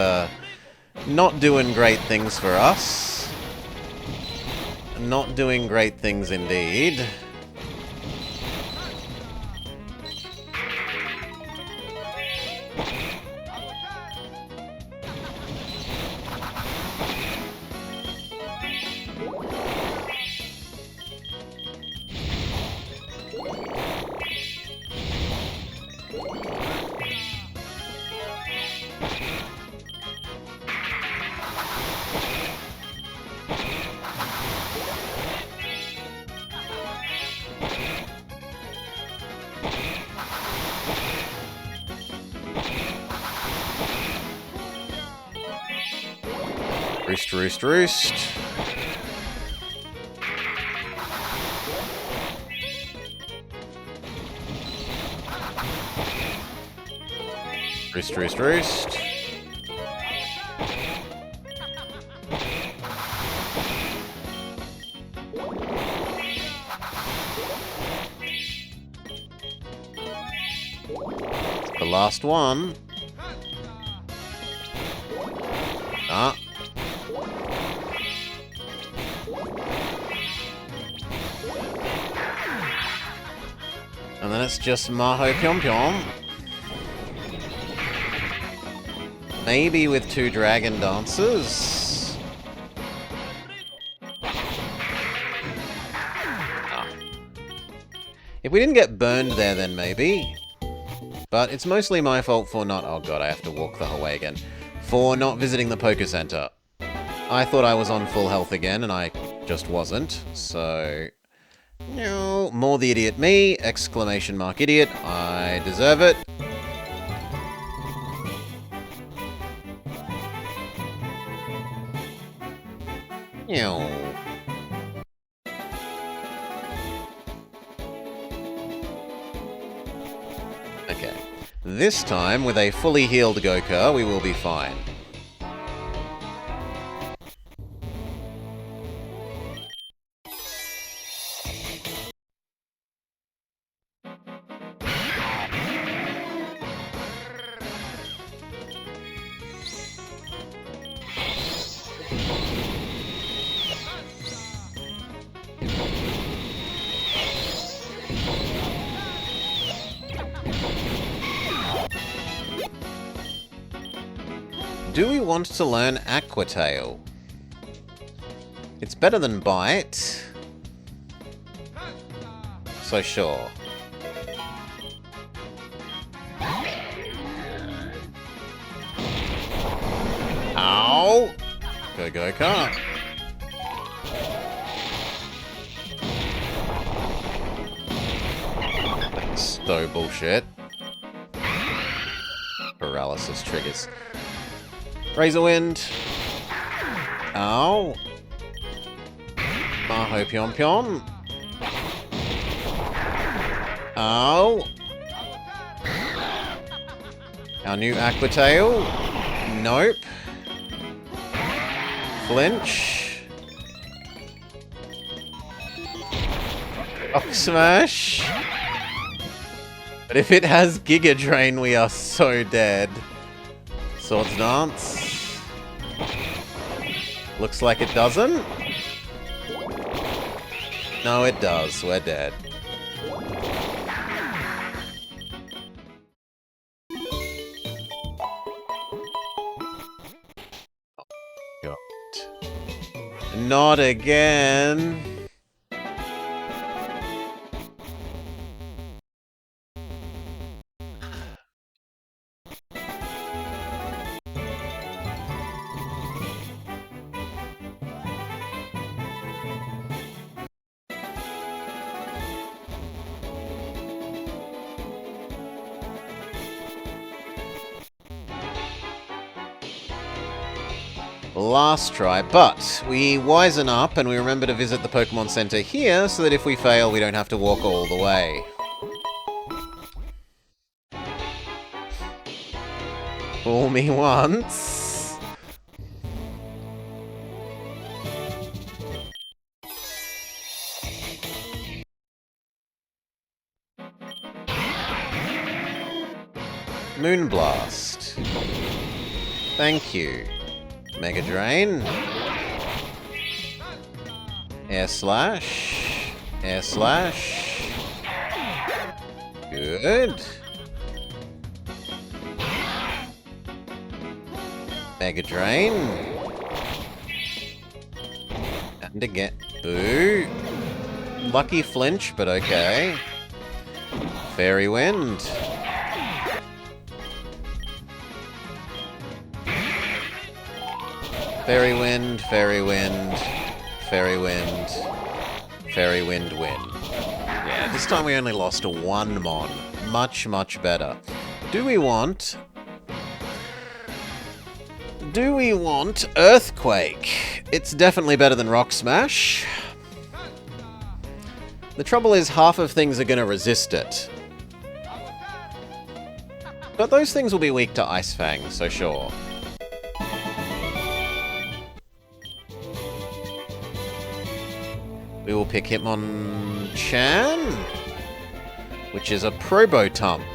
not doing great things for us. Not doing great things indeed. Roost, roost, roost. Roost, roost, roost. The last one. Ah. And then it's just Maho Pyom Pyom. Maybe with 2 Dragon Dancers. If we didn't get burned there, then maybe. But it's mostly my fault for not... Oh god, I have to walk the whole way again. For not visiting the Poké Center. I thought I was on full health again, and I just wasn't. So... No, more the idiot me! Exclamation mark idiot. I deserve it. Ew. Okay. This time, with a fully healed Goka, we will be fine. Do we want to learn Aqua Tail? It's better than Bite. So sure. Ow! Go, car. That's so bullshit. Paralysis triggers. Razor Wind. Ow. Maho Pyom Pyom. Ow. Our new Aqua Tail. Nope. Flinch. Rock Smash. But if it has Giga Drain, we are so dead. Swords Dance. Looks like it doesn't. No, it does. We're dead. Oh, God. Not again. Last try, but we wisen up and we remember to visit the Pokemon Center here so that if we fail, we don't have to walk all the way. Fool me once. Moonblast. Thank you. Mega Drain. Air Slash. Air Slash. Good. Mega Drain. And again. Boo. Lucky flinch, but okay. Fairy Wind. Fairy Wind, Fairy Wind, Fairy Wind, Fairy Wind, win. Yeah, this time we only lost 1 Mon. Much, much better. Do we want Earthquake? It's definitely better than Rock Smash. The trouble is half of things are going to resist it. But those things will be weak to Ice Fang, so sure. We will pick Hitmonchan, which is a Probotump.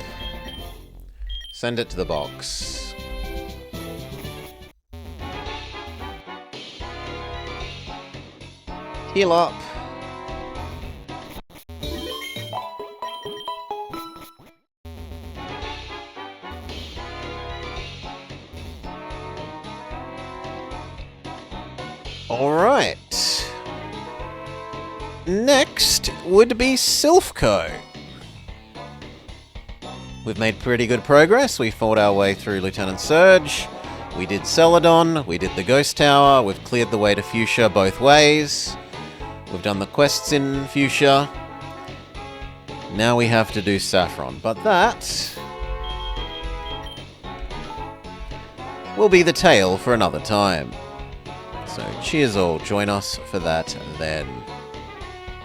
Send it to the box. Heal up. Alright. Next would be Silphco. We've made pretty good progress. We fought our way through Lieutenant Surge. We did Celadon. We did the Ghost Tower. We've cleared the way to Fuchsia both ways. We've done the quests in Fuchsia. Now we have to do Saffron. But that will be the tale for another time. So cheers all. Join us for that then.